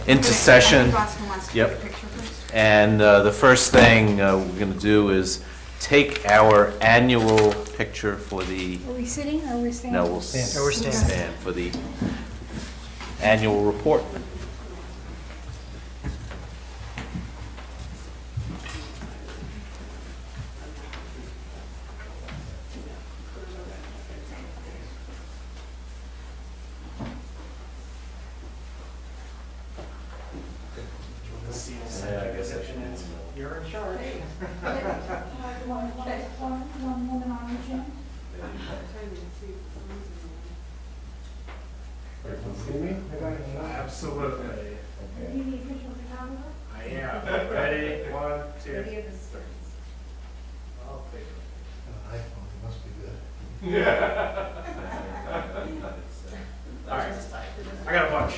Into session. Yep. And the first thing we're going to do is take our annual picture for the... Are we sitting or are we standing? No, we'll We're standing. stand for the annual report. You're in charge. One woman on the gym. Absolutely. Do you need a picture of the camera? I am. Ready? 1, 2. I'll take it. iPhone must be good. All right. I got a bunch.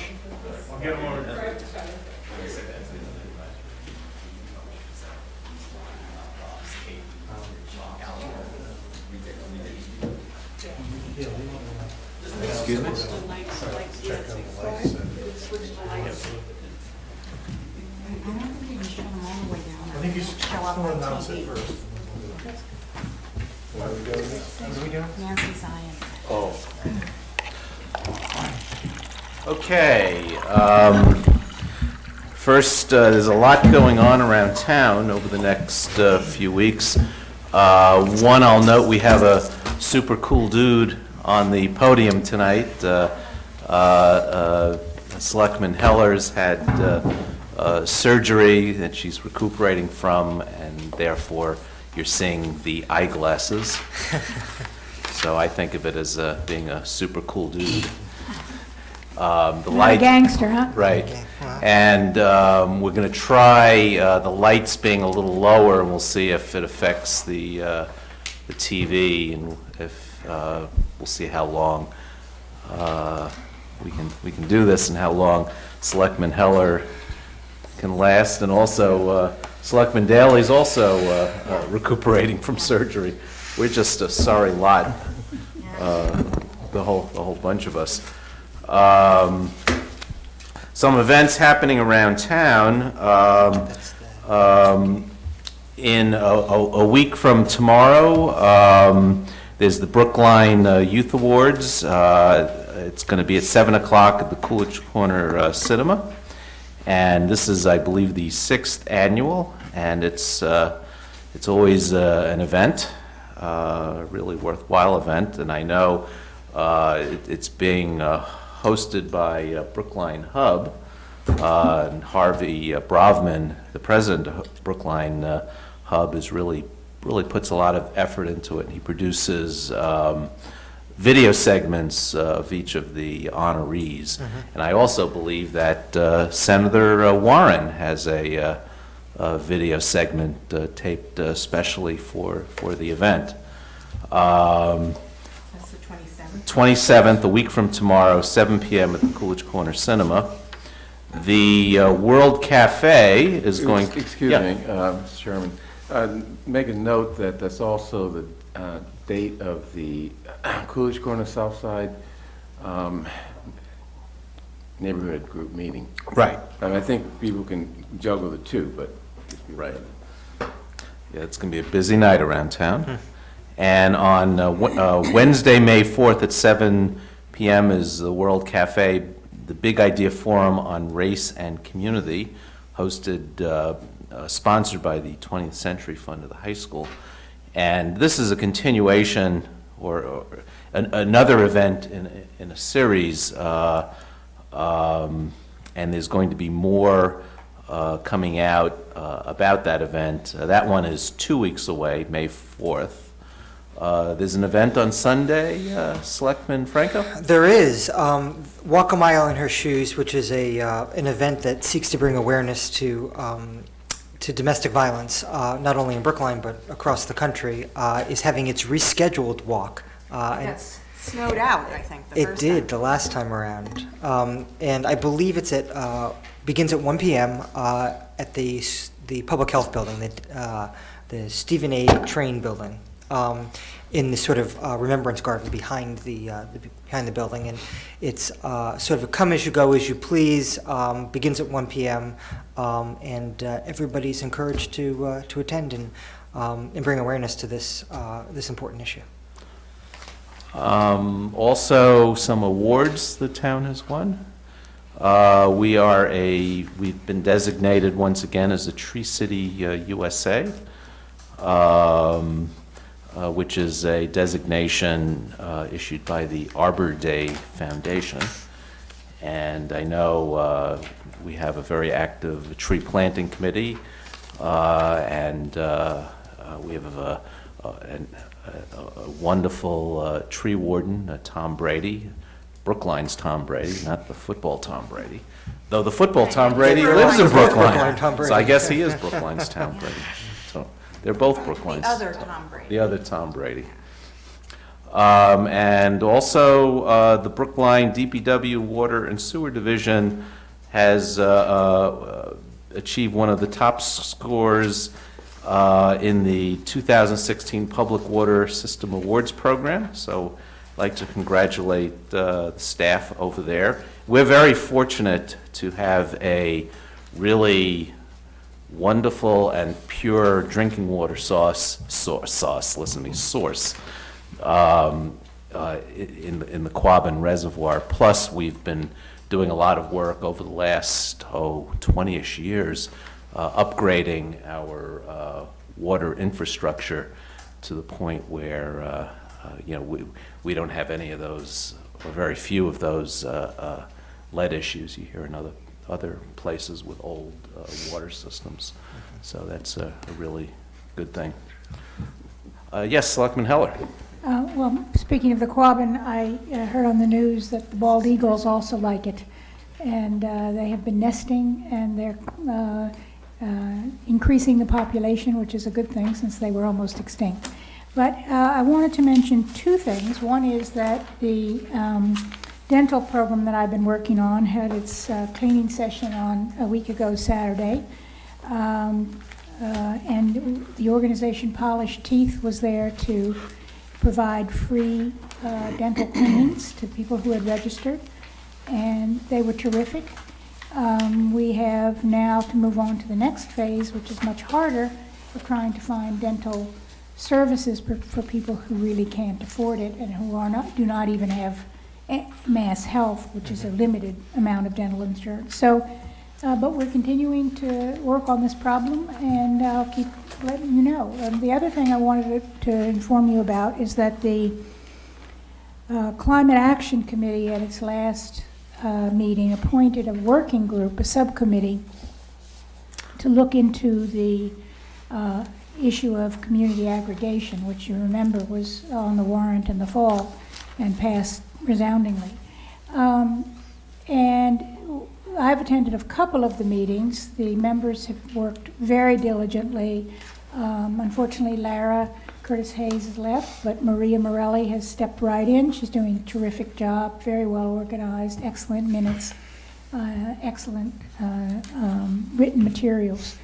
I'll get them over. Excuse me? Check out the lights. I think you should announce it first. Why we go this? What are we doing? Nancy Zion. Oh. Okay. First, there's a lot going on around town over the next few weeks. One, I'll note we have a super cool dude on the podium tonight. Selectman Heller's had surgery that she's recuperating from, and therefore you're seeing the eyeglasses. So I think of it as being a super cool dude. The Not a light, gangster, huh? right? Okay, wow. And we're going to try the lights being a little lower, and we'll see if it affects the TV, and if we'll see how long we can do this, and how long Selectman Heller can last, and also Selectman Daley's also recuperating from surgery. We're just a sorry lot, the whole bunch of us. Some events happening around town. In a week from tomorrow, there's the Brookline Youth Awards. It's going to be at 7 o'clock at the Coolidge Corner Cinema. And this is, I believe, the 6th annual, and it's always an event, a really worthwhile event. And I know it's being hosted by Brookline Hub, and Harvey Brovman, the president of Brookline Hub, is really puts a lot of effort into it. He produces video segments of each of the honorees. Mm-hmm. And I also believe that Senator Warren has a video segment taped especially for the event. That's the 27th. 27th, a week from tomorrow, 7 p.m. at the Coolidge Corner Cinema. The World Cafe is going... Excuse me, Mr. Chairman. Make a note that that's also the date of the Coolidge Corner Southside neighborhood group meeting. Right. I think people can juggle the two, but... Right. Yeah, it's going to be a busy night around town. And on Wednesday, May 4th at 7 p.m. is the World Cafe, the Big Idea Forum on Race and Community, hosted, sponsored by the 20th Century Fund of the high school. And this is a continuation or another event in a series, and there's going to be more coming out about that event. That one is 2 weeks away, May 4th. There's an event on Sunday, Selectman Franco? There is. Walk a Mile in Her Shoes, which is an event that seeks to bring awareness to domestic violence, not only in Brookline but across the country, is having its rescheduled walk. That's snowed out, I think, the It first did time. the last time around, and I believe it's begins at 1 p.m. At the public health building, the Stephen A. Train building. in this sort of remembrance garden behind behind the building. And it's sort of a come as you go as you please, begins at 1 p.m., and everybody's encouraged to attend and bring awareness to this important issue. Also, some awards the town has won. We've been designated once again as a Tree City USA, which is a designation issued by the Arbor Day Foundation. And I know we have a very active tree planting committee, and we have a wonderful tree warden, Tom Brady, Brookline's Tom Brady, not the football Tom Brady. Though the football Tom Brady lives in Brookline Tom Brookline, Brady. so I guess he is Brookline's Tom Brady. So they're both Brookline's. The other Tom Brady. The other Tom Brady. And also, the Brookline DPW Water and Sewer Division has achieved one of the top scores in the 2016 Public Water System Awards program. So I'd like to congratulate the staff over there. We're very fortunate to have a really wonderful and pure drinking water source in the Quabbin Reservoir. Plus, we've been doing a lot of work over the last 20-ish years upgrading our water infrastructure to the point where we don't have any of those, or very few of those lead issues you hear in other places with old water systems. So that's a really good thing. Yes, Selectman Heller. Well, speaking of the Quabbin, I heard on the news that the bald eagles also like it, and they have been nesting, and they're increasing the population, which is a good thing since they were almost extinct. But I wanted to mention two things. One is that the dental program that I've been working on had its cleaning session on a week ago Saturday, and the organization Polished Teeth was there to provide free dental cleanings to people who had registered, and they were terrific. We have now to move on to the next phase, which is much harder, of trying to find dental services for people who really can't afford it and who do not even have mass health, which is a limited amount of dental insurance. So, but we're continuing to work on this problem, and I'll keep letting you know. The other thing I wanted to inform you about is that the Climate Action Committee at its last meeting appointed a working group, a subcommittee, to look into the issue of community aggregation, which you remember was on the warrant in the fall and passed resoundingly. And I've attended a couple of the meetings. The members have worked very diligently. Unfortunately, Lara Curtis Hayes has left, but Maria Morelli has stepped right in. She's doing a terrific job, very well organized, excellent minutes, excellent written materials.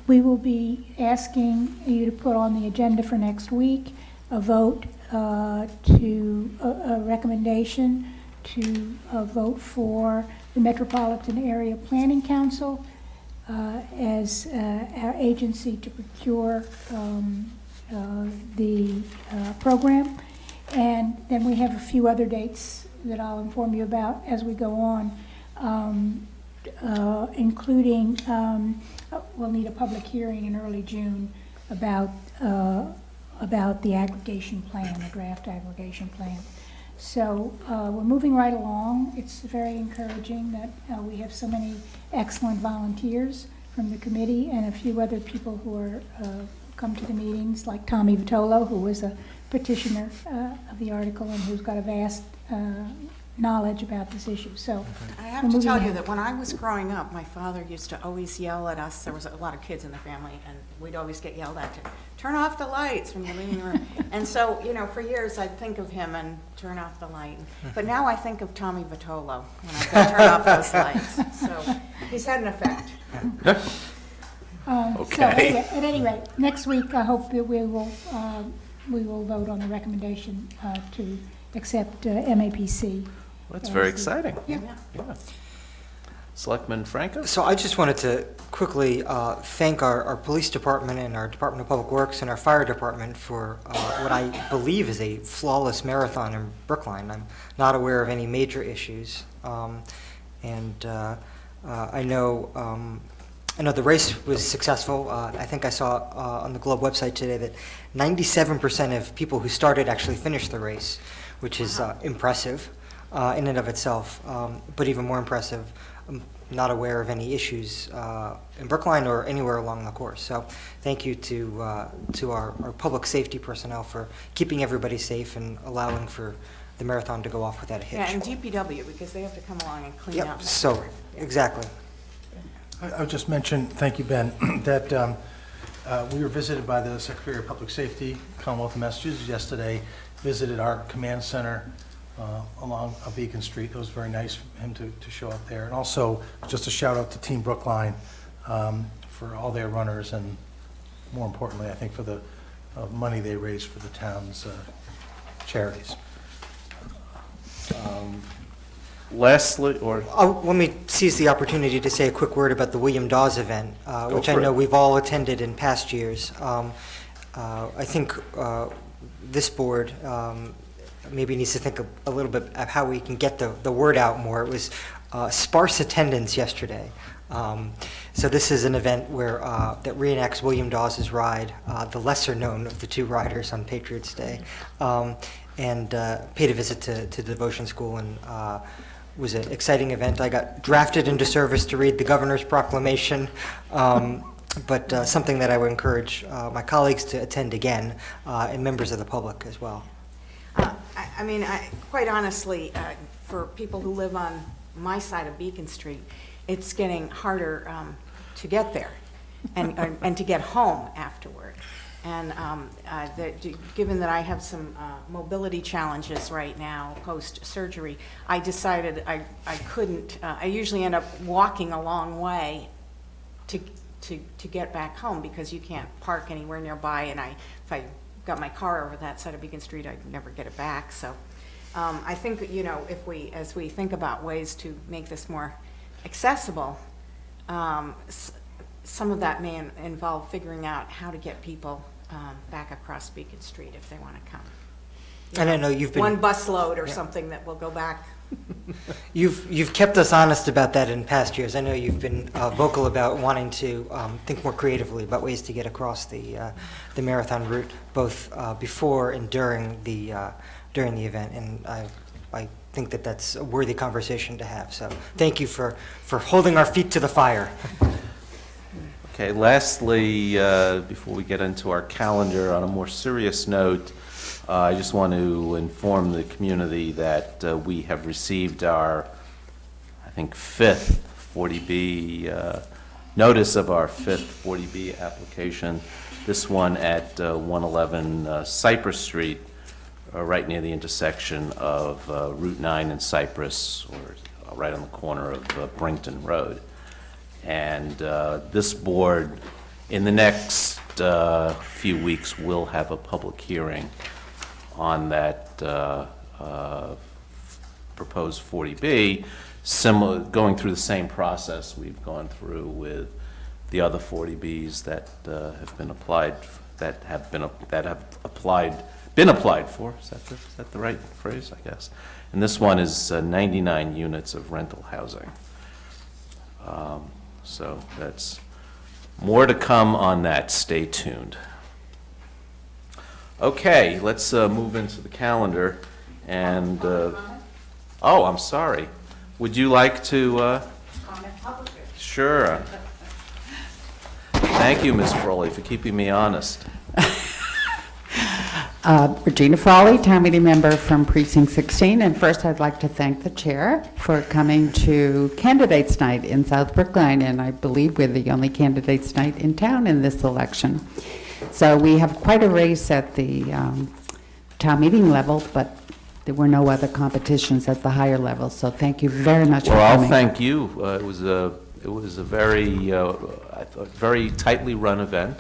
We will be asking you to put on the agenda for next week a vote to a recommendation to vote for the Metropolitan Area Planning Council as our agency to procure the program. And then we have a few other dates that I'll inform you about as we go on, including we'll need a public hearing in early June about the aggregation plan, the draft aggregation plan. So we're moving right along. It's very encouraging that we have so many excellent volunteers from the committee and a few other people who are come to the meetings, like Tommy Vitolo, who was a petitioner of the article and who's got a vast knowledge about this issue. So I have to tell you that when I was growing up, my father used to always yell at us. There was a lot of kids in the family, and we'd always get yelled at to turn off the lights from the living room. And so, for years I'd think of him and turn off the light. But now I think of Tommy Vitolo when I go turn off those lights. So he's had an effect. Okay. So at any rate, next week I hope that we will we will vote on the recommendation to accept MAPC. That's very exciting. Yeah. Yeah. Selectman Franco? So I just wanted to quickly thank our police department and our Department of Public Works and our fire department for what I believe is a flawless marathon in Brookline. I'm not aware of any major issues. I know the race was successful. I think I saw on the Globe website today that 97% of people who started actually finished the race, which is impressive in and of itself. But even more impressive, I'm not aware of any issues in Brookline or anywhere along the course. So thank you to our public safety personnel for keeping everybody safe and allowing for the marathon to go off without a hitch. Yeah, and DPW, because they have to come along and clean up. Yep, so, exactly. I would just mention, thank you, Ben, that we were visited by the Secretary of Public Safety, Commonwealth of Massachusetts, yesterday, visited our command center along Beacon Street. It was very nice for him to show up there. And also, just a shout out to Team Brookline for all their runners and, more importantly, I think, for the money they raised for the town's charities. Lastly, or Let me seize the opportunity to say a quick word about the William Dawes event, which I for know it. we've all attended in past years. I think this board maybe needs to think a little bit of how we can get the word out more. It was sparse attendance yesterday. So this is an event where that reenacts William Dawes' ride, the lesser known of the two riders on Patriots Day, and paid a visit to Devotion School, and was an exciting event. I got drafted into service to read the governor's proclamation, but something that I would encourage my colleagues to attend again, and members of the public as well. Quite honestly, for people who live on my side of Beacon Street, it's getting harder to get there and to get home afterward. And given that I have some mobility challenges right now post-surgery, I decided I couldn't. I usually end up walking a long way to get back home because you can't park anywhere nearby. And if I got my car over that side of Beacon Street, I'd never get it back. So I think as we think about ways to make this more accessible, some of that may involve figuring out how to get people back across Beacon Street if they want to come. And I know you've been One busload or Yeah. something that will go back. You've kept us honest about that in past years. I know you've been vocal about wanting to think more creatively about ways to get across the marathon route, both before and during the event. And I think that that's a worthy conversation to have. So thank you for holding our feet to the fire. okay, lastly, before we get into our calendar, on a more serious note, I just want to inform the community that we have received our, I think, fifth 40B, notice of our fifth 40B application, this one at 111 Cypress Street, right near the intersection of Route 9 and Cypress, or right on the corner of Brington Road. And this board, in the next few weeks, will have a public hearing on that proposed 40B, similar, going through the same process we've gone through with the other 40Bs that have been applied, been applied for. Is that the right phrase, I guess? And this one is 99 units of rental housing. So that's more to come on that. Stay tuned. Okay, let's move into the calendar. And oh, I'm sorry. Would you like to? Comment publicly. Sure. Thank you, Ms. Froley, for keeping me honest. Regina Frawley, town meeting member from Precinct 16. And first, I'd like to thank the chair for coming to Candidates Night in South Brookline. And I believe we're the only Candidates Night in town in this election. So we have quite a race at the town meeting level, but there were no other competitions at the higher level. So thank you very much for Well, coming. I'll thank you. It was It was a very, I thought, very tightly run event.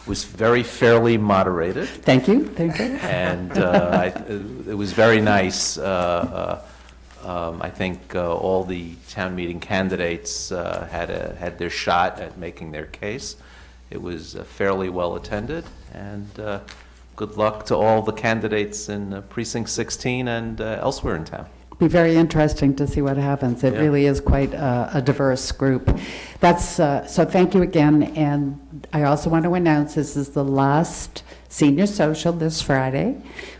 Was very fairly moderated, Thank you, thank you. and it was very nice. I think all the town meeting candidates had their shot at making their case. It was fairly well attended, and good luck to all the candidates in Precinct 16 and elsewhere in town. Be very interesting to see what happens. It Yeah. really is quite a diverse group. That's so. Thank you again, and I also want to announce this is the last senior social this Friday,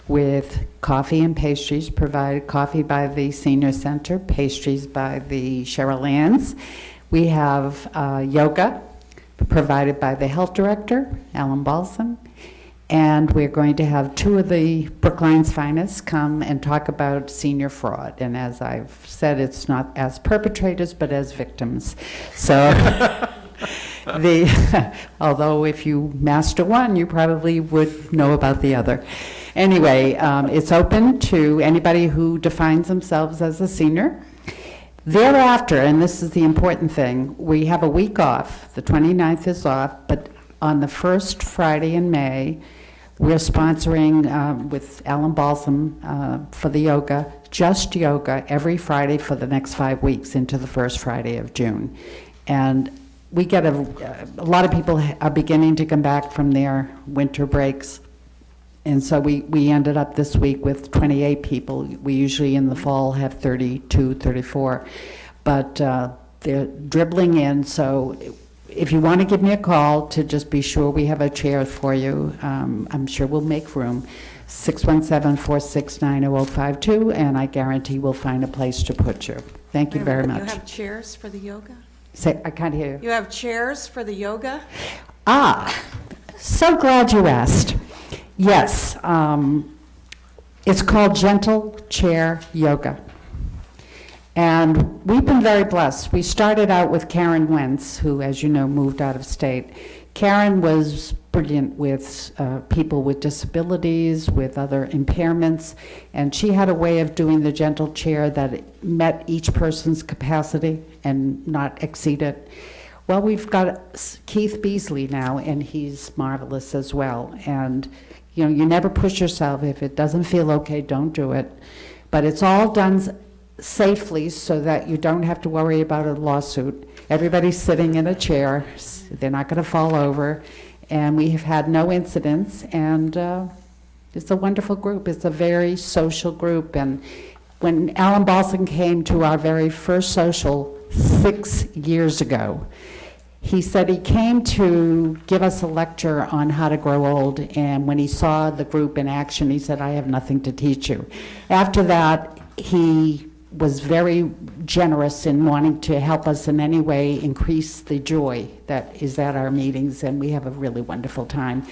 with coffee and pastries provided. Coffee by the Senior Center, pastries by the Cheryl Ann's. We have yoga provided by the Health Director, Alan Balson. And we're going to have two of the Brookline's finest come and talk about senior fraud. And as I've said, it's not as perpetrators, but as victims. So, although if you master one, you probably would know about the other. Anyway, it's open to anybody who defines themselves as a senior. Thereafter, and this is the important thing, we have a week off. The 29th is off, but on the first Friday in May, we're sponsoring with Alan Balsam for the yoga, just yoga, every Friday for the next 5 weeks into the first Friday of June. And we get a lot of people are beginning to come back from their winter breaks. And so we ended up this week with 28 people. We usually in the fall have 32, 34. But they're dribbling in, so if you want to give me a call to just be sure we have a chair for you, I'm sure we'll make room. 617-469-0052, and I guarantee we'll find a place to put you. Thank you very much. You have chairs for the yoga? Say, I can't hear you. You have chairs for the yoga? So glad you asked. Yes, it's called Gentle Chair Yoga. And we've been very blessed. We started out with Karen Wentz, who, as you know, moved out of state. Karen was brilliant with people with disabilities, with other impairments, and she had a way of doing the gentle chair that met each person's capacity and not exceed it. Well, we've got Keith Beasley now, and he's marvelous as well. And, you know, you never push yourself. If it doesn't feel okay, don't do it. But it's all done safely so that you don't have to worry about a lawsuit. Everybody's sitting in a chair. They're not going to fall over. And we have had no incidents. And it's a wonderful group. It's a very social group. And when Alan Balson came to our very first social 6 years ago, he said he came to give us a lecture on how to grow old, and when he saw the group in action, he said, I have nothing to teach you. After that, he was very generous in wanting to help us in any way increase the joy that is at our meetings, and we have a really wonderful time.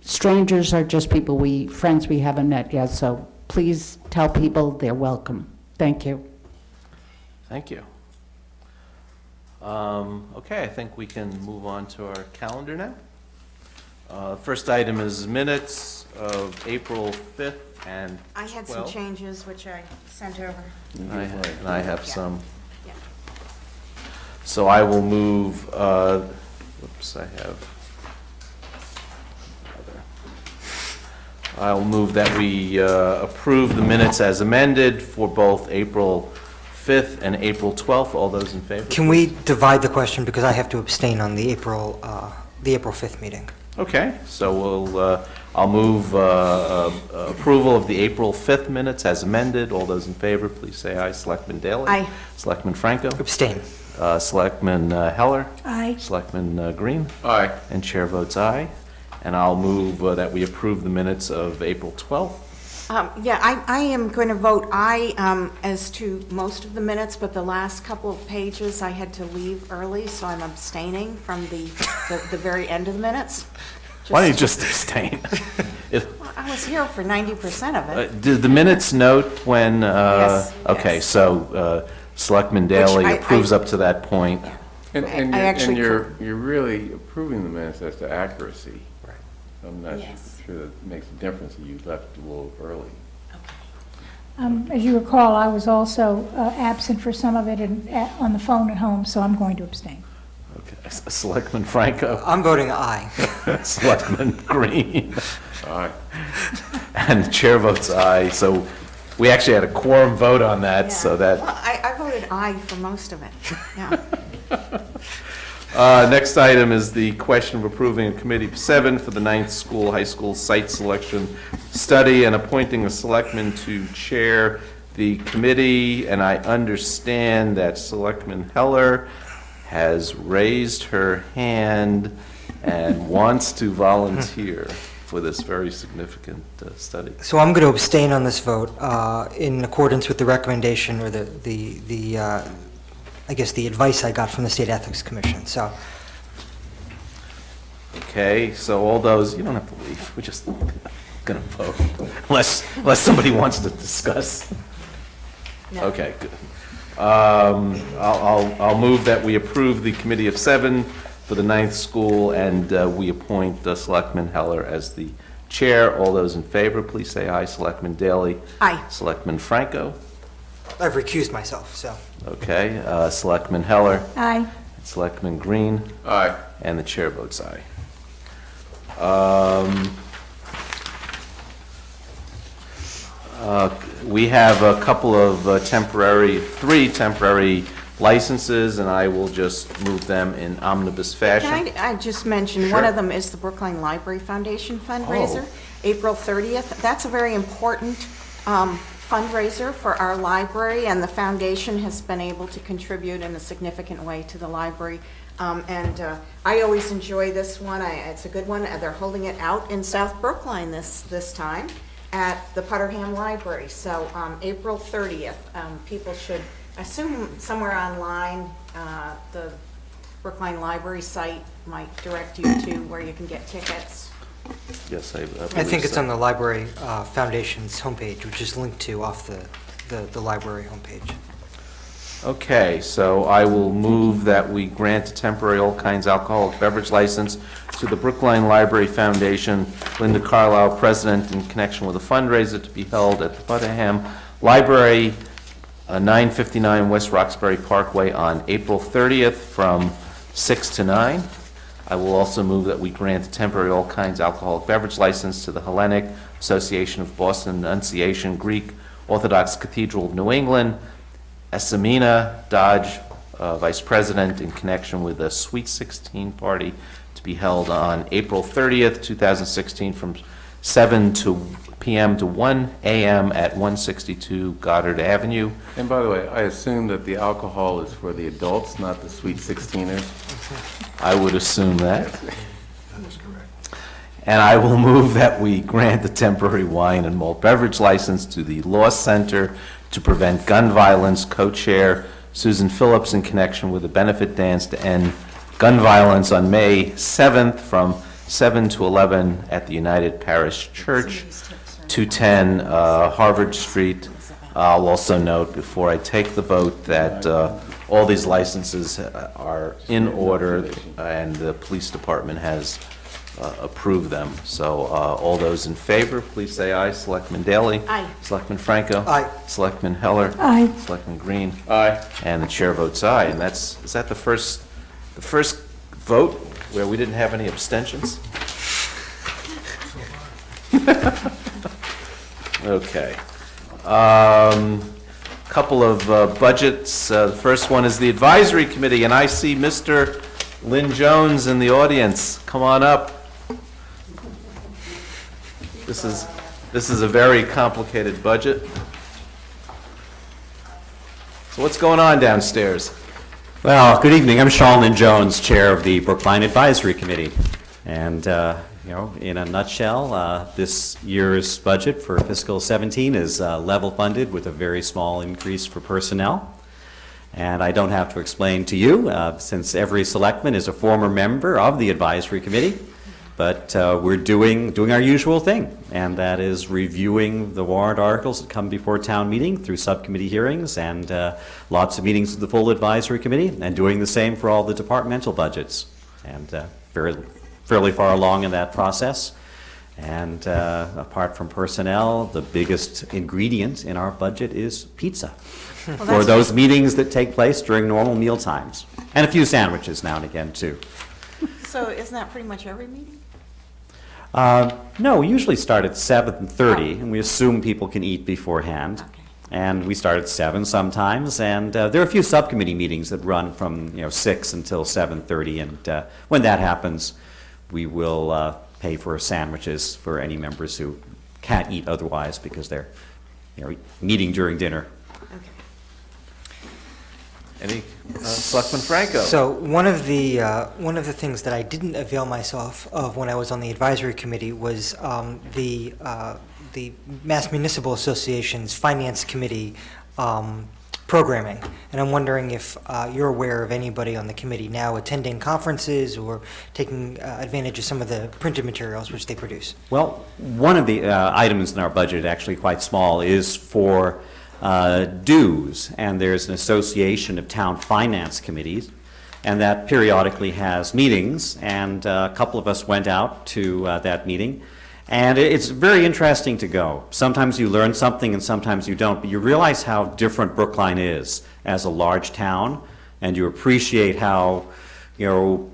Strangers are just friends we haven't met yet, so please tell people they're welcome. Thank you. Thank you. Okay, I think we can move on to our calendar now. First item is minutes of April 5th and 12th. I had some changes, which I sent over. And I have Yeah. some. Yeah. So I will move, whoops, I'll move that we approve the minutes as amended for both April 5th and April 12th. All those in favor? Can we divide the question, because I have to abstain on the April 5th meeting? Okay, so I'll move approval of the April 5th minutes as amended. All those in favor, please say aye. Selectman Daley? Aye. Selectman Franco? Abstain. Selectman Heller? Aye. Selectman Green? Aye. And chair votes aye. And I'll move that we approve the minutes of April 12th. Yeah, I am going to vote aye as to most of the minutes, but the last couple of pages I had to leave early, so I'm abstaining from the very end of the minutes. Why don't you just abstain? Well, I was here for 90% of it. Did the minutes note when? Yes, Okay, yes. so Selectman Daley I- approves up to that point. And I actually you're really approving the minutes as to accuracy. I'm not Yes. sure that makes a difference if you left a little early. As you recall, I was also absent for some of it and on the phone at home, so I'm going to abstain. Okay. Selectman Franco, I'm voting aye. Selectman Green, Aye. and the chair votes aye. So we actually had a quorum vote on that, so Well, that, I voted aye for most of it, yeah. next item is the question of approving a committee of 7 for the 9th school, high school site selection study and appointing a selectman to chair the committee. And I understand that Selectman Heller has raised her hand and wants to volunteer for this very significant study. So I'm going to abstain on this vote in accordance with the recommendation or I guess the advice I got from the State Ethics Commission. So Okay, so all those, you don't have to leave, we're just gonna vote, unless somebody wants to discuss. No. Okay, good. I'll move that we approve the committee of 7 for the 9th school, and we appoint Selectman Heller as the chair. All those in favor, please say aye. Selectman Daley? Aye. Selectman Franco? I've recused myself, so. Okay, Selectman Heller? Aye. Selectman Green? Aye. And the chair votes aye. We have a couple of three temporary licenses, and I will just move them in omnibus fashion. Can I just mention, one Sure. of them is the Brookline Library Foundation fundraiser, Oh. April 30th. That's a very important fundraiser for our library, and the foundation has been able to contribute in a significant way to the library. I always enjoy this one. It's a good one. They're holding it out in South Brookline this time at the Putterham Library. So April 30th, people should assume somewhere online, the Brookline Library site might direct you to where you can get tickets. Yes, I believe I think it's so. on the Library Foundation's homepage, which is linked to off the library homepage. Okay, so I will move that we grant a temporary all kinds alcoholic beverage license to the Brookline Library Foundation, Linda Carlisle, President, in connection with a fundraiser to be held at the Putnam Library, 959 West Roxbury Parkway on April 30th from 6 to 9. I will also move that we grant a temporary all kinds alcoholic beverage license to the Hellenic Association of Boston Annunciation Greek Orthodox Cathedral of New England, Esamina Dodge, Vice President, in connection with a Sweet 16 party to be held on April 30th, 2016, from 7 p.m. to 1 a.m. at 162 Goddard Avenue. And by the way, I assume that the alcohol is for the adults, not the sweet 16ers. I would assume that. And I will move that we grant the temporary wine and malt beverage license to the Law Center to Prevent Gun Violence, co-chair Susan Phillips, in connection with a benefit dance to end gun violence on May 7th from 7 to 11 at the United Parish Church, 210 Harvard Street. I'll also note, before I take the vote, that all these licenses are in order, and the police department has approved them. So all those in favor, please say aye. Selectman Daley? Aye. Selectman Franco? Aye. Selectman Heller? Aye. Selectman Green? Aye. And the chair votes aye. And is that the first vote where we didn't have any abstentions? Okay. Couple of budgets. The first one is the advisory committee, and I see Mr. Lynn Jones in the audience. Come on up. This is a very complicated budget. So what's going on downstairs? Well, good evening. I'm Sean Lynn Jones, Chair of the Brookline Advisory Committee. And, in a nutshell, this year's budget for fiscal 17 is level funded with a very small increase for personnel. And I don't have to explain to you, since every selectman is a former member of the advisory committee, but we're doing our usual thing, and that is reviewing the warrant articles that come before town meeting through subcommittee hearings and lots of meetings with the full advisory committee, and doing the same for all the departmental budgets, and fairly far along in that process. And apart from personnel, the biggest ingredient in our budget is pizza for those meetings that take place during normal meal times. And a few sandwiches now and again, too. So isn't that pretty much every meeting? No, we usually start at 7:30, and we assume people can eat beforehand. Okay. And we start at 7 sometimes, and there are a few subcommittee meetings that run from 6 until 7:30, and when that happens, we will pay for sandwiches for any members who can't eat otherwise because they're meeting during dinner. Okay. Any, Selectman Franco? So one of the things that I didn't avail myself of when I was on the advisory committee was the Mass Municipal Association's Finance Committee programming. And I'm wondering if you're aware of anybody on the committee now attending conferences or taking advantage of some of the printed materials which they produce. Well, one of the items in our budget, actually quite small, is for dues, and there's an association of town finance committees, and that periodically has meetings, and a couple of us went out to that meeting, and it's very interesting to go. Sometimes you learn something and sometimes you don't, but you realize how different Brookline is as a large town, and you appreciate how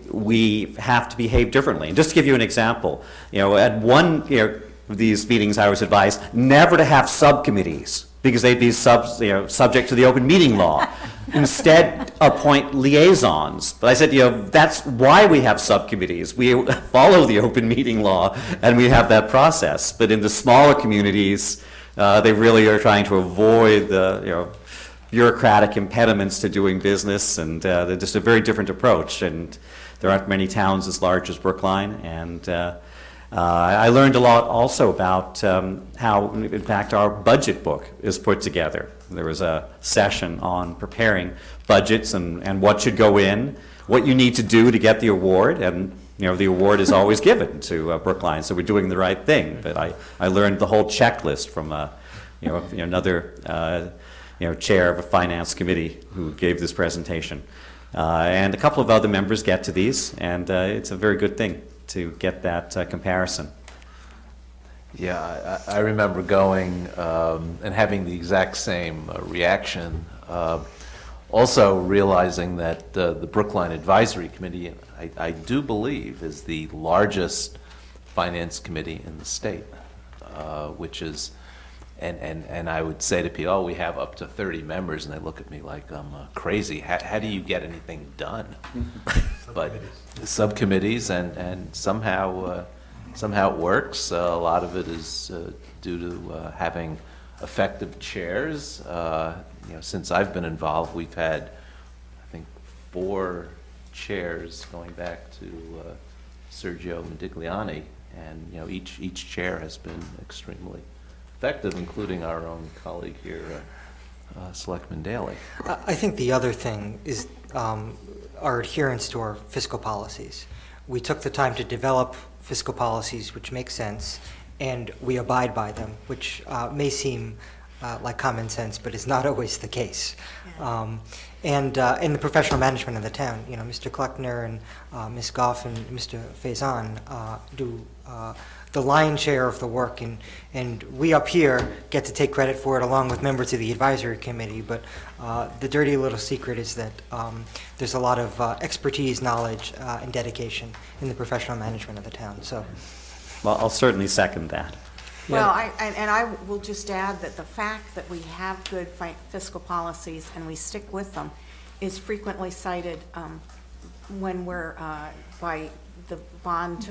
we have to behave differently. And just to give you an example, at one of these meetings I was advised never to have subcommittees because they'd be subject to the open meeting law. Instead, appoint liaisons. But I said, that's why we have subcommittees. We follow the open meeting law, and we have that process. But in the smaller communities, they really are trying to avoid the bureaucratic impediments to doing business, and they're just a very different approach. And there aren't many towns as large as Brookline, and I learned a lot also about how, in fact, our budget book is put together. There was a session on preparing budgets and what should go in, what you need to do to get the award, and the award is always given to Brookline, so we're doing the right thing. But I learned the whole checklist from another chair of a finance committee who gave this presentation, and a couple of other members get to these, and it's a very good thing to get that comparison. Yeah, I remember going and having the exact same reaction. Also realizing that the Brookline Advisory Committee, I do believe, is the largest finance committee in the state, which is, and I would say to people, oh, we have up to 30 members, and they look at me like I'm crazy. How do you get anything done? But subcommittees, and somehow it works. A lot of it is due to having effective chairs. Since I've been involved, we've had, I think, 4 chairs going back to Sergio Modigliani, and each chair has been extremely effective, including our own colleague here, Selectman Daley. I think the other thing is our adherence to our fiscal policies. We took the time to develop fiscal policies which make sense, and we abide by them, which may seem like common sense, but is not always the case. Yeah. And in the professional management of the town, Mr. Kleckner and Ms. Goff and Mr. Faison do the lion's share of the work, and we up here get to take credit for it along with members of the advisory committee, but the dirty little secret is that there's a lot of expertise, knowledge, and dedication in the professional management of the town. So, Well, I'll certainly second that. Well, I will just add that the fact that we have good fiscal policies and we stick with them is frequently cited when we're by the bond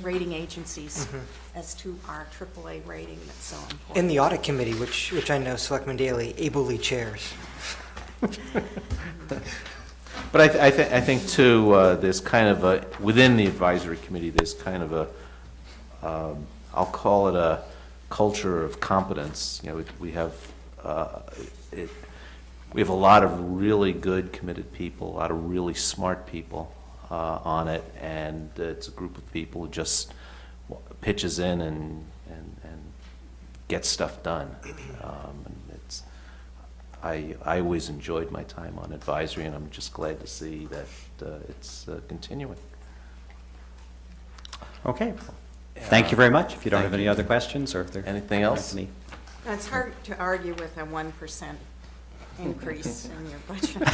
rating agencies as to our AAA rating that's so important. in the audit committee, which I know Selectman Daley ably chairs. But I think too, there's kind of a, within the advisory committee, there's kind of a, I'll call it a culture of competence. We have we have a lot of really good, committed people, a lot of really smart people on it, and it's a group of people who just pitches in and gets stuff done. And it's, I always enjoyed my time on advisory, and I'm just glad to see that it's continuing. Okay. Thank you very much. If you don't have any other questions or if there. Anything else? any- It's hard to argue with a 1% increase in your budget.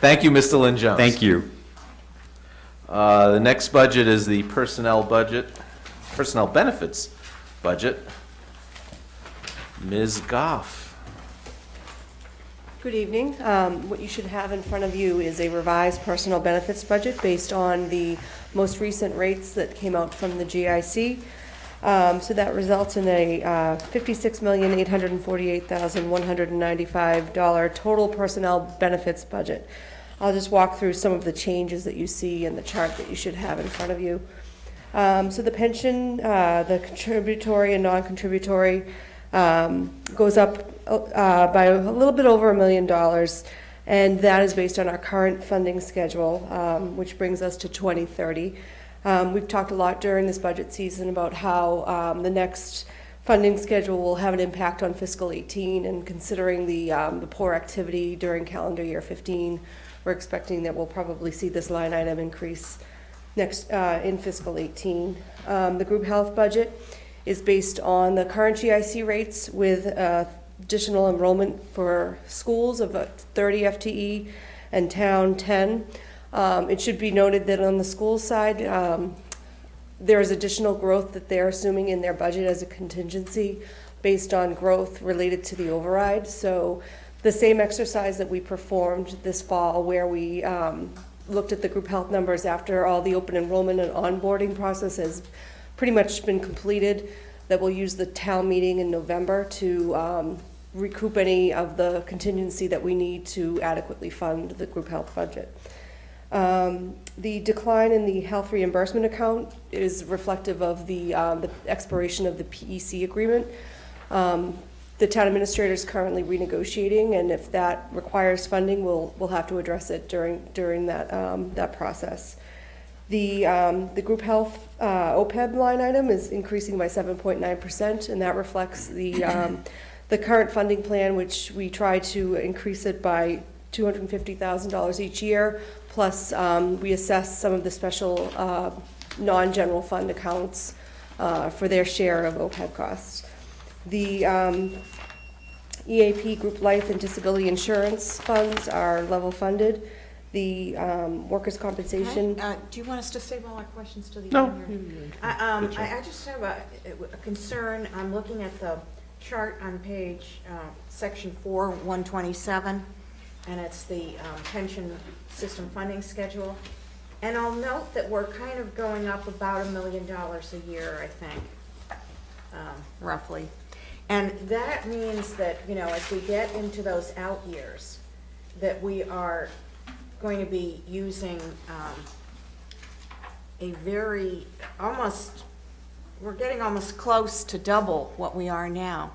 Thank you, Mr. Lynn Jones. Thank you. The next budget is the personnel benefits budget. Ms. Goff. Good evening. What you should have in front of you is a revised personal benefits budget based on the most recent rates that came out from the GIC. So that results in a $56,848,195 total personnel benefits budget. I'll just walk through some of the changes that you see in the chart that you should have in front of you. So the pension, the contributory and non-contributory, goes up by a little bit over $1 million, and that is based on our current funding schedule, which brings us to 2030. We've talked a lot during this budget season about how the next funding schedule will have an impact on fiscal 18, and considering the poor activity during calendar year 15, we're expecting that we'll probably see this line item increase next in fiscal 18. The group health budget is based on the current GIC rates with additional enrollment for schools of 30 FTE and town 10. It should be noted that on the school side, there is additional growth that they're assuming in their budget as a contingency based on growth related to the override. So the same exercise that we performed this fall where we looked at the group health numbers after all the open enrollment and onboarding process has pretty much been completed, that we'll use the town meeting in November to recoup any of the contingency that we need to adequately fund the group health budget. The decline in the health reimbursement account is reflective of the expiration of the PEC agreement. The town administrator is currently renegotiating, and if that requires funding, we'll have to address it during that process. The group health OPEB line item is increasing by 7.9%, and that reflects the current funding plan, which we try to increase it by $250,000 each year, plus we assess some of the special non-general fund accounts for their share of OPEB costs. The EAP group life and disability insurance funds are level funded. The workers' compensation. Do you want us to save all our questions to the No. end? I just have a concern. I'm looking at the chart on page, section 4, 127, and it's the pension system funding schedule. And I'll note that we're kind of going up about $1 million a year, I think, roughly. And that means that, as we get into those out years, that we are going to be using we're getting almost close to double what we are now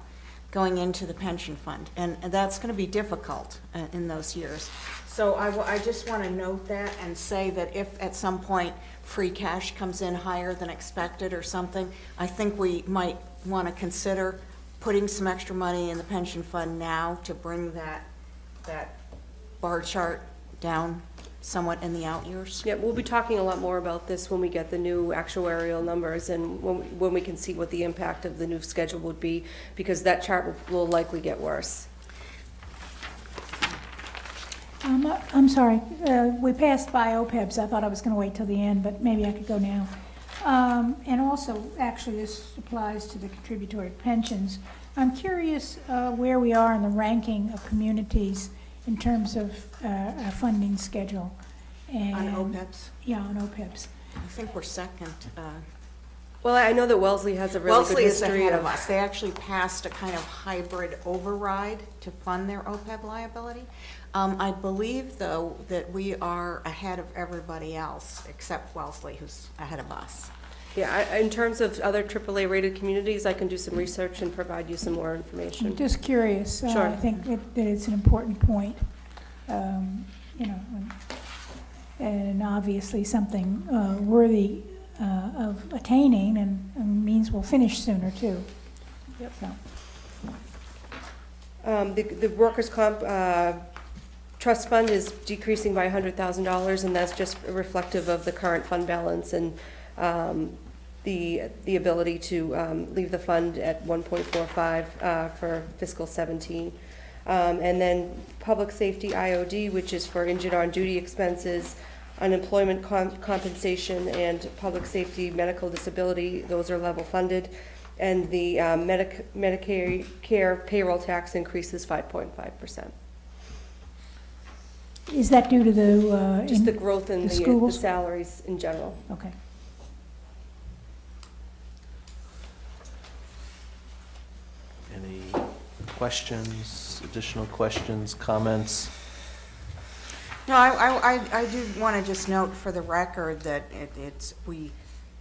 going into the pension fund. And that's going to be difficult in those years. So I just want to note that and say that if at some point free cash comes in higher than expected or something, I think we might want to consider putting some extra money in the pension fund now to bring that bar chart down somewhat in the out years. Yeah, we'll be talking a lot more about this when we get the new actuarial numbers and when we can see what the impact of the new schedule would be, because that chart will likely get worse. I'm sorry, we passed by OPEBs. I thought I was going to wait till the end, but maybe I could go now. And also, actually, this applies to the contributory pensions. I'm curious where we are in the ranking of communities in terms of our funding schedule. And, On OPEBs? Yeah, on OPEBs. I think we're second. Well, I know that Wellesley has a really good Wellesley is history ahead of us. They actually passed a kind of hybrid override to fund their OPEB liability. I believe, though, that we are ahead of everybody else except Wellesley, who's ahead of us. Yeah, in terms of other AAA-rated communities, I can do some research and provide you some more information. I'm just curious. Sure. I think that it's an important point, and obviously something worthy of attaining, and means we'll finish sooner, too. Yep. So. The workers' comp Trust fund is decreasing by $100,000, and that's just reflective of the current fund balance and the ability to leave the fund at 1.45 for fiscal 17. And then public safety IOD, which is for injured on duty expenses, unemployment compensation, and public safety medical disability, those are level funded. And the Medicare payroll tax increase is 5.5%. Is that due to the? Just the growth in the schools? salaries in general. Okay. Any questions, additional questions, comments? No, I do want to just note for the record that we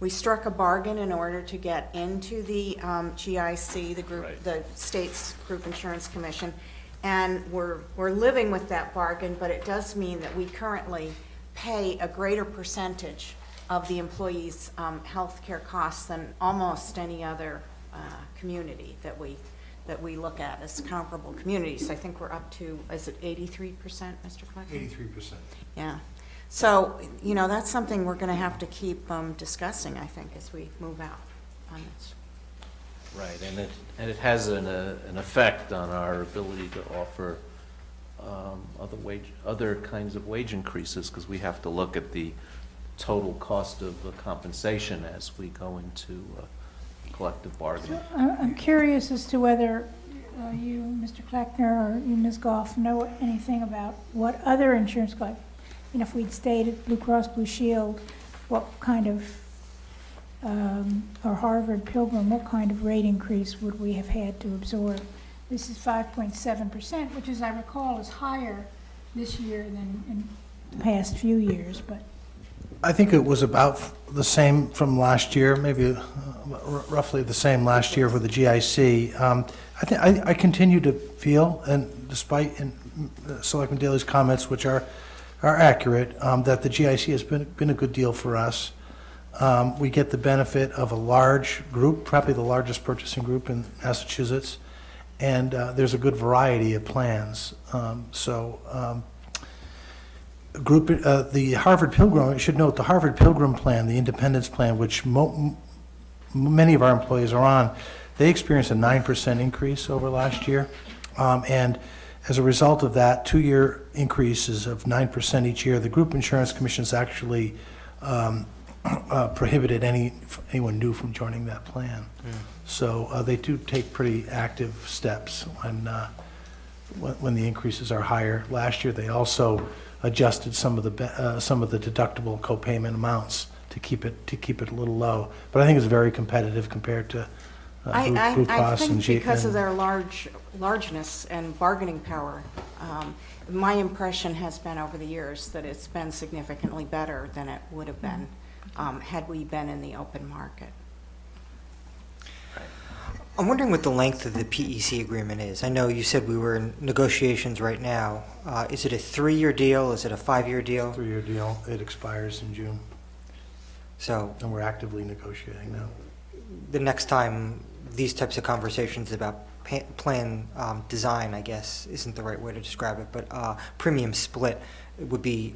struck a bargain in order to get into the GIC, the group, Right. the state's Group Insurance Commission, and we're living with that bargain, but it does mean that we currently pay a greater percentage of the employees' health care costs than almost any other community that we look at as comparable communities. I think we're up to, is it 83%, Mr. Clark? 83%. Yeah. So, you know, that's something we're going to have to keep discussing, I think, as we move out on this. Right, and it has an effect on our ability to offer other kinds of wage increases, because we have to look at the total cost of compensation as we go into collective bargaining. I'm curious as to whether you, Mr. Kleckner, or you, Ms. Goff, know anything about what other insurance, like, you know, if we'd stayed at Blue Cross Blue Shield, what kind of, or Harvard Pilgrim, what kind of rate increase would we have had to absorb? This is 5.7%, which, as I recall, is higher this year than in the past few years, but. I think it was about the same from last year, maybe roughly the same last year for the GIC. I continue to feel, and despite Selectman Daley's comments, which are accurate, that the GIC has been a good deal for us. We get the benefit of a large group, probably the largest purchasing group in Massachusetts, and there's a good variety of plans. The Harvard Pilgrim, I should note, the Harvard Pilgrim plan, the Independence plan, which many of our employees are on, they experienced a 9% increase over last year. And as a result of that, 2-year increases of 9% each year, the Group Insurance Commission has actually prohibited anyone new from joining that plan. So they do take pretty active steps when the increases are higher. Last year, they also adjusted some of the deductible co-payment amounts to keep it a little low. But I think it's very competitive compared to Blue Cross and I think because of their largeness and bargaining power, my impression has been over the years that it's been significantly better than it would have been had we been in the open market. I'm wondering what the length of the PEC agreement is. I know you said we were in negotiations right now. Is it a 3-year deal? Is it a 5-year deal? 3-year deal. It expires in June, So and we're actively negotiating now. the next time these types of conversations about plan design, I guess, isn't the right way to describe it, but premium split would be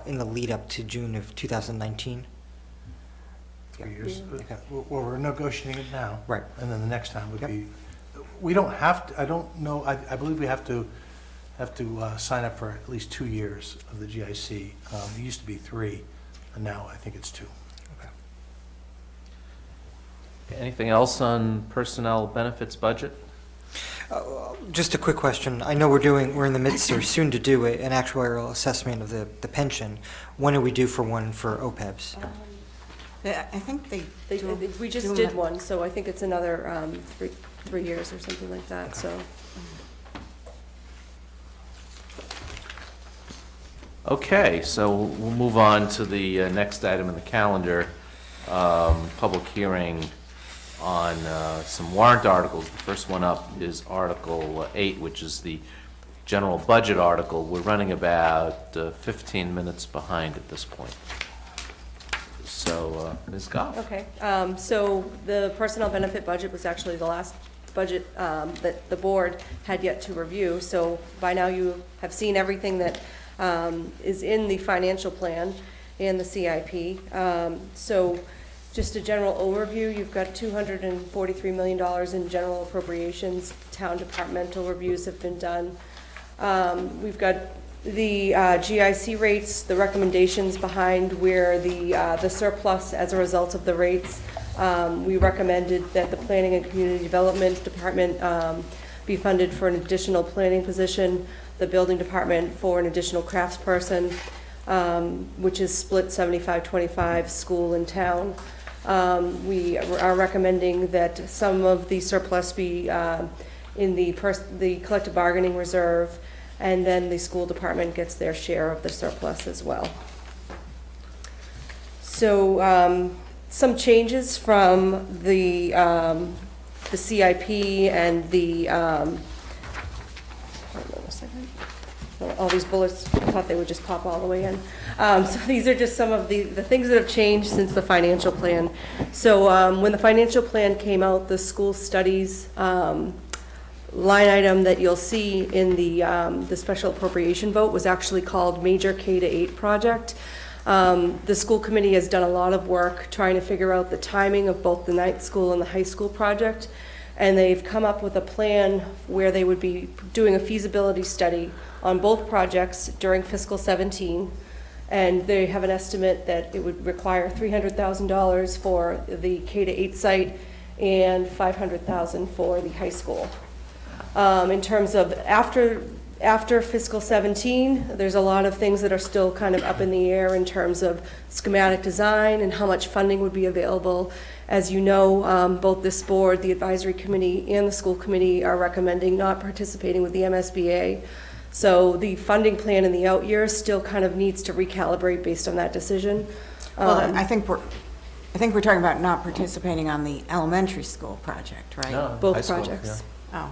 in the lead up to June of 2019? 3 years. Okay. Well, we're negotiating it now. Right. And then the next time would Yep. be, we don't have to, I don't know, I believe we have to sign up for at least 2 years of the GIC. It used to be 3, and now I think it's 2. Anything else on personnel benefits budget? Just a quick question. I know we're in the midst, or soon to do an actuarial assessment of the pension. When are we due for one for OPEBs? I think We just did one, so I think it's another 3 years or something like that, so. Okay, so we'll move on to the next item in the calendar, public hearing on some warrant articles. The first one up is Article 8, which is the general budget article. We're running about 15 minutes behind at this point. So, Ms. Goff? Okay, so the personnel benefit budget was actually the last budget that the board had yet to review. So by now you have seen everything that is in the financial plan and the CIP. So just a general overview, you've got $243 million in general appropriations. Town departmental reviews have been done. We've got the GIC rates, the recommendations behind where the surplus as a result of the rates. We recommended that the Planning and Community Development Department be funded for an additional planning position, the Building Department for an additional craftsperson, which is split 75-25 school and town. We are recommending that some of the surplus be in the collective bargaining reserve, and then the school department gets their share of the surplus as well. So some changes from the CIP and the, hold on a second. All these bullets, I thought they would just pop all the way in. So these are just some of the things that have changed since the financial plan. So when the financial plan came out, the school studies line item that you'll see in the special appropriation vote was actually called Major K-8 Project. The school committee has done a lot of work trying to figure out the timing of both the night school and the high school project, and they've come up with a plan where they would be doing a feasibility study on both projects during fiscal 17, and they have an estimate that it would require $300,000 for the K-8 site and $500,000 for the high school. In terms of after fiscal 17, there's a lot of things that are still kind of up in the air in terms of schematic design and how much funding would be available. As you know, both this board, the advisory committee, and the school committee are recommending not participating with the MSBA. So the funding plan in the out years still kind of needs to recalibrate based on that decision. Well, I think we're talking about not participating on the elementary school project, right? No, high Both school, projects. Oh.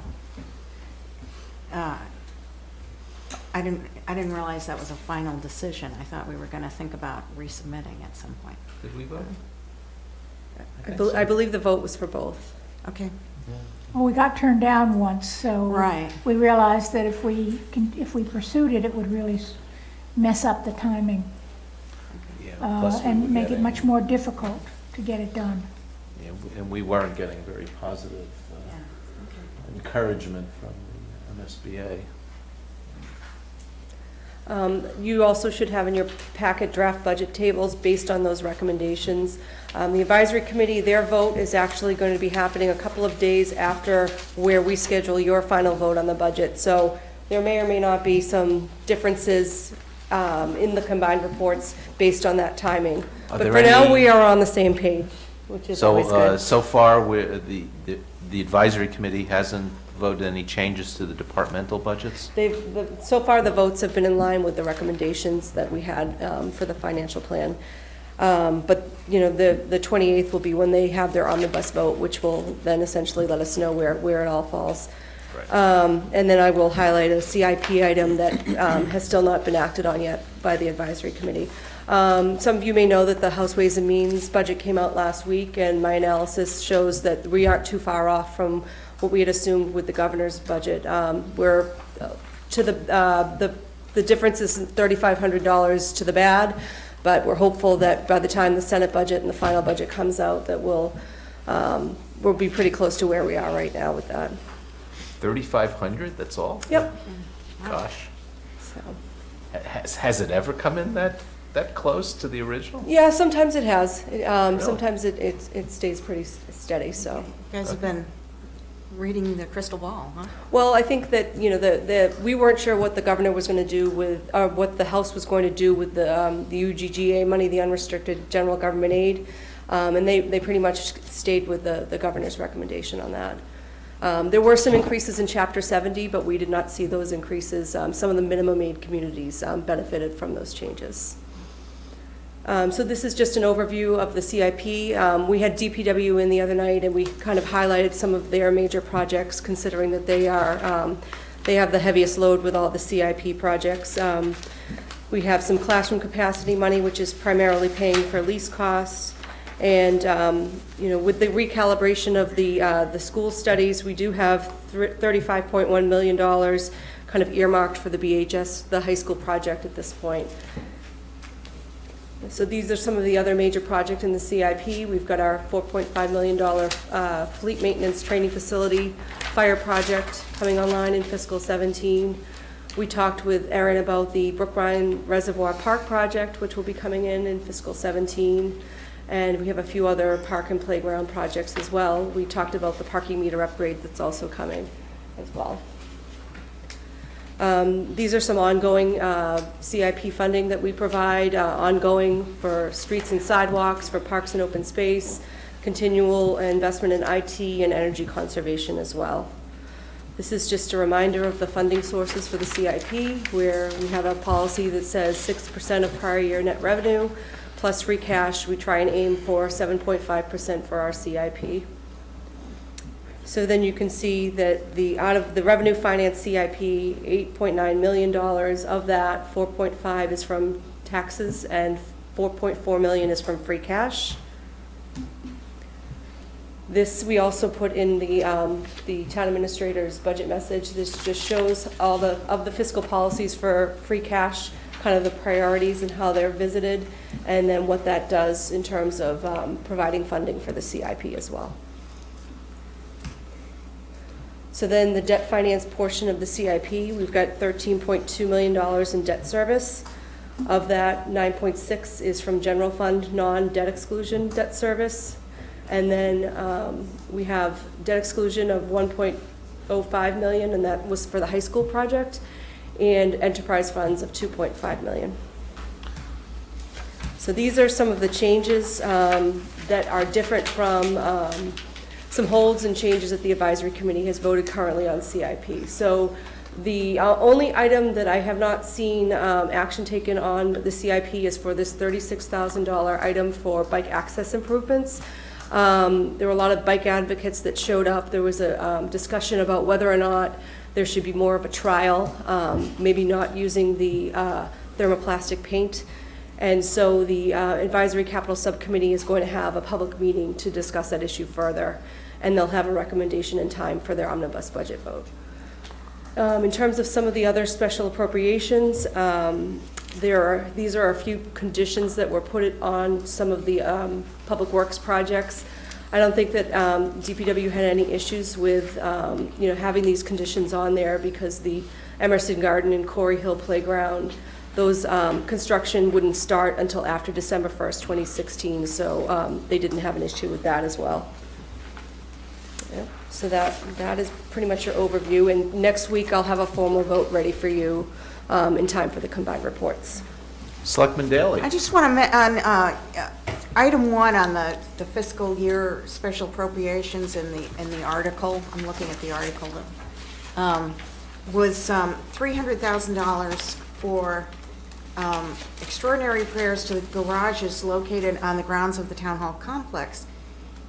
I didn't realize that was a final decision. I thought we were going to think about resubmitting at some point. Did we vote? I believe the vote was for both. Okay. Well, we got turned down once, so Right. we realized that if we pursued it, it would really mess up the timing Yeah, plus we were and make it getting- much more difficult to get it done. Yeah, and we weren't getting very positive encouragement from the MSBA. You also should have in your packet draft budget tables based on those recommendations. The advisory committee, their vote is actually going to be happening a couple of days after where we schedule your final vote on the budget. So there may or may not be some differences in the combined reports based on that timing. Are But there for now, any- we are on the same page, which is always good. So far, the advisory committee hasn't voted any changes to the departmental budgets? So far, the votes have been in line with the recommendations that we had for the financial plan. But, you know, the 28th will be when they have their omnibus vote, which will then essentially let us know where it all falls. Right. And then I will highlight a CIP item that has still not been acted on yet by the advisory committee. Some of you may know that the House Ways and Means budget came out last week, and my analysis shows that we aren't too far off from what we had assumed with the governor's budget. We're to the difference is $3,500 to the bad, but we're hopeful that by the time the Senate budget and the final budget comes out, that we'll be pretty close to where we are right now with that. 3,500, that's all? Yep. Gosh. So. Has it ever come in that close to the original? Yeah, sometimes it has. Sometimes it stays pretty steady, so. You guys have been reading the crystal ball, huh? Well, I think that, you know, we weren't sure what the governor was going to do with, or what the House was going to do with the UGGA money, the unrestricted general government aid, and they pretty much stayed with the governor's recommendation on that. There were some increases in Chapter 70, but we did not see those increases. Some of the minimum aid communities benefited from those changes. So this is just an overview of the CIP. We had DPW in the other night, and we kind of highlighted some of their major projects, considering that they have the heaviest load with all the CIP projects. We have some classroom capacity money, which is primarily paying for lease costs, And, with the recalibration of the school studies, we do have $35.1 million kind of earmarked for the BHS, the high school project at this point. So these are some of the other major projects in the CIP. We've got our $4.5 million fleet maintenance training facility fire project coming online in fiscal 17. We talked with Erin about the Brookline Reservoir Park project, which will be coming in fiscal 17. And we have a few other park and playground projects as well. We talked about the parking meter upgrade that's also coming as well. These are some ongoing CIP funding that we provide, ongoing for streets and sidewalks, for parks and open space, continual investment in IT and energy conservation as well. This is just a reminder of the funding sources for the CIP, where we have a policy that says 6% of prior year net revenue plus free cash. We try and aim for 7.5% for our CIP. So then you can see that out of the revenue finance CIP, $8.9 million of that, 4.5 is from taxes and 4.4 million is from free cash. This we also put in the town administrator's budget message. This just shows all of the fiscal policies for free cash, kind of the priorities and how they're visited, and then what that does in terms of providing funding for the CIP as well. So then the debt finance portion of the CIP, we've got $13.2 million in debt service. Of that, 9.6 is from general fund non-debt exclusion debt service. And then we have debt exclusion of 1.05 million, and that was for the high school project, and enterprise funds of 2.5 million. So these are some of the changes that are different from some holds and changes that the advisory committee has voted currently on CIP. So the only item that I have not seen action taken on the CIP is for this $36,000 item for bike access improvements. There were a lot of bike advocates that showed up. There was a discussion about whether or not there should be more of a trial, maybe not using the thermoplastic paint. And so the Advisory Capital Subcommittee is going to have a public meeting to discuss that issue further, and they'll have a recommendation in time for their omnibus budget vote. In terms of some of the other special appropriations, these are a few conditions that were put on some of the public works projects. I don't think that DPW had any issues with having these conditions on there, because the Emerson Garden and Corey Hill Playground, those construction wouldn't start until after December 1st, 2016, so they didn't have an issue with that as well. Yep. So that is pretty much your overview, and next week I'll have a formal vote ready for you in time for the combined reports. Selectman Daley. I just want to, on item 1 on the fiscal year special appropriations in the article, I'm looking at the article, was $300,000 for extraordinary repairs to the garages located on the grounds of the Town Hall complex.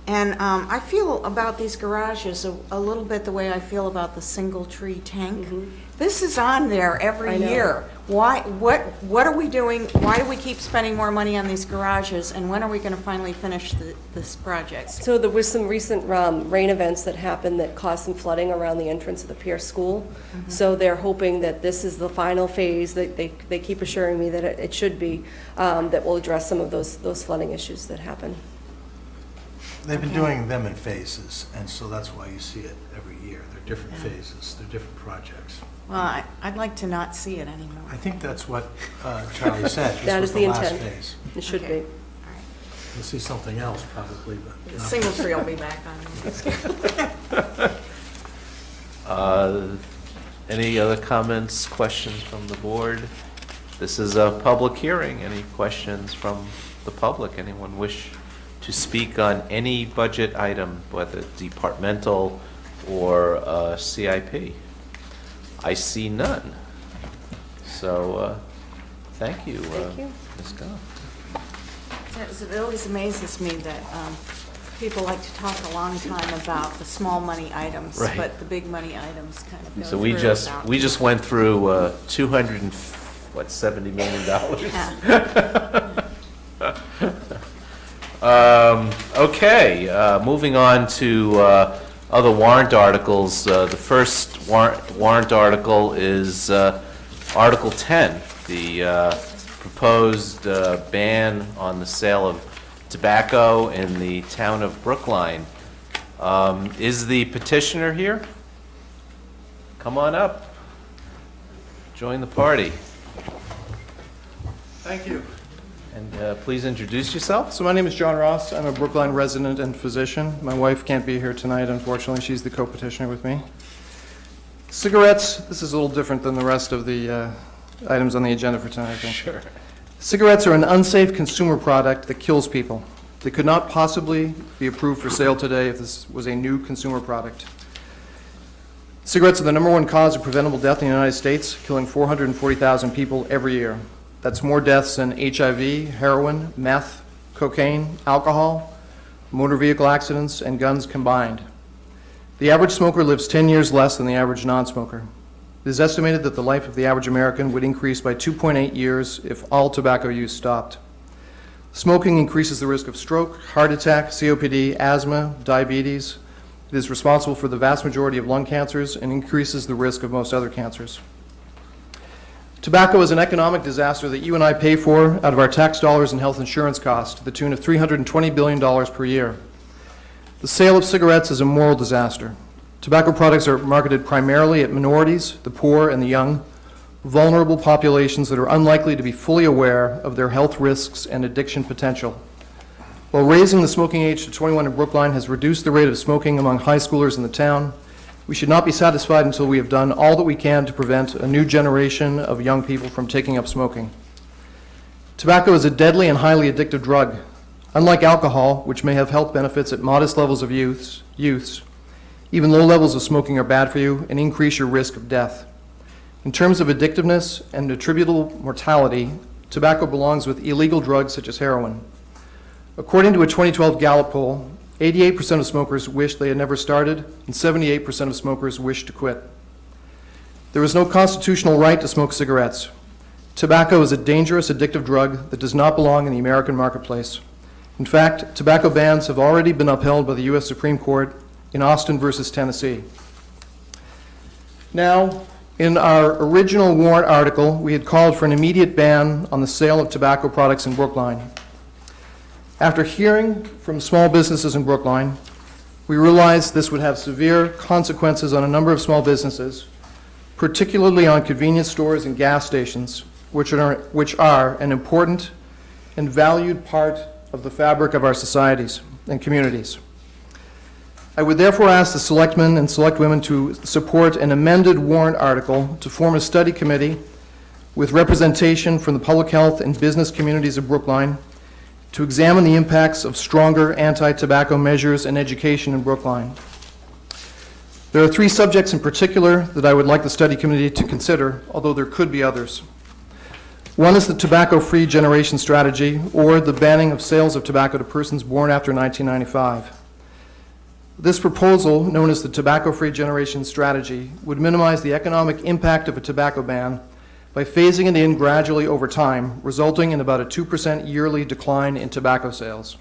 And I feel about these garages a little bit the way I feel about the single tree tank. Mm-hmm. This is on there every year. Why? What are we doing? Why do we keep spending more money on these garages? And when are we going to finally finish this project? So there was some recent rain events that happened that caused some flooding around the entrance of the Pierce School. Mm-hmm. So they're hoping that this is the final phase. That they keep assuring me that it should be, that will address some of those flooding issues that happen. They've been doing them in phases, and so that's why you see it every year. They're different phases, they're different projects. Well, I'd like to not see it anymore. I think that's what Charlie said. That This was is the the last intent. phase. It should Okay. be. All right. You'll see something else probably, but The not- single tree will be back on. Any other comments, questions from the board? This is a public hearing. Any questions from the public? Anyone wish to speak on any budget item, whether departmental or CIP? I see none. So, thank you, Thank you. Ms. Goff. It always amazes me that people like to talk a long time about the small money items, Right. but the big money items kind of go So we through just without- went through $70 million. Yeah. Okay, moving on to other warrant articles. The first warrant article is Article 10, the proposed ban on the sale of tobacco in the town of Brookline. Is the petitioner here? Come on up. Join the party. Thank you. And please introduce yourself. So my name is John Ross. I'm a Brookline resident and physician. My wife can't be here tonight, unfortunately. She's the co-petitioner with me. Cigarettes, this is a little different than the rest of the items on the agenda for tonight, I think. Sure. Cigarettes are an unsafe consumer product that kills people. They could not possibly be approved for sale today if this was a new consumer product. Cigarettes are the #1 cause of preventable death in the United States, killing 440,000 people every year. That's more deaths than HIV, heroin, meth, cocaine, alcohol, motor vehicle accidents, and guns combined. The average smoker lives 10 years less than the average non-smoker. It is estimated that the life of the average American would increase by 2.8 years if all tobacco use stopped. Smoking increases the risk of stroke, heart attack, COPD, asthma, diabetes. It is responsible for the vast majority of lung cancers and increases the risk of most other cancers. Tobacco is an economic disaster that you and I pay for out of our tax dollars and health insurance costs to the tune of $320 billion per year. The sale of cigarettes is a moral disaster. Tobacco products are marketed primarily at minorities, the poor, and the young, vulnerable populations that are unlikely to be fully aware of their health risks and addiction potential. While raising the smoking age to 21 in Brookline has reduced the rate of smoking among high schoolers in the town, we should not be satisfied until we have done all that we can to prevent a new generation of young people from taking up smoking. Tobacco is a deadly and highly addictive drug. Unlike alcohol, which may have health benefits at modest levels of use, even low levels of smoking are bad for you and increase your risk of death. In terms of addictiveness and attributable mortality, tobacco belongs with illegal drugs such as heroin. According to a 2012 Gallup poll, 88% of smokers wish they had never started, and 78% of smokers wish to quit. There is no constitutional right to smoke cigarettes. Tobacco is a dangerous, addictive drug that does not belong in the American marketplace. In fact, tobacco bans have already been upheld by the U.S. Supreme Court in Austin versus Tennessee. Now, in our original warrant article, we had called for an immediate ban on the sale of tobacco products in Brookline. After hearing from small businesses in Brookline, we realized this would have severe consequences on a number of small businesses, particularly on convenience stores and gas stations, which are an important and valued part of the fabric of our societies and communities. I would therefore ask the Selectmen and Selectwomen to support an amended warrant article to form a study committee with representation from the public health and business communities of Brookline to examine the impacts of stronger anti-tobacco measures and education in Brookline. There are 3 subjects in particular that I would like the study committee to consider, although there could be others. One is the tobacco-free generation strategy, or the banning of sales of tobacco to persons born after 1995. This proposal, known as the tobacco-free generation strategy, would minimize the economic impact of a tobacco ban by phasing it in gradually over time, resulting in about a 2% yearly decline in tobacco sales.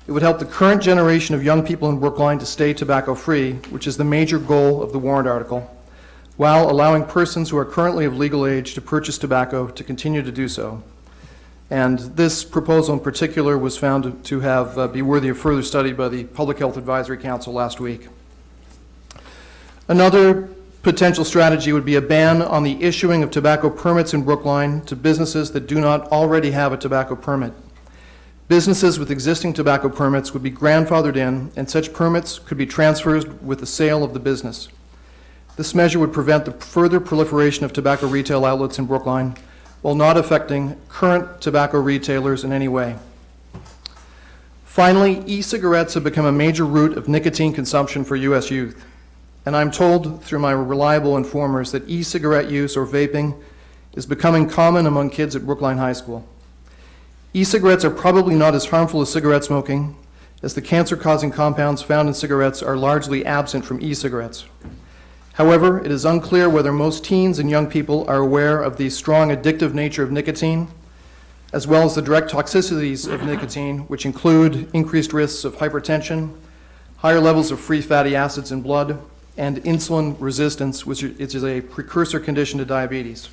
It would help the current generation of young people in Brookline to stay tobacco-free, which is the major goal of the warrant article, while allowing persons who are currently of legal age to purchase tobacco to continue to do so. And this proposal in particular was found to have be worthy of further study by the Public Health Advisory Council last week. Another potential strategy would be a ban on the issuing of tobacco permits in Brookline to businesses that do not already have a tobacco permit. Businesses with existing tobacco permits would be grandfathered in, and such permits could be transferred with the sale of the business. This measure would prevent the further proliferation of tobacco retail outlets in Brookline while not affecting current tobacco retailers in any way. Finally, e-cigarettes have become a major route of nicotine consumption for U.S. youth. And I'm told through my reliable informers that e-cigarette use or vaping is becoming common among kids at Brookline High School. E-cigarettes are probably not as harmful as cigarette smoking, as the cancer-causing compounds found in cigarettes are largely absent from e-cigarettes. However, it is unclear whether most teens and young people are aware of the strong addictive nature of nicotine, as well as the direct toxicities of nicotine, which include increased risks of hypertension, higher levels of free fatty acids in blood, and insulin resistance, which is a precursor condition to diabetes.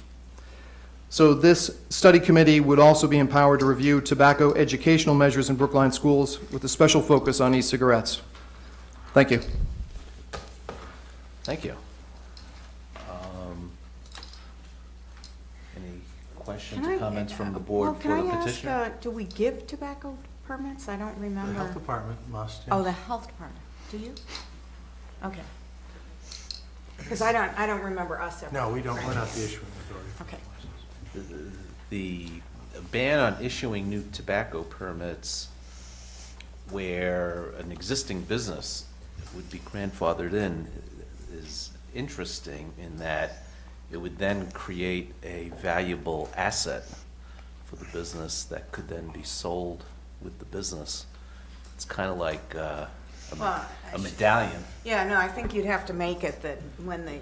So this study committee would also be empowered to review tobacco educational measures in Brookline schools with a special focus on e-cigarettes. Thank you. Thank you. Any questions or comments from the board for the petitioner? Can I ask, do we give tobacco permits? I don't The remember. health department must, yes. Oh, the health department, do you? Okay. Because I don't remember us ever. No, we're not the issuing authority. Okay. The ban on issuing new tobacco permits where an existing business would be grandfathered in is interesting in that it would then create a valuable asset for the business that could then be sold with the business. It's kind of like a medallion. Yeah, no, I think you'd have to make it that when they,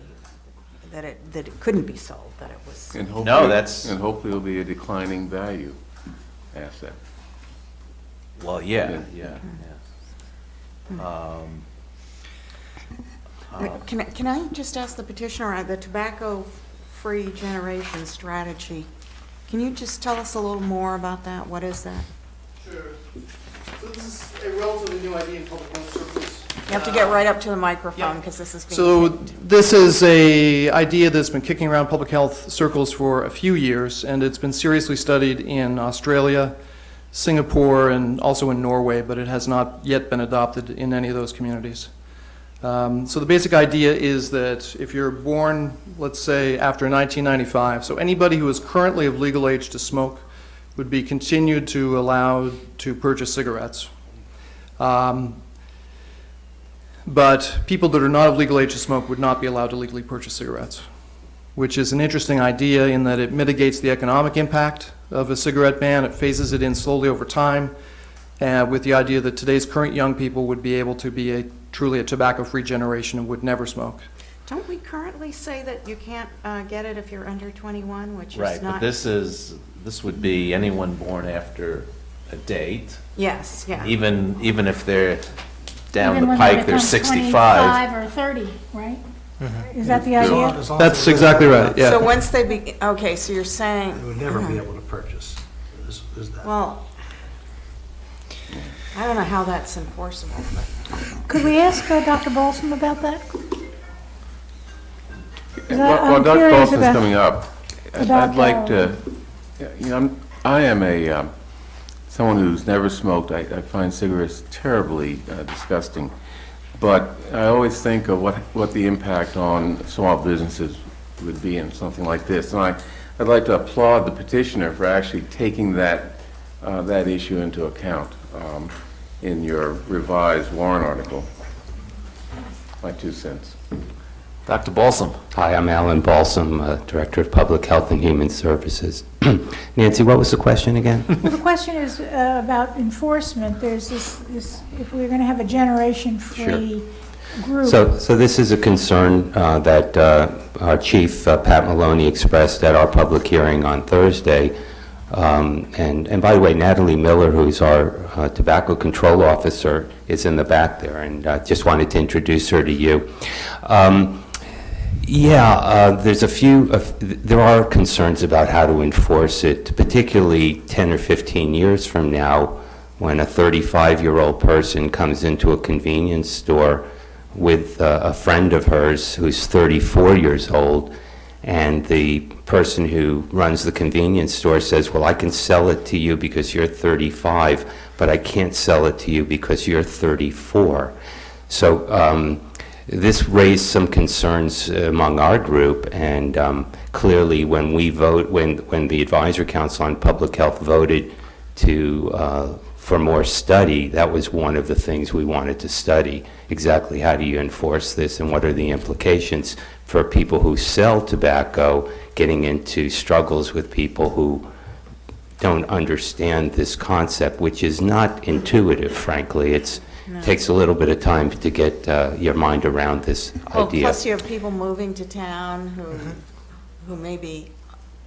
that it couldn't be sold, that it was. And hopefully- No, that's- And hopefully it'll be a declining value asset. Well, yeah. Can I just ask the petitioner, the tobacco-free generation strategy, can you just tell us a little more about that? What is that? Sure. So this is a relatively new idea in public health circles. You have to get right up to the microphone because this is being So taped. this is a idea that's been kicking around public health circles for a few years, and it's been seriously studied in Australia, Singapore, and also in Norway, but it has not yet been adopted in any of those communities. So the basic idea is that if you're born, let's say, after 1995, so anybody who is currently of legal age to smoke would be continued to allow to purchase cigarettes. But people that are not of legal age to smoke would not be allowed to legally purchase cigarettes, which is an interesting idea in that it mitigates the economic impact of a cigarette ban. It phases it in slowly over time, with the idea that today's current young people would be able to be truly a tobacco-free generation and would never smoke. Don't we currently say that you can't get it if you're under 21, which is not? Right, but this would be anyone born after a date. Yes, yeah. Even if they're down Even the when they pike, they're become 65. 25 or 30, right? Is that the idea? As long as That's they- exactly right, yeah. So once they be, okay, so you're saying. They would never be able to purchase. Is that? Well, I don't know how that's enforceable, but. Could we ask Dr. Balsam about that? While I'm Dr. curious Paulson's about- coming up, about, I'd like to, I am someone who's never smoked. I find cigarettes terribly disgusting. But I always think of what the impact on small businesses would be in something like this. And I'd like to applaud the petitioner for actually taking that issue into account in your revised warrant article. My 2 cents. Dr. Balsam. Hi, I'm Alan Balsam, Director of Public Health and Human Services. Nancy, what was the question again? Well, the question is about enforcement. There's this if we're going to have a generation-free group. So this is a concern that our Chief, Pat Maloney, expressed at our public hearing on Thursday. And by the way, Natalie Miller, who's our tobacco control officer, is in the back there, and I just wanted to introduce her to you. There's there are concerns about how to enforce it, particularly 10 or 15 years from now, when a 35-year-old person comes into a convenience store with a friend of hers who's 34 years old, and the person who runs the convenience store says, well, I can sell it to you because you're 35, but I can't sell it to you because you're 34. So this raised some concerns among our group, and clearly when we vote, when the Advisory Council on Public Health voted for more study, that was one of the things we wanted to study. Exactly how do you enforce this, and what are the implications for people who sell tobacco getting into struggles with people who don't understand this concept, which is not intuitive, frankly. It takes a little bit of time to get your mind around this Well, idea. plus you have people moving to town who maybe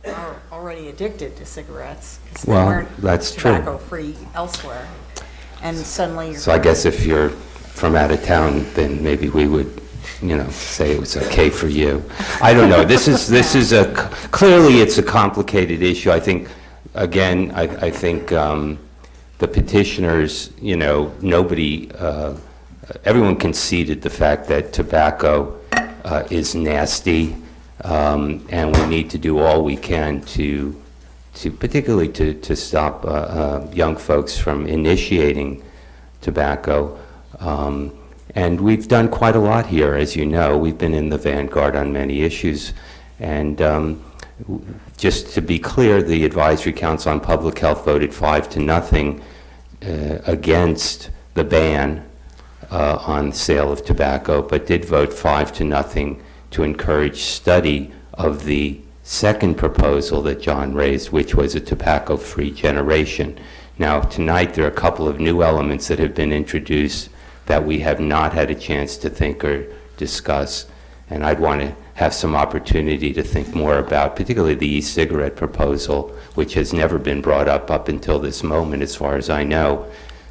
are already addicted to cigarettes because they Well, weren't that's true. tobacco-free elsewhere. And suddenly you're... So I guess if you're from out of town, then maybe we would, say it was okay for you. I don't know. This is clearly it's a complicated issue. I think, again, I think the petitioners, nobody, everyone conceded the fact that tobacco is nasty, and we need to do all we can to particularly to stop young folks from initiating tobacco. And we've done quite a lot here, as you know. We've been in the vanguard on many issues. And just to be clear, the Advisory Council on Public Health voted 5-0 against the ban on sale of tobacco, but did vote 5-0 to encourage study of the second proposal that John raised, which was a tobacco-free generation. Now, tonight there are a couple of new elements that have been introduced that we have not had a chance to think or discuss, and I'd want to have some opportunity to think more about, particularly the e-cigarette proposal, which has never been brought up until this moment, as far as I know.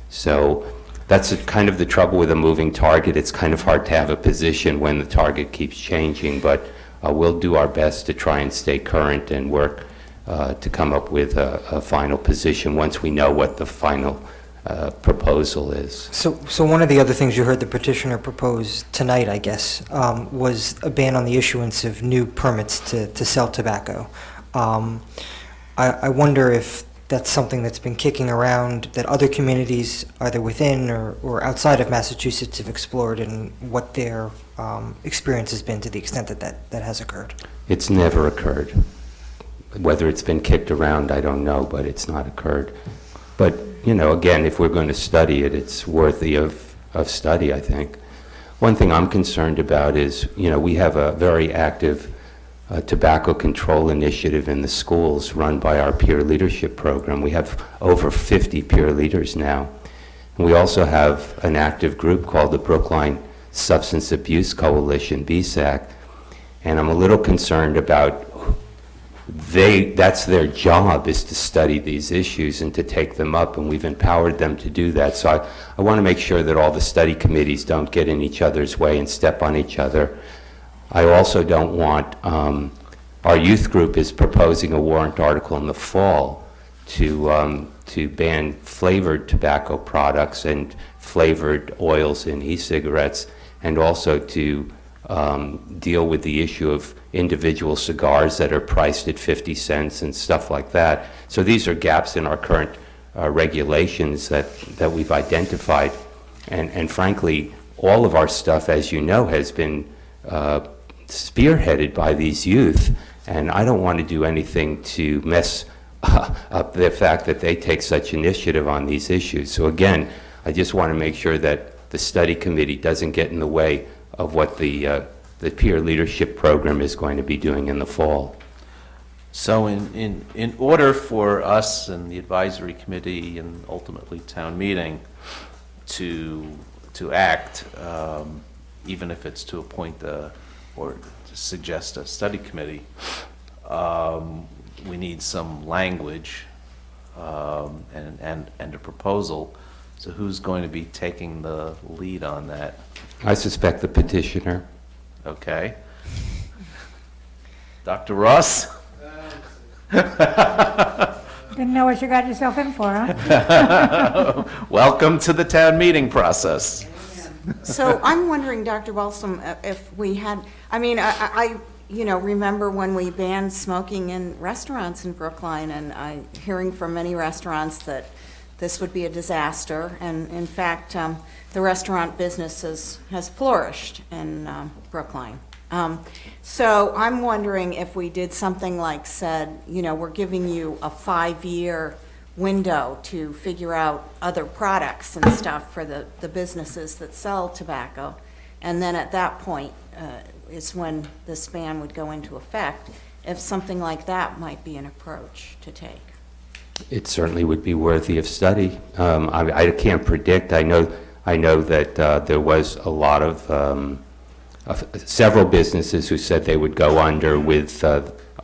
So that's kind of the trouble with a moving target. It's kind of hard to have a position when the target keeps changing, but we'll do our best to try and stay current and work to come up with a final position once we know what the final proposal is. So one of the other things you heard the petitioner propose tonight, I guess, was a ban on the issuance of new permits to sell tobacco. I wonder if that's something that's been kicking around that other communities, either within or outside of Massachusetts, have explored, and what their experience has been to the extent that has occurred. It's never occurred. Whether it's been kicked around, I don't know, but it's not occurred. But, again, if we're going to study it, it's worthy of study, I think. One thing I'm concerned about is, we have a very active tobacco control initiative in the schools run by our peer leadership program. We have over 50 peer leaders now. And we also have an active group called the Brookline Substance Abuse Coalition, BSAC, and I'm a little concerned about that's their job, is to study these issues and to take them up, and we've empowered them to do that. So I want to make sure that all the study committees don't get in each other's way and step on each other. I also don't want, our youth group is proposing a warrant article in the fall to ban flavored tobacco products and flavored oils in e-cigarettes, and also to deal with the issue of individual cigars that are priced at 50 cents and stuff like that. So these are gaps in our current regulations that we've identified. And frankly, all of our stuff, as you know, has been spearheaded by these youth. And I don't want to do anything to mess up the fact that they take such initiative on these issues. So again, I just want to make sure that the study committee doesn't get in the way of what the peer leadership program is going to be doing in the fall. So in order for us and the advisory committee and ultimately town meeting to act, even if it's to appoint or to suggest a study committee, we need some language and a proposal. So who's going to be taking the lead on that? I suspect the petitioner. Okay. Dr. Ross? Didn't know what you got yourself in for, huh? Welcome to the town meeting process. So I'm wondering, Dr. Walsum, if we had, I remember when we banned smoking in restaurants in Brookline, and I'm hearing from many restaurants that this would be a disaster, and in fact, the restaurant business has flourished in Brookline. So I'm wondering if we did something like said, we're giving you a 5-year window to figure out other products and stuff for the businesses that sell tobacco, and then at that point is when this ban would go into effect, if something like that might be an approach to take. It certainly would be worthy of study. I can't predict. I know that there was a lot of several businesses who said they would go under with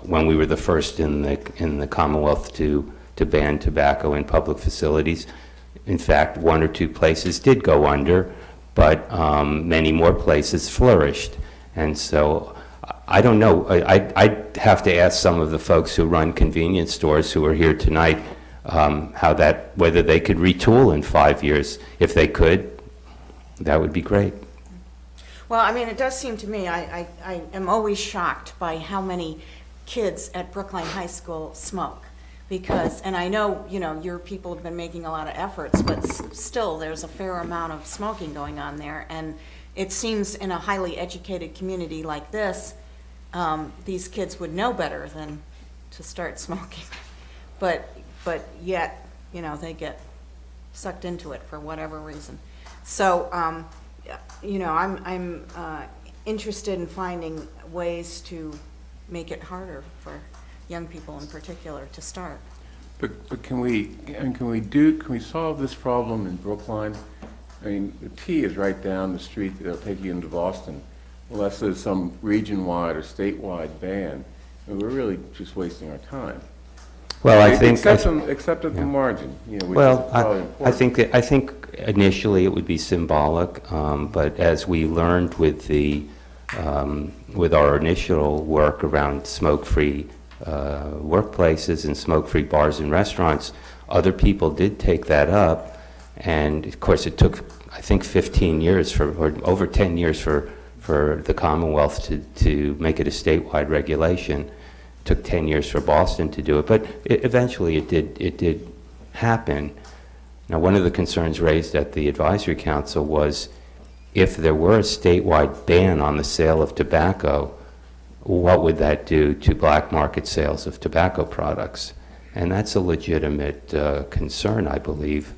when we were the first in the Commonwealth to ban tobacco in public facilities. In fact, one or two places did go under, but many more places flourished. And so I don't know. I'd have to ask some of the folks who run convenience stores who are here tonight whether they could retool in 5 years. If they could, that would be great. Well, I mean, it does seem to me, I am always shocked by how many kids at Brookline High School smoke. Because, and I know, your people have been making a lot of efforts, but still, there's a fair amount of smoking going on there. And it seems in a highly educated community like this, these kids would know better than to start smoking. But yet, they get sucked into it for whatever reason. So, I'm interested in finding ways to make it harder for young people in particular to start. But can we solve this problem in Brookline? I mean, the T is right down the street that'll take you into Boston. Unless there's some region-wide or statewide ban, and we're really just wasting our time. Well, I think except at the margin, which is probably important. I think initially it would be symbolic, but as we learned with our initial work around smoke-free workplaces and smoke-free bars and restaurants, other people did take that up, and of course it took, I think, 15 years or over 10 years for the Commonwealth to make it a statewide regulation. It took 10 years for Boston to do it, but eventually it did happen. Now, one of the concerns raised at the advisory council was if there were a statewide ban on the sale of tobacco, what would that do to black market sales of tobacco products? And that's a legitimate concern, I believe,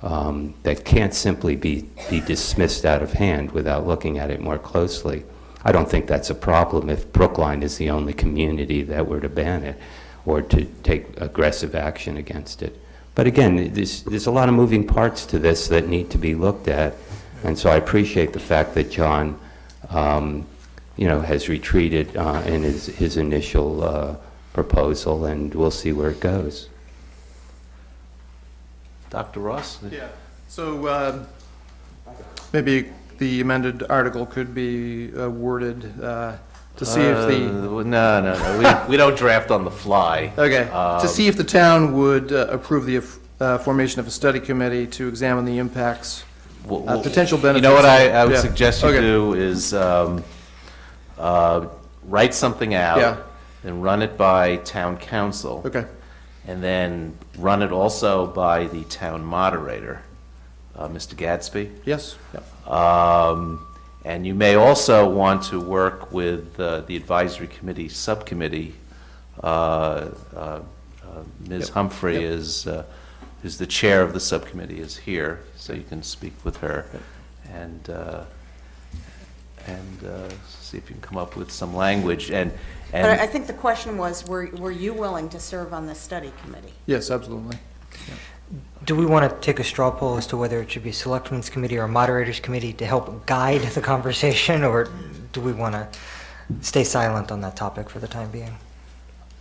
that can't simply be dismissed out of hand without looking at it more closely. I don't think that's a problem if Brookline is the only community that were to ban it or to take aggressive action against it. But again, there's a lot of moving parts to this that need to be looked at, and so I appreciate the fact that John has retreated in his initial proposal, and we'll see where it goes. Dr. Ross? Yeah, so maybe the amended article could be worded to see if the... No. We don't draft on the fly. Okay, to see if the town would approve the formation of a study committee to examine the impacts, potential benefits. You know what I would suggest you Okay. do is write something out and run it by town council. Okay. And then run it also by the town moderator, Mr. Gadsby. Yes. And you may also want to work with the advisory committee subcommittee. Ms. Humphrey is the chair of the subcommittee, is here, so you can speak with her and see if you can come up with some language. But I think the question was, were you willing to serve on the study committee? Yes, absolutely. Do we want to take a straw poll as to whether it should be a selectmen's committee or a moderator's committee to help guide the conversation, or do we want to stay silent on that topic for the time being?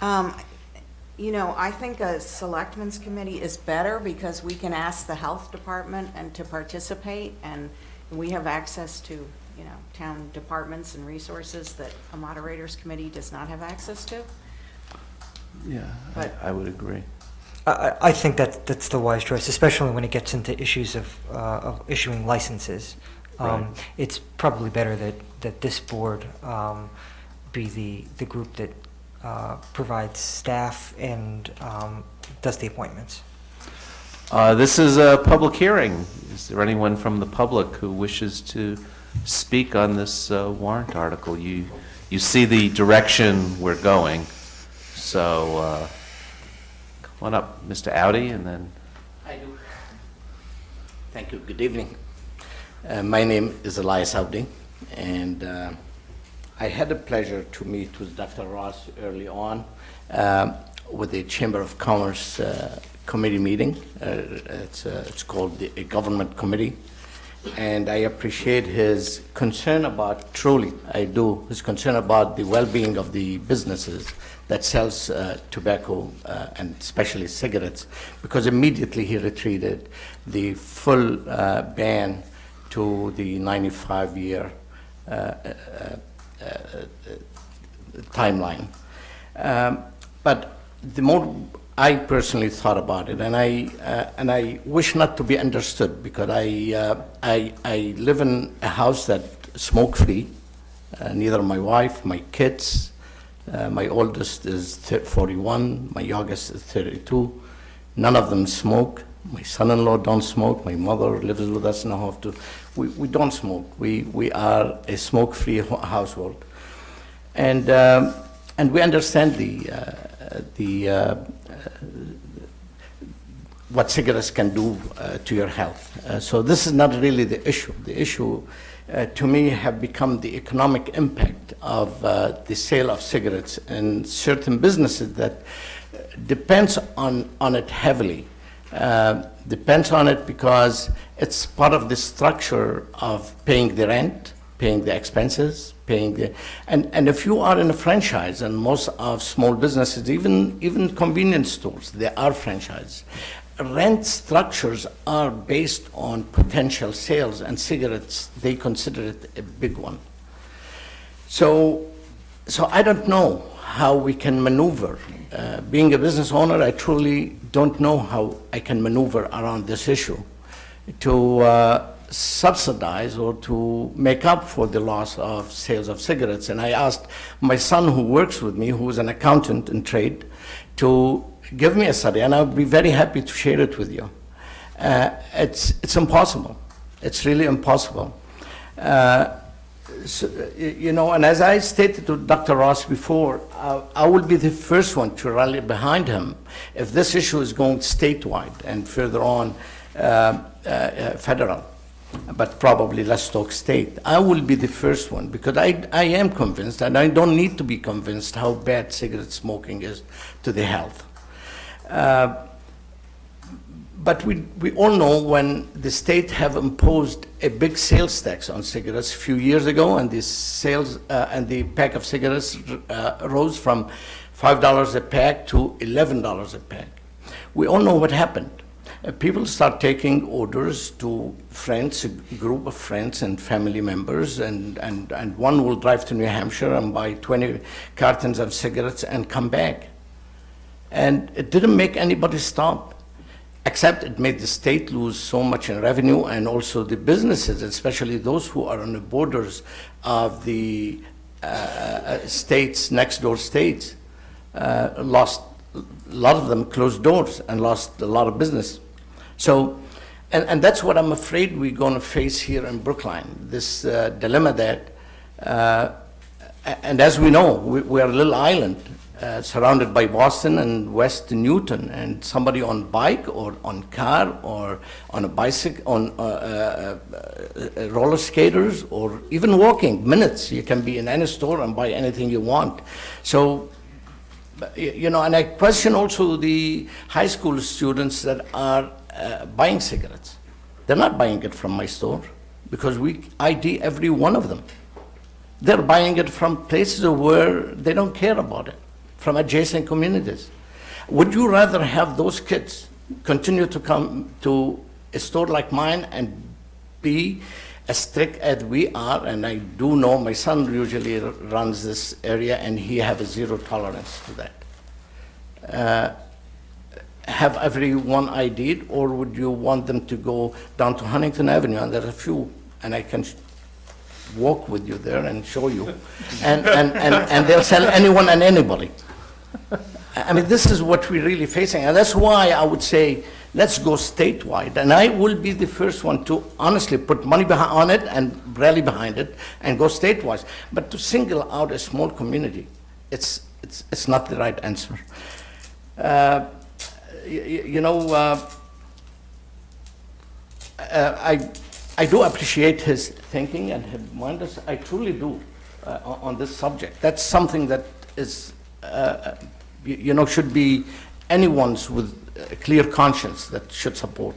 I think a selectmen's committee is better because we can ask the health department and to participate, and we have access to, town departments and resources that a moderator's committee does not have access to. Yeah, I would agree. I think that's the wise choice, especially when it gets into issues of issuing licenses. Right. It's probably better that this board be the group that provides staff and does the appointments. This is a public hearing. Is there anyone from the public who wishes to speak on this warrant article? You see the direction we're going, so come on up, Mr. Audi, and then... I do. Thank you. Good evening. My name is Elias Audi, and I had the pleasure to meet with Dr. Ross early on with the Chamber of Commerce committee meeting. It's called the Government Committee. and I appreciate his concern about, truly, I do, his concern about the well-being of the businesses that sells tobacco and especially cigarettes, because immediately he retreated the full ban to the 95-year timeline. But the more I personally thought about it, and I wish not to be understood, because I live in a house that smoke-free. Neither my wife, my kids, my oldest is 41, my youngest is 32. None of them smoke. My son-in-law don't smoke. My mother lives with us in a house too. We don't smoke. We are a smoke-free household, and we understand what cigarettes can do to your health. So this is not really the issue. The issue, to me, have become the economic impact of the sale of cigarettes in certain businesses that depends on it heavily. Depends on it because it's part of the structure of paying the rent, paying the expenses, paying the, and if you are in a franchise, and most of small businesses, even convenience stores, they are franchise. Rent structures are based on potential sales, and cigarettes, they consider it a big one. So I don't know how we can maneuver. Being a business owner, I truly don't know how I can maneuver around this issue to subsidize or to make up for the loss of sales of cigarettes. And I asked my son, who works with me, who is an accountant in trade, to give me a study, and I'll be very happy to share it with you. It's impossible. It's really impossible. So, you know, and as I stated to Dr. Ross before, I will be the first one to rally behind him if this issue is going statewide and further on federal, but probably let's talk state. I will be the first one, because I am convinced, and I don't need to be convinced, how bad cigarette smoking is to the health. But we all know when the state have imposed a big sales tax on cigarettes a few years ago, and the sales and the pack of cigarettes rose from $5 a pack to $11 a pack. We all know what happened. People start taking orders to friends, a group of friends and family members, and one will drive to New Hampshire and buy 20 cartons of cigarettes and come back. And it didn't make anybody stop, except it made the state lose so much in revenue, and also the businesses, especially those who are on the borders of the states, next door states, lost, a lot of them closed doors and lost a lot of business. So, and that's what I'm afraid we're going to face here in Brookline, this dilemma that, and as we know, we are a little island, surrounded by Boston and West Newton, and somebody on bike or on car or on a bicycle, on roller skaters, or even walking minutes. You can be in any store and buy anything you want. So, you know, and I question also the high school students that are buying cigarettes. They're not buying it from my store, because we ID every one of them. They're buying it from places where they don't care about it, from adjacent communities. Would you rather have those kids continue to come to a store like mine and be as strict as we are? And I do know my son usually runs this area, and he has a zero tolerance to that. Have everyone ID'd, or would you want them to go down to Huntington Avenue, and there's a few, and I can walk with you there and show you, and they'll sell anyone and anybody. I mean, this is what we're really facing, and that's why I would say, let's go statewide, and I will be the first one to honestly put money on it and rally behind it and go statewide. But to single out a small community, it's not the right answer. You know, I do appreciate his thinking and his mind. I truly do on this subject. That's something that is, you know, should be anyone's with a clear conscience that should support.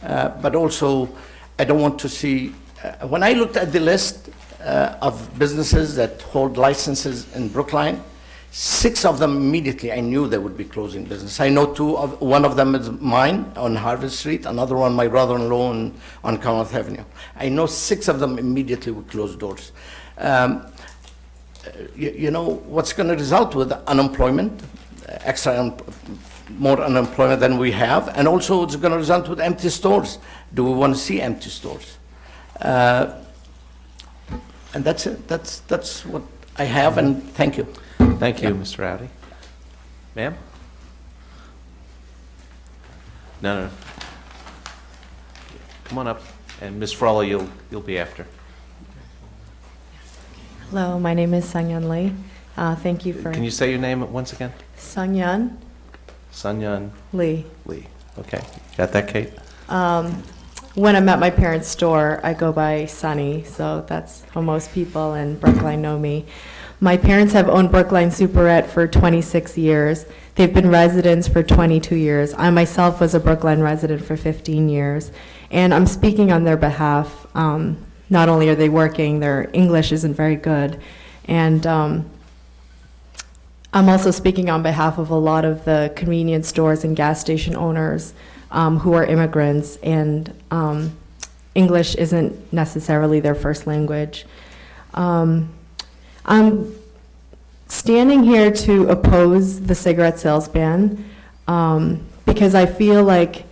But also, I don't want to see, when I looked at the list of businesses that hold licenses in Brookline, 6 of them immediately, I knew they would be closing business. I know 2 of, one of them is mine on Harvard Street, another one my brother-in-law on Commonwealth Avenue. I know 6 of them immediately would close doors. You know, what's going to result with unemployment, more unemployment than we have, and also it's going to result with empty stores. Do we want to see empty stores? And that's it. That's what I have, and thank you. Thank you, Mr. Rowdy. Ma'am? No. Come on up, and Ms. Frawley, you'll be after. Hello, my name is Sungyeon Lee. Thank you for... Can you say your name once again? Sungyeon Sunyeon Lee. Lee. Okay. Got that, Kate? When I'm at my parents' store, I go by Sunny, so that's how most people in Brookline know me. My parents have owned Brookline Superette for 26 years. They've been residents for 22 years. I myself was a Brookline resident for 15 years. And I'm speaking on their behalf. Not only are they working, their English isn't very good. And I'm also speaking on behalf of a lot of the convenience stores and gas station owners who are immigrants, and English isn't necessarily their first language. I'm standing here to oppose the cigarette sales ban because I feel like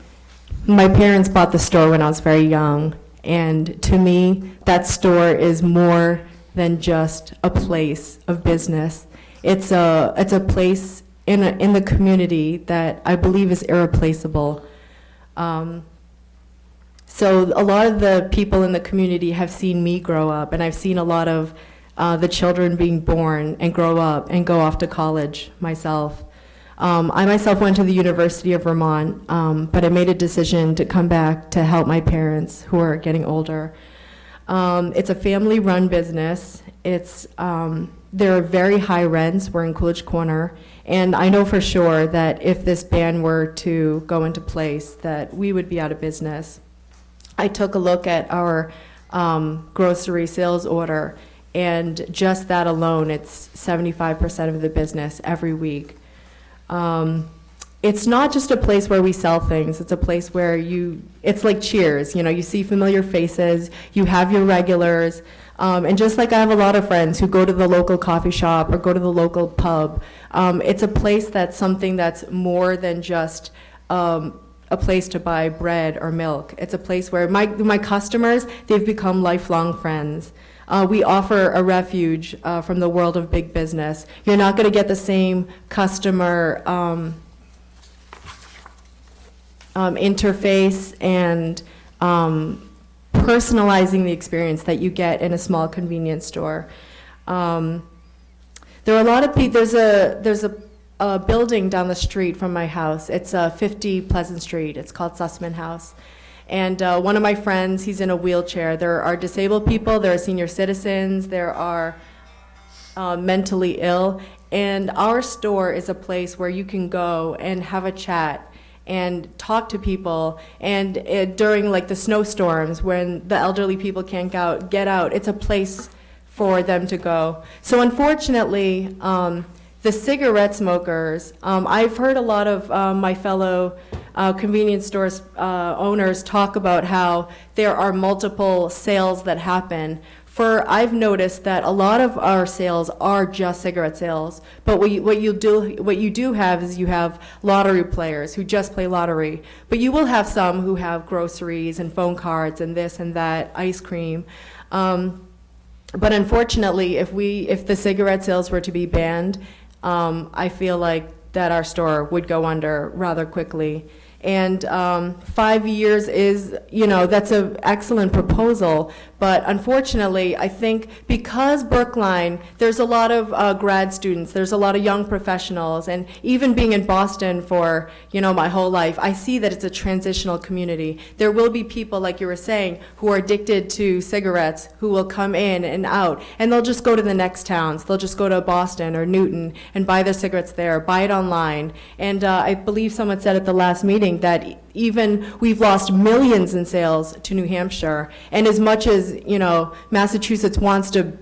my parents bought the store when I was very young, and to me, that store is more than just a place of business. It's a place in the community that I believe is irreplaceable. So a lot of the people in the community have seen me grow up, and I've seen a lot of the children being born and grow up and go off to college myself. I myself went to the University of Vermont, but I made a decision to come back to help my parents who are getting older. It's a family-run business. There are very high rents. We're in Coolidge Corner, and I know for sure that if this ban were to go into place, that we would be out of business. I took a look at our grocery sales order, and just that alone, it's 75% of the business every week. It's not just a place where we sell things. It's a place where it's like Cheers. You know, you see familiar faces, you have your regulars, and just like I have a lot of friends who go to the local coffee shop or go to the local pub, it's a place that's something that's more than just a place to buy bread or milk. It's a place where my customers, they've become lifelong friends. We offer a refuge from the world of big business. You're not going to get the same customer interface and personalizing the experience that you get in a small convenience store. There are a lot of people. There's a building down the street from my house. It's 50 Pleasant Street. It's called Sussman House. And one of my friends, he's in a wheelchair. There are disabled people, there are senior citizens, there are mentally ill. And our store is a place where you can go and have a chat and talk to people. And during like the snowstorms, when the elderly people can't get out, it's a place for them to go. So unfortunately, the cigarette smokers, I've heard a lot of my fellow convenience stores owners talk about how there are multiple sales that happen. I've noticed that a lot of our sales are just cigarette sales, but what you do have is you have lottery players who just play lottery, but you will have some who have groceries and phone cards and this and that, ice cream. But unfortunately, if the cigarette sales were to be banned, I feel like that our store would go under rather quickly. And 5 years is, that's an excellent proposal. But unfortunately, I think because Brookline, there's a lot of grad students, there's a lot of young professionals, and even being in Boston for, my whole life, I see that it's a transitional community. There will be people, like you were saying, who are addicted to cigarettes, who will come in and out, and they'll just go to the next towns. They'll just go to Boston or Newton and buy their cigarettes there, buy it online. And I believe someone said at the last meeting complaining that even we've lost millions in sales to New Hampshire. And as much as, Massachusetts wants to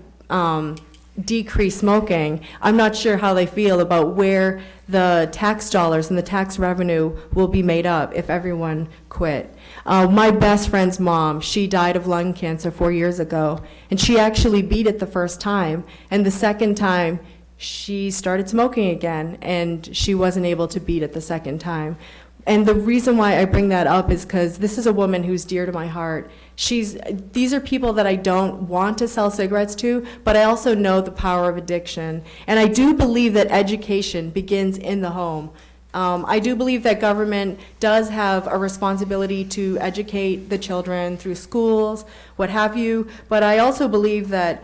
decrease smoking, I'm not sure how they feel about where the tax dollars and the tax revenue will be made up if everyone quit. My best friend's mom, she died of lung cancer 4 years ago, and she actually beat it the first time. And the second time, she started smoking again, and she wasn't able to beat it the second time. And the reason why I bring that up is because this is a woman who's dear to my heart. These are people that I don't want to sell cigarettes to, but I also know the power of addiction. And I do believe that education begins in the home. I do believe that government does have a responsibility to educate the children through schools, what have you, but I also believe that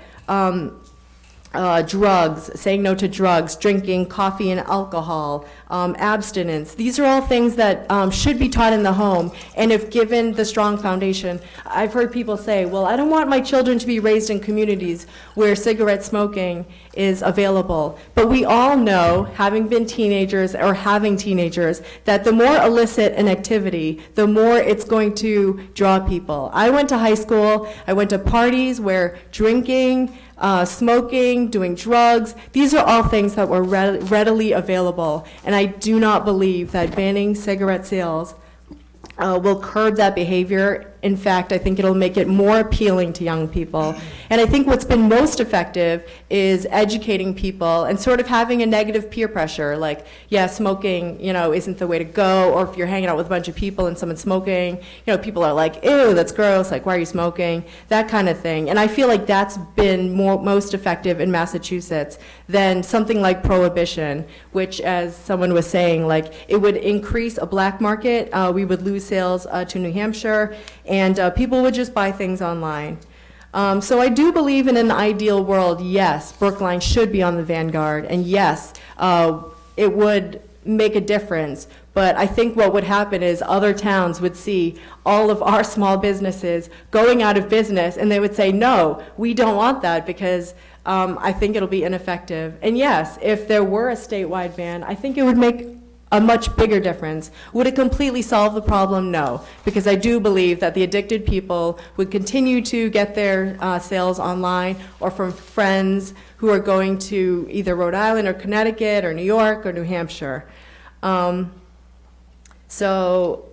drugs, saying no to drugs, drinking coffee and alcohol, abstinence. These are all things that should be taught in the home. And if given the strong foundation, I've heard people say, well, I don't want my children to be raised in communities where cigarette smoking is available. But we all know, having been teenagers or having teenagers, that the more illicit an activity, the more it's going to draw people. I went to high school, I went to parties where drinking, smoking, doing drugs, these are all things that were readily available. And I do not believe that banning cigarette sales will curb that behavior. In fact, I think it'll make it more appealing to young people. And I think what's been most effective is educating people and sort of having a negative peer pressure, like, yeah, smoking, isn't the way to go, or if you're hanging out with a bunch of people and someone's smoking, people are like, ew, that's gross, like, why are you smoking? That kind of thing. And I feel like that's been most effective in Massachusetts than something like prohibition, which, as someone was saying, like, it would increase a black market, we would lose sales to New Hampshire, and people would just buy things online. So I do believe in an ideal world, yes, Brookline should be on the vanguard, and yes, it would make a difference. But I think what would happen is other towns would see all of our small businesses going out of business, and they would say, no, we don't want that, because I think it'll be ineffective. And yes, if there were a statewide ban, I think it would make a much bigger difference. Would it completely solve the problem? No, because I do believe that the addicted people would continue to get their sales online or from friends who are going to either Rhode Island or Connecticut or New York or New Hampshire. So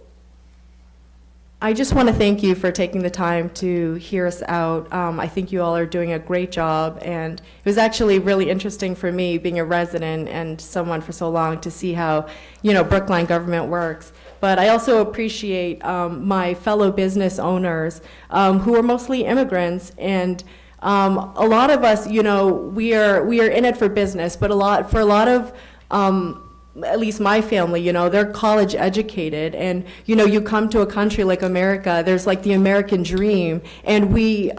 I just want to thank you for taking the time to hear us out. I think you all are doing a great job, and it was actually really interesting for me, being a resident and someone for so long, to see how, Brookline government works. But I also appreciate my fellow business owners who are mostly immigrants, and a lot of us, we are in it for business, but for a lot of at least my family, they're college educated, and, you come to a country like America, there's like the American dream, and we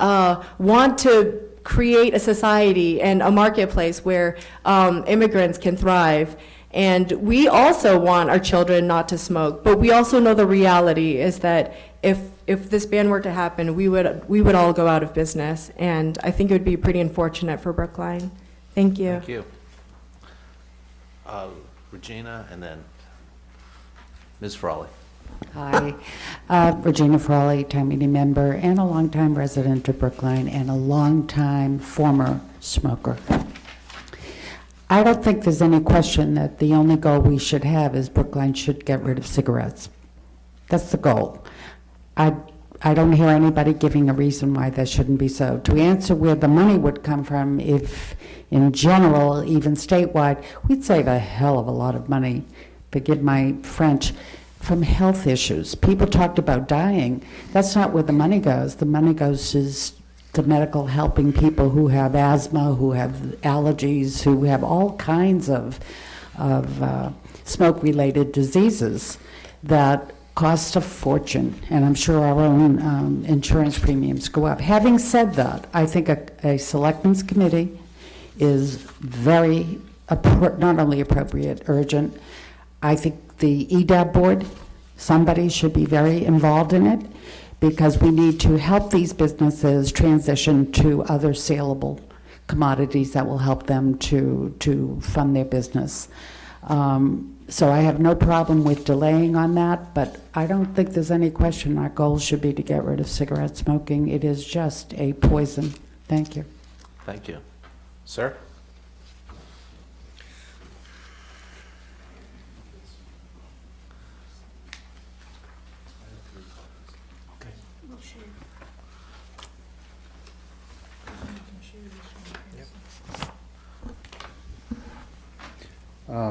want to create a society and a marketplace where immigrants can thrive. And we also want our children not to smoke, but we also know the reality is that if this ban were to happen, we would all go out of business, and I think it would be pretty unfortunate for Brookline. Thank you. Thank you. Regina, and then Ms. Frawley. Hi, Regina Frawley, town meeting member, and a longtime resident of Brookline, and a longtime former smoker. I don't think there's any question that the only goal we should have is Brookline should get rid of cigarettes. That's the goal. I don't hear anybody giving a reason why that shouldn't be so. To answer where the money would come from, if in general, even statewide, we'd save a hell of a lot of money, forgive my French, from health issues. People talked about dying. That's not where the money goes. The money goes to medical, helping people who have asthma, who have allergies, who have all kinds of smoke-related diseases that cost a fortune, and I'm sure our own insurance premiums go up. Having said that, I think a selectmen's committee is very, not only appropriate, urgent. I think the EDAB board, somebody should be very involved in it, because we need to help these businesses transition to other saleable commodities that will help them to fund their business. So I have no problem with delaying on that, but I don't think there's any question our goal should be to get rid of cigarette smoking. It is just a poison. Thank you. Thank you. Sir?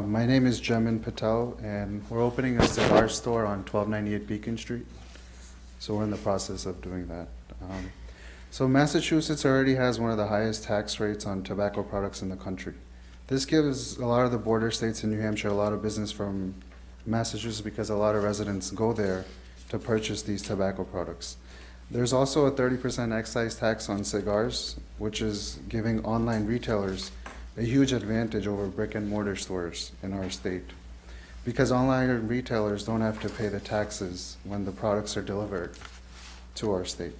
My name is Jamin Patel, and we're opening a cigar store on 1298 Beacon Street. So we're in the process of doing that. So Massachusetts already has one of the highest tax rates on tobacco products in the country. This gives a lot of the border states in New Hampshire a lot of business from Massachusetts because a lot of residents go there to purchase these tobacco products. There's also a 30% excise tax on cigars, which is giving online retailers a huge advantage over brick and mortar stores in our state, because online retailers don't have to pay the taxes when the products are delivered to our state.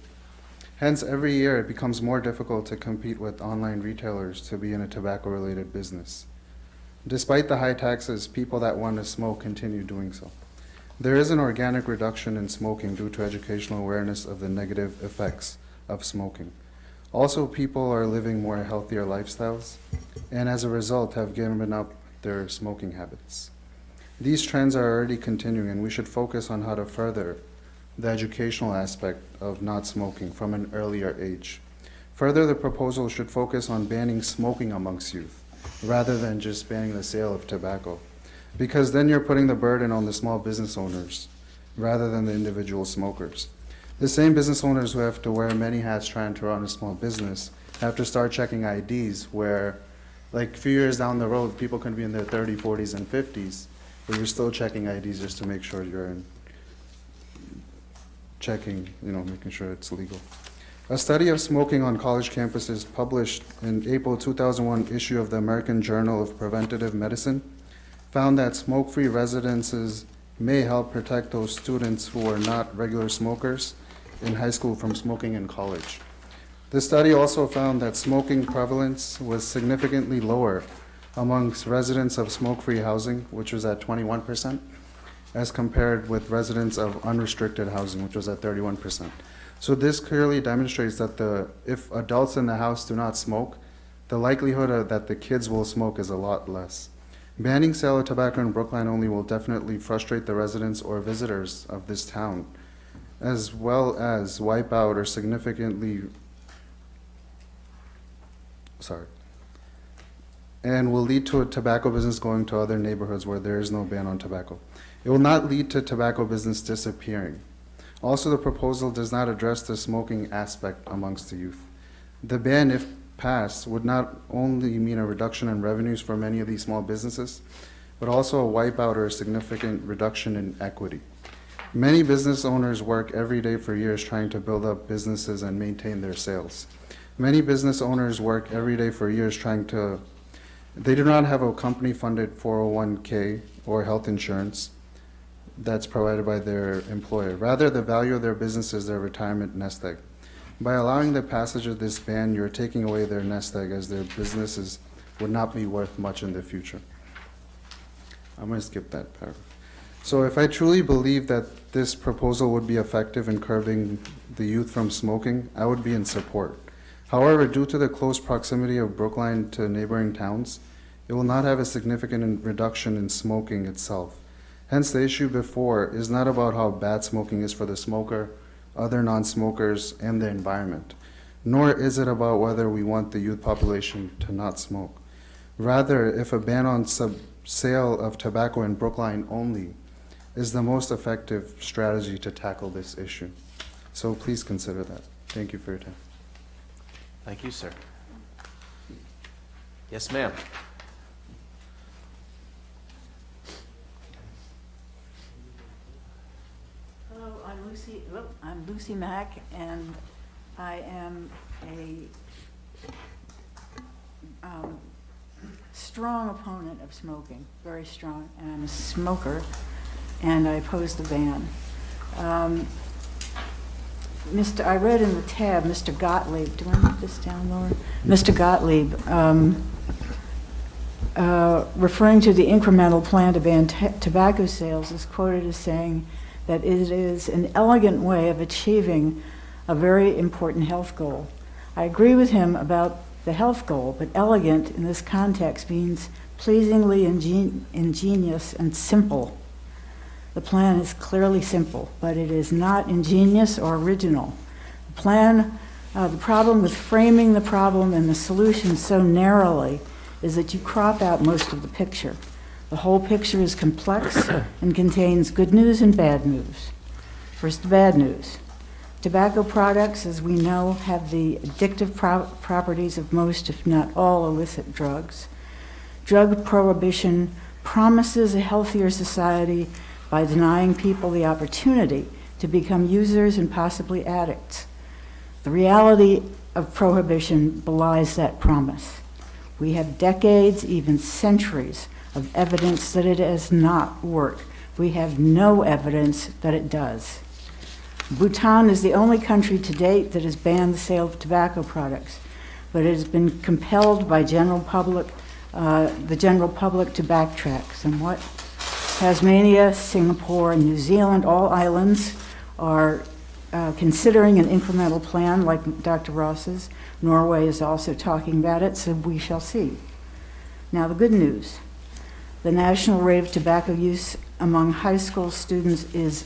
Hence, every year it becomes more difficult to compete with online retailers to be in a tobacco-related business. Despite the high taxes, people that want to smoke continue doing so. There is an organic reduction in smoking due to educational awareness of the negative effects of smoking. Also, people are living more healthier lifestyles, and as a result have given up their smoking habits. These trends are already continuing, and we should focus on how to further the educational aspect of not smoking from an earlier age. Further, the proposal should focus on banning smoking amongst youth, rather than just banning the sale of tobacco, because then you're putting the burden on the small business owners, rather than the individual smokers. The same business owners who have to wear many hats trying to run a small business have to start checking IDs, where like a few years down the road, people can be in their 30s, 40s, and 50s, but you're still checking IDs just to make sure you're in checking, making sure it's legal. A study of smoking on college campuses published in April 2001 issue of the American Journal of Preventive Medicine found that smoke-free residences may help protect those students who are not regular smokers in high school from smoking in college. The study also found that smoking prevalence was significantly lower amongst residents of smoke-free housing, which was at 21%, as compared with residents of unrestricted housing, which was at 31%. So this clearly demonstrates that if adults in the house do not smoke, the likelihood that the kids will smoke is a lot less. Banning sale of tobacco in Brookline only will definitely frustrate the residents or visitors of this town, as well as wipe out or significantly, and will lead to a tobacco business going to other neighborhoods where there is no ban on tobacco. It will not lead to tobacco business disappearing. Also, the proposal does not address the smoking aspect amongst the youth. The ban, if passed, would not only mean a reduction in revenues for many of these small businesses, but also a wipeout or a significant reduction in equity. Many business owners work every day for years trying to build up businesses and maintain their sales. Many business owners work every day for years they do not have a company-funded 401k or health insurance that's provided by their employer. Rather, the value of their business is their retirement nest egg. By allowing the passage of this ban, you're taking away their nest egg, as their businesses would not be worth much in the future. I'm going to skip that paragraph. So if I truly believe that this proposal would be effective in curbing the youth from smoking, I would be in support. However, due to the close proximity of Brookline to neighboring towns, it will not have a significant reduction in smoking itself. Hence, the issue before is not about how bad smoking is for the smoker, other non-smokers, and the environment, nor is it about whether we want the youth population to not smoke. Rather, if a ban on sale of tobacco in Brookline only is the most effective strategy to tackle this issue. So please consider that. Thank you for your time. Thank you, sir. Yes, ma'am. Hello, I'm Lucy Mack, and I am a strong opponent of smoking, very strong, and I'm a smoker, and I oppose the ban. I read in the tab, Mr. Gottlieb, do I write this down, Laura? Mr. Gottlieb referring to the incremental plan to ban tobacco sales, is quoted as saying that it is an elegant way of achieving a very important health goal. I agree with him about the health goal, but elegant in this context means pleasingly ingenious and simple. The plan is clearly simple, but it is not ingenious or original. The problem with framing the problem and the solution so narrowly is that you crop out most of the picture. The whole picture is complex and contains good news and bad news. First, the bad news. Tobacco products, as we know, have the addictive properties of most, if not all, illicit drugs. Drug prohibition promises a healthier society by denying people the opportunity to become users and possibly addicts. The reality of prohibition belies that promise. We have decades, even centuries, of evidence that it does not work. We have no evidence that it does. Bhutan is the only country to date that has banned the sale of tobacco products, but it has been compelled by the general public to backtrack somewhat. Tasmania, Singapore, and New Zealand, all islands, are considering an incremental plan like Dr. Ross's. Norway is also talking about it, so we shall see. Now, the good news. The national rate of tobacco use among high school students is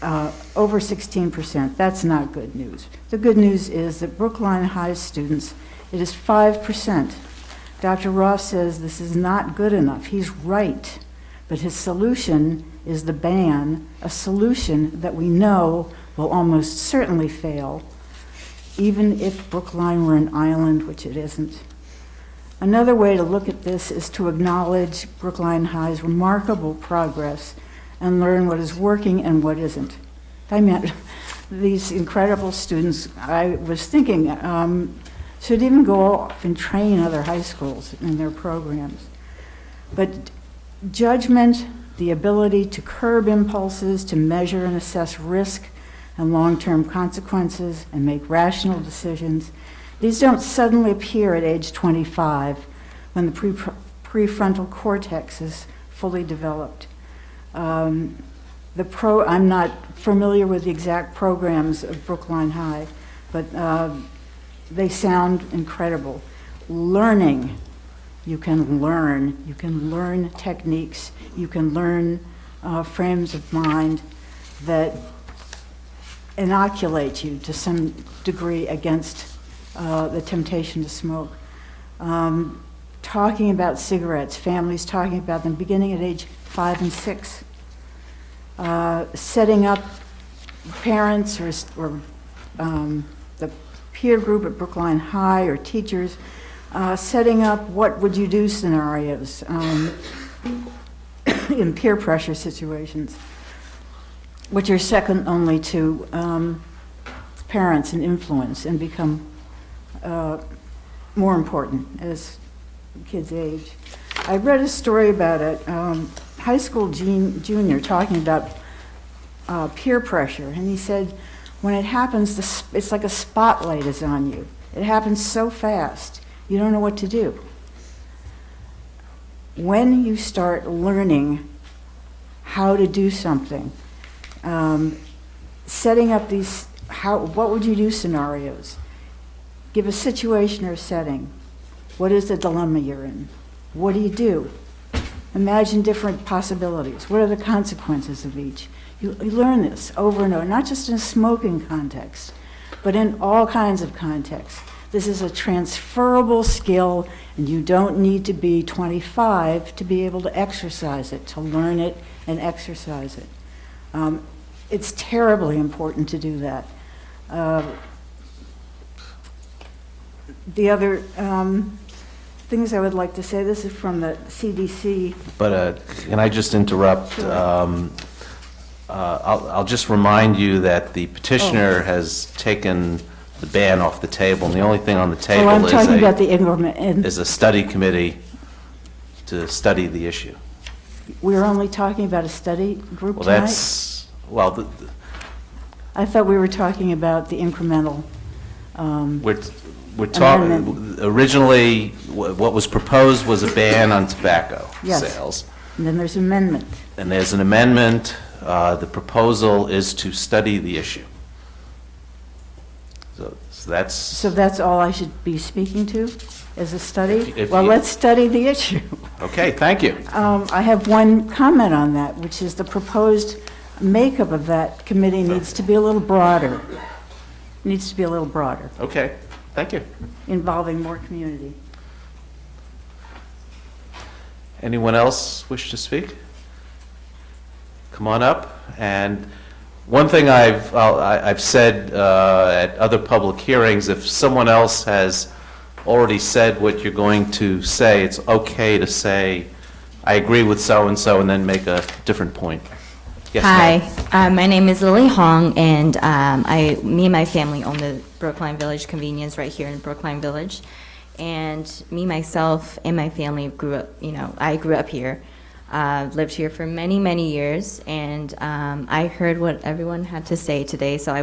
over 16%. That's not good news. The good news is that Brookline High students, it is 5%. Dr. Ross says this is not good enough. He's right. But his solution is the ban, a solution that we know will almost certainly fail, even if Brookline were an island, which it isn't. Another way to look at this is to acknowledge Brookline High's remarkable progress and learn what is working and what isn't. I mean, these incredible students, I was thinking, should even go off and train other high schools in their programs. But judgment, the ability to curb impulses, to measure and assess risk and long-term consequences and make rational decisions, these don't suddenly appear at age 25 when the prefrontal cortex is fully developed. I'm not familiar with the exact programs of Brookline High, but they sound incredible. Learning. You can learn techniques, you can learn frames of mind that inoculate you to some degree against the temptation to smoke. Talking about cigarettes, families talking about them beginning at age 5 and 6. Setting up parents or the peer group at Brookline High or teachers, setting up what would you do scenarios in peer pressure situations, which are second only to parents and influence and become more important as kids age. I read a story about a high school junior talking about peer pressure, and he said, when it happens, it's like a spotlight is on you. It happens so fast, you don't know what to do. When you start learning how to do something, setting up these, what would you do scenarios? Give a situation or a setting. What is the dilemma you're in? What do you do? Imagine different possibilities. What are the consequences of each? You learn this over and over, not just in a smoking context, but in all kinds of contexts. This is a transferable skill, and you don't need to be 25 to be able to exercise it, to learn it and exercise it. It's terribly important to do that. The other things I would like to say, this is from the CDC. But can I just interrupt? Sure. I'll just remind you that the petitioner has taken the ban off the table, and the only thing on the table I'm talking about the increment. is a study committee to study the issue. We're only talking about a study group Well, tonight? that's, well, I thought we were talking about the incremental. We're talking, amendment. originally, what was proposed was a ban on tobacco Yes. sales. And then there's amendment. And there's an amendment. The proposal is to study the issue. So that's, So that's all I should be speaking to, is a study? If Well, you- let's study the issue. okay, thank you. I have one comment on that, which is the proposed makeup of that committee needs to be a little broader. Needs to be a little broader, Okay, thank you. involving more community. Anyone else wish to speak? Come on up. And one thing I've said at other public hearings, if someone else has already said what you're going to say, it's okay to say, I agree with so-and-so, and then make a different point. Yes, ma'am. Hi, my name is Lily Hong, and me and my family own the Brookline Village Convenience right here in Brookline Village. And me, myself, and my family grew up, I grew up here, lived here for many, many years, and I heard what everyone had to say today, so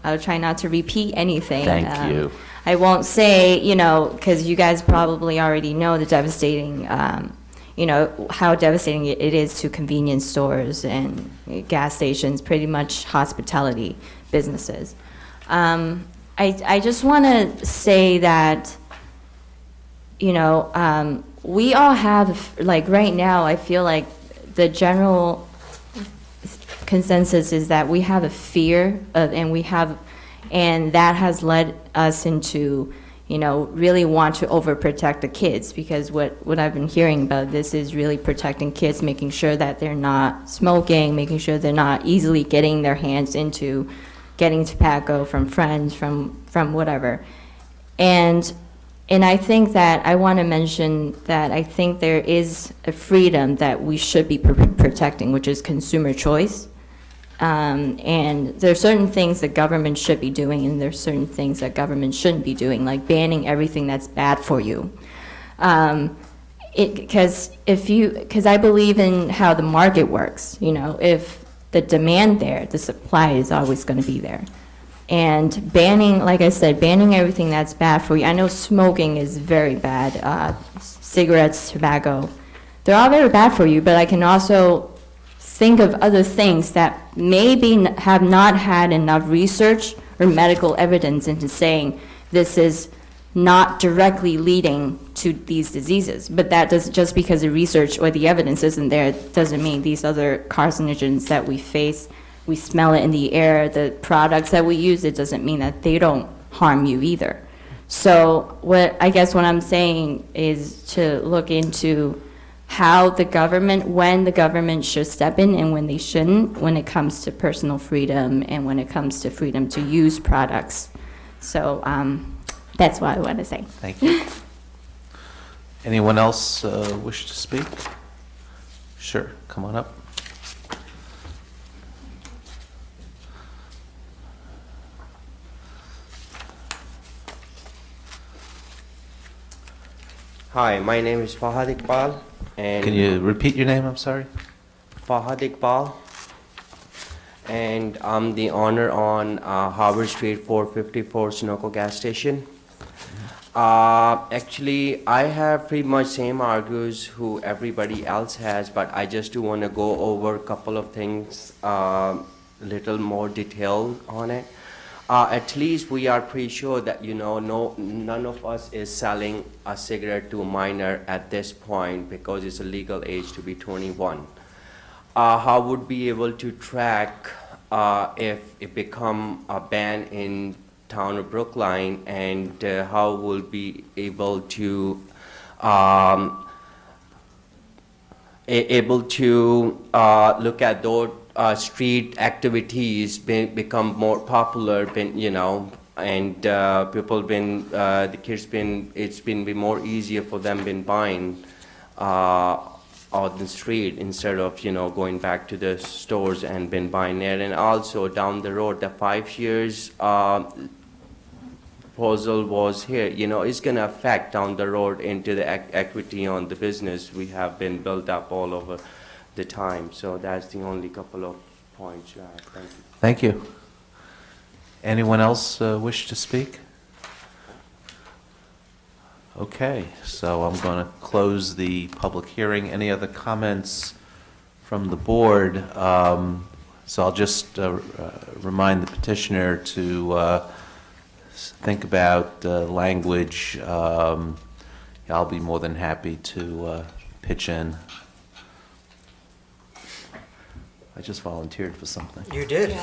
I'll try not to repeat anything. Thank you. I won't say, because you guys probably already know the devastating, how devastating it is to convenience stores and gas stations, pretty much hospitality businesses. I just want to say that, we all have, like right now, I feel like the general consensus is that we have a fear of, and that has led us into, really want to overprotect the kids, because what I've been hearing about this is really protecting kids, making sure that they're not smoking, making sure they're not easily getting their hands into getting tobacco from friends, from whatever. And I think that I want to mention that I think there is a freedom that we should be protecting, which is consumer choice. And there are certain things that government should be doing, and there are certain things that government shouldn't be doing, like banning everything that's bad for you. Because I believe in how the market works. If the demand there, the supply is always going to be there. And banning, like I said, banning everything that's bad for you. I know smoking is very bad. Cigarettes, tobacco, they're all very bad for you, but I can also think of other things that maybe have not had enough research or medical evidence into saying this is not directly leading to these diseases. But that does, just because the research or the evidence isn't there, doesn't mean these other carcinogens that we face, we smell it in the air, the products that we use, it doesn't mean that they don't harm you either. So what I'm saying is to look into how the government, when the government should step in and when they shouldn't, when it comes to personal freedom and when it comes to freedom to use products. So that's what I want to say. Thank you. Anyone else wish to speak? Sure, come on up. Hi, my name is Fahad Iqbal, and Can you repeat your name, I'm sorry? Fahad Iqbal, and I'm the owner on Harvard Street 454 Sunoco gas station. Actually, I have pretty much same argues who everybody else has, but I just do want to go over a couple of things, little more detail on it. At least we are pretty sure that none of us is selling a cigarette to a minor at this point because it's a legal age to be 21. How would be able to track if it become a ban in town of Brookline, and how will be able to look at those street activities become more popular, and people the kids it's been more easier for them buying on the street instead of going back to the stores and buying there. And also down the road, the 5 years proposal was here, it's going to affect down the road into the equity on the business we have been built up all over the time. So that's the only couple of points you have. Thank you. Thank you. Anyone else wish to speak? Okay, so I'm going to close the public hearing. Any other comments from the board? So I'll just remind the petitioner to think about language. I'll be more than happy to pitch in. I just volunteered for something. You did.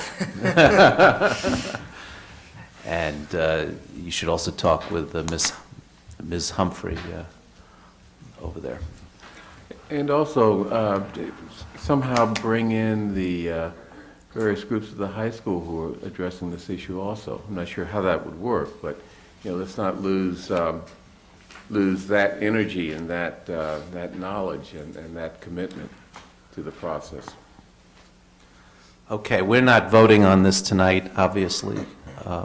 And you should also talk with Ms. Humphrey over there. And also, somehow bring in the various groups of the high school who are addressing this issue also. I'm not sure how that would work, but, let's not lose that energy and that knowledge and that commitment to the process. Okay, we're not voting on this tonight, obviously.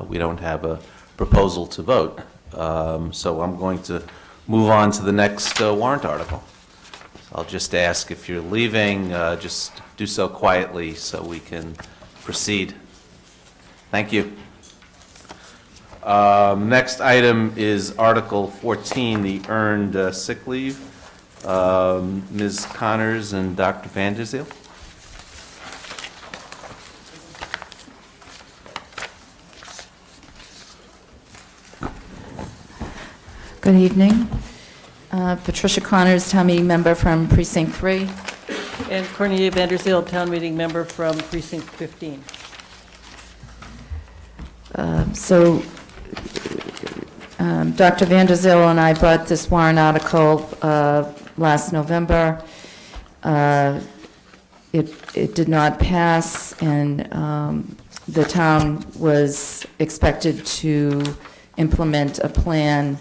We don't have a proposal to vote. So I'm going to move on to the next warrant article. So I'll just ask if you're leaving, just do so quietly so we can proceed. Thank you. Next item is Article 14, the earned sick leave. Ms. Connors and Dr. Vanderzeel. Good evening. Patricia Connors, town meeting member from Precinct 3. And Cornelia Vanderzeel, town meeting member from Precinct 15. Dr. Vanderzeel and I brought this warrant article last November. It did not pass, and the town was expected to implement a plan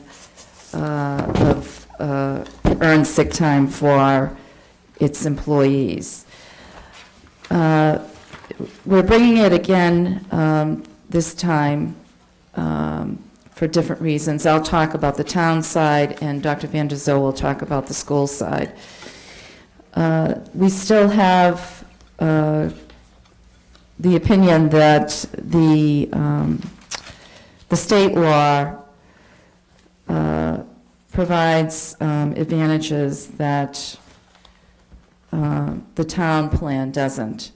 of earned sick time for its employees. We're bringing it again this time for different reasons. I'll talk about the town side, and Dr. Vanderzeel will talk about the school side. We still have the opinion that the state law provides advantages that the town plan doesn't.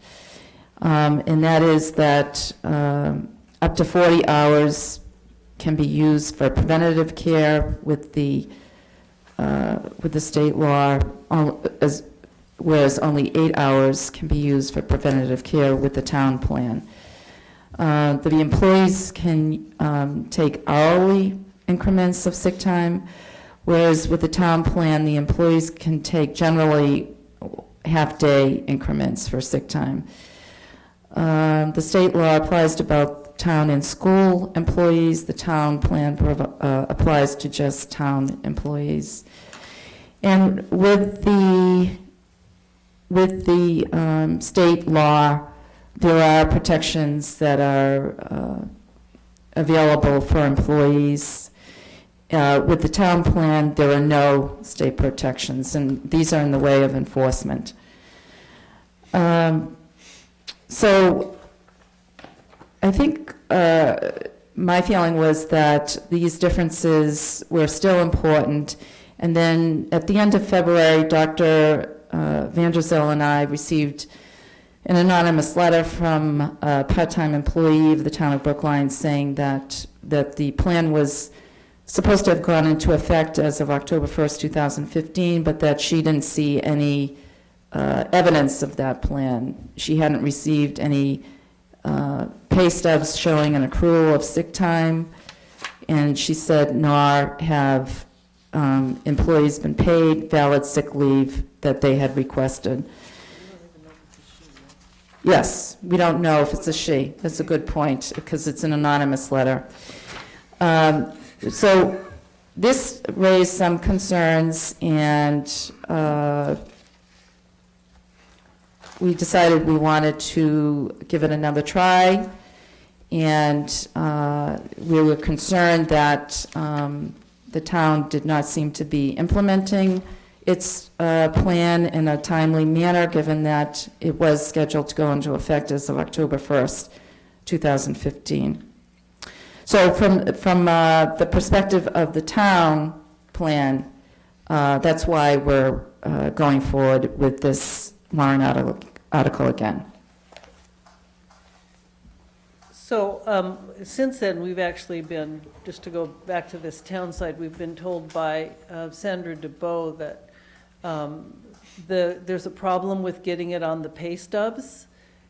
And that is that up to 40 hours can be used for preventative care with the state law, whereas only 8 hours can be used for preventative care with the town plan. The employees can take hourly increments of sick time, whereas with the town plan, the employees can take generally half-day increments for sick time. The state law applies to both town and school employees. The town plan applies to just town employees. And with the state law, there are protections that are available for employees. With the town plan, there are no state protections, and these are in the way of enforcement. So I think my feeling was that these differences were still important, and then at the end of February, Dr. Vanderzeel and I received an anonymous letter from a part-time employee of the town of Brookline saying that the plan was supposed to have gone into effect as of October 1st, 2015, but that she didn't see any evidence of that plan. She hadn't received any pay stubs showing an accrual of sick time, and she said nor have employees been paid valid sick leave that they had requested. Yes, we don't know if it's a she. That's a good point, because it's an anonymous letter. So this raised some concerns, and we decided we wanted to give it another try, and we were concerned that the town did not seem to be implementing its plan in a timely manner, given that it was scheduled to go into effect as of October 1st, 2015. So from the perspective of the town, plan. That's why we're going forward with this warrant article again. So since then, we've actually been, just to go back to this town side, we've been told by Sandra DeBow that there's a problem with getting it on the pay stubs.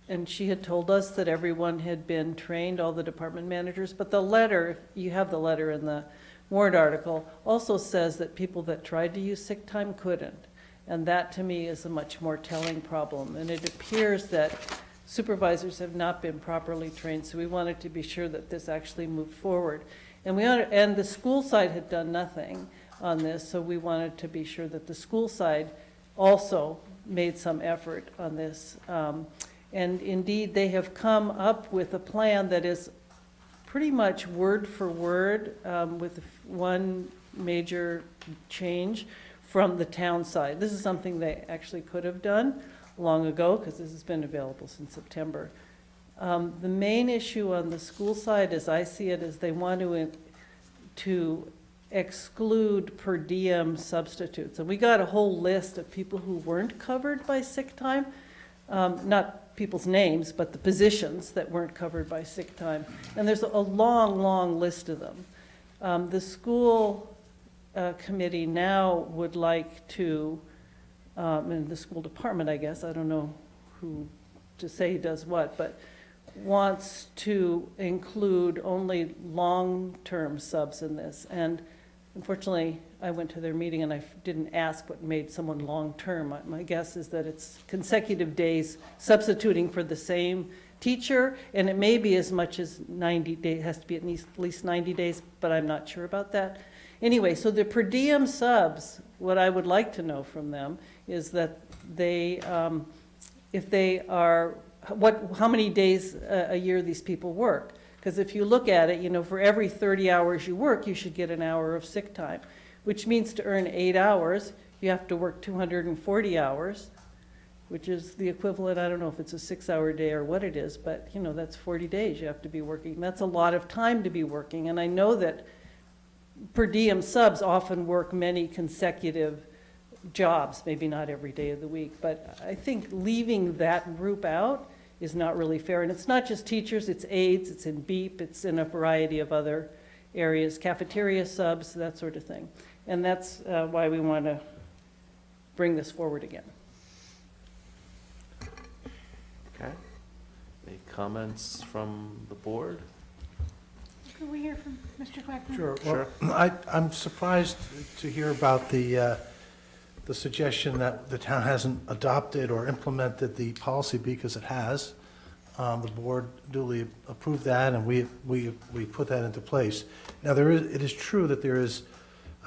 And she had told us that everyone had been trained, all the department managers. But the letter, you have the letter in the warrant article, also says that people that tried to use sick time couldn't. And that, to me, is a much more telling problem. And it appears that supervisors have not been properly trained, so we wanted to be sure that this actually moved forward. And the school side had done nothing on this, so we wanted to be sure that the school side also made some effort on this. And indeed, they have come up with a plan that is pretty much word for word, with one major change from the town side. This is something they actually could have done long ago, because this has been available since September. The main issue on the school side, as I see it, is they want to exclude per diem substitutes. And we got a whole list of people who weren't covered by sick time, not people's names, but the positions that weren't covered by sick time. And there's a long, long list of them. The school committee now would like to, and the school department, I guess, I don't know who to say does what, but wants to include only long-term subs in this. And unfortunately, I went to their meeting and I didn't ask what made someone long-term. My guess is that it's consecutive days substituting for the same teacher, and it may be as much as 90 days, has to be at least 90 days, but I'm not sure about that. Anyway, so the per diem subs, what I would like to know from them is that they, if they are, how many days a year these people work. Because if you look at it, for every 30 hours you work, you should get an hour of sick time, which means to earn 8 hours, you have to work 240 hours, which is the equivalent, I don't know if it's a 6-hour day or what it is, but that's 40 days you have to be working. That's a lot of time to be working. And I know that per diem subs often work many consecutive jobs, maybe not every day of the week, but I think leaving that group out is not really fair. And it's not just teachers, it's aides, it's in BEEP, it's in a variety of other areas, cafeteria subs, that sort of thing. And that's why we want to bring this forward again. Okay. Any comments from the board? Could we hear from Mr. Selectman? Sure. Well, I'm surprised to hear about the suggestion that the town hasn't adopted or implemented the policy, because it has. The board duly approved that, and we put that into place. Now, it is true that there is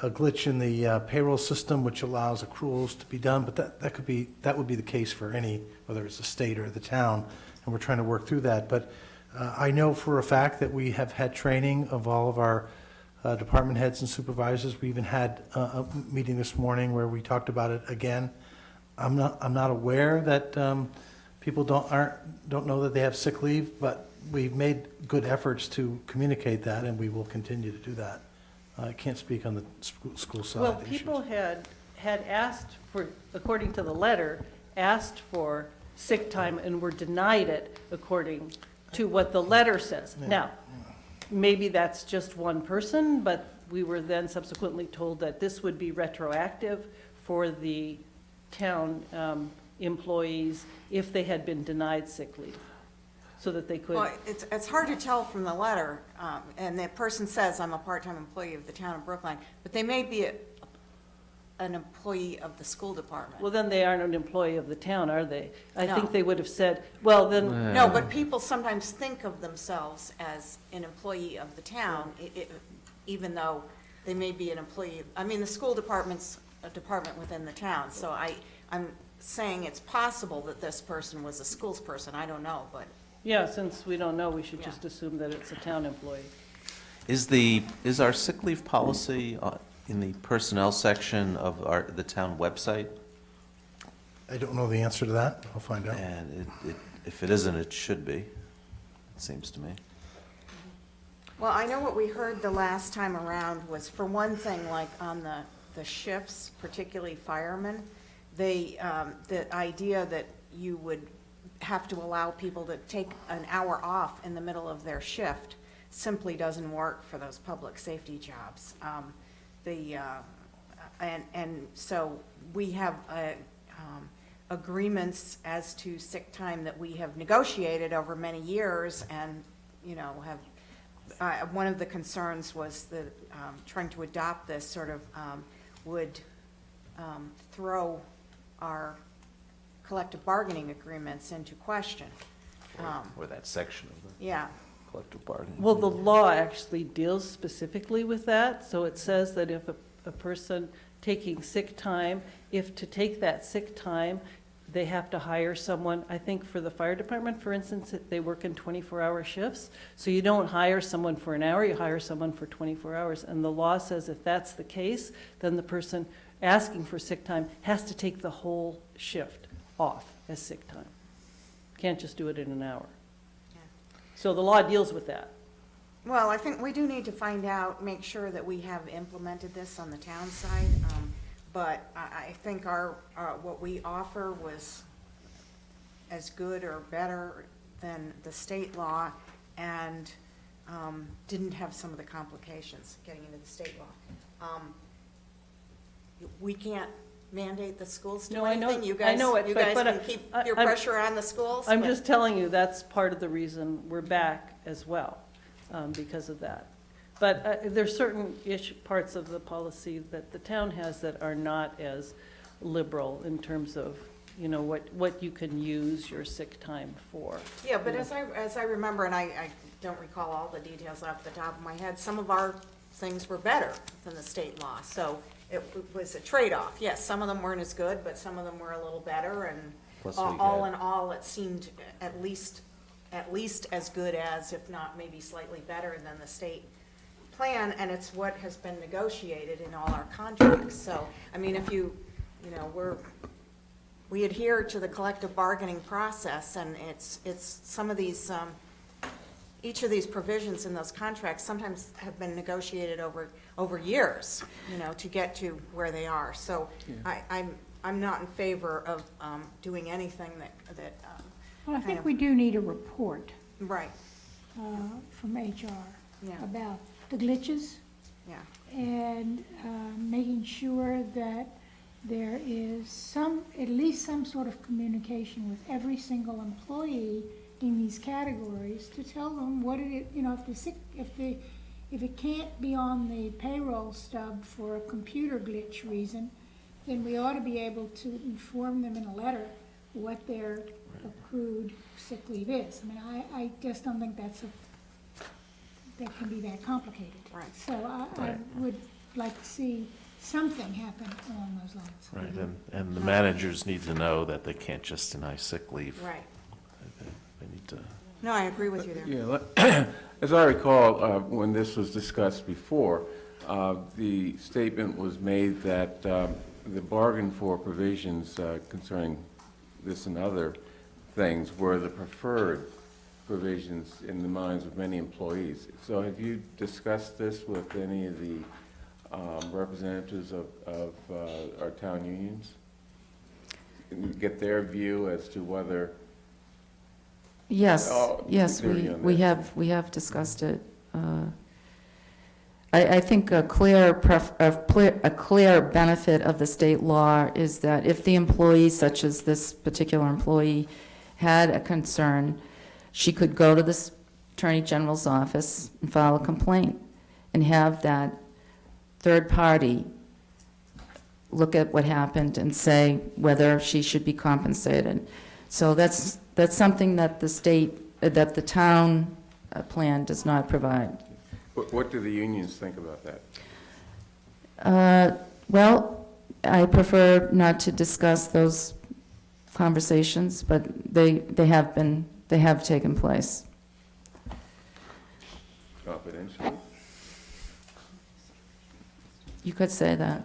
a glitch in the payroll system which allows accruals to be done, but that would be the case for any, whether it's the state or the town, and we're trying to work through that. But I know for a fact that we have had training of all of our department heads and supervisors. We even had a meeting this morning where we talked about it again. I'm not aware that people don't know that they have sick leave, but we've made good efforts to communicate that, and we will continue to do that. I can't speak on the school side. Well, people had asked for, according to the letter, asked for sick time and were denied it according to what the letter says. Yeah. Now, maybe that's just one person, but we were then subsequently told that this would be retroactive for the town employees if they had been denied sick leave, so that they could. Well, it's hard to tell from the letter, and the person says, I'm a part-time employee of the town of Brookline, but they may be an employee of the school department. Well, then they aren't an employee of the town, are they? I think they would have said, well, then. No, but people sometimes think of themselves as an employee of the town, even though they may be an employee. I mean, the school department's a department within the town, so I'm saying it's possible that this person was a schools person. I don't know, but. Yeah, since we don't know, we should just assume that it's a town employee. Is our sick leave policy in the personnel section of the town website? I don't know the answer to that. I'll find out. And if it isn't, it should be, it seems to me. Well, I know what we heard the last time around was, for one thing, like on the shifts, particularly firemen, the idea that you would have to allow people to take an hour off in the middle of their shift simply doesn't work for those public safety jobs. And so we have agreements as to sick time that we have negotiated over many years, and, you know, have, one of the concerns was that trying to adopt this sort of would throw our collective bargaining agreements into question. Or that section of the Yeah. collective bargaining. Well, the law actually deals specifically with that, so it says that if a person taking sick time, if to take that sick time, they have to hire someone. I think for the fire department, for instance, they work in 24-hour shifts, so you don't hire someone for an hour, you hire someone for 24 hours. And the law says if that's the case, then the person asking for sick time has to take the whole shift off as sick time. Can't just do it in an hour. So the law deals with that. Well, I think we do need to find out, make sure that we have implemented this on the town side. But I think what we offer was as good or better than the state law, and didn't have some of the complications getting into the state law. We can't mandate the schools do No, I know- anything. You I guys, know it, you but- guys but can keep your I'm- pressure on the schools. I'm but- just telling you, that's part of the reason we're back as well, because of that. But there's certain parts of the policy that the town has that are not as liberal in terms of, you know, what you can use your sick time for. Yeah, but as I remember, and I don't recall all the details off the top of my head, some of our things were better than the state law. So it was a trade-off. Yes, some of them weren't as good, but some of them were a little better, and Plus we all had- in all, it seemed at least as good as, if not maybe slightly better than the state plan, and it's what has been negotiated in all our contracts. So, I mean, if you know, we adhere to the collective bargaining process, and it's some of these, each of these provisions in those contracts sometimes have been negotiated over years, you know, to get to where they are. So I'm not in favor of doing anything that Well, I kind think of- we do need a report Right, from HR Yeah. about the glitches yeah. and making sure that there is at least some sort of communication with every single employee in these categories to tell them what it is, you know, if they're sick, if it can't be on the payroll stub for a computer glitch reason, then we ought to be able to inform them in a letter what their accrued sick leave is. I mean, I just don't think that can be that complicated. Right. So I would like to see something happen along those lines. Right, and the managers need to know that they can't just deny sick leave. Right. They need to. No, I agree with you there. Yeah, as I recall, when this was discussed before, the statement was made that the bargain for provisions concerning this and other things were the preferred provisions in the minds of many employees. So have you discussed this with any of the representatives of our town unions? And get their view as to whether... Yes, Oh, yes, there you go. we have discussed it. I think a clear benefit of the state law is that if the employee, such as this particular employee, had a concern, she could go to the Attorney General's office and file a complaint and have that third party look at what happened and say whether she should be compensated. So that's something that the town plan does not provide. What do the unions think about that? Well, I prefer not to discuss those conversations, but they have taken place. Confidentially? You could say that.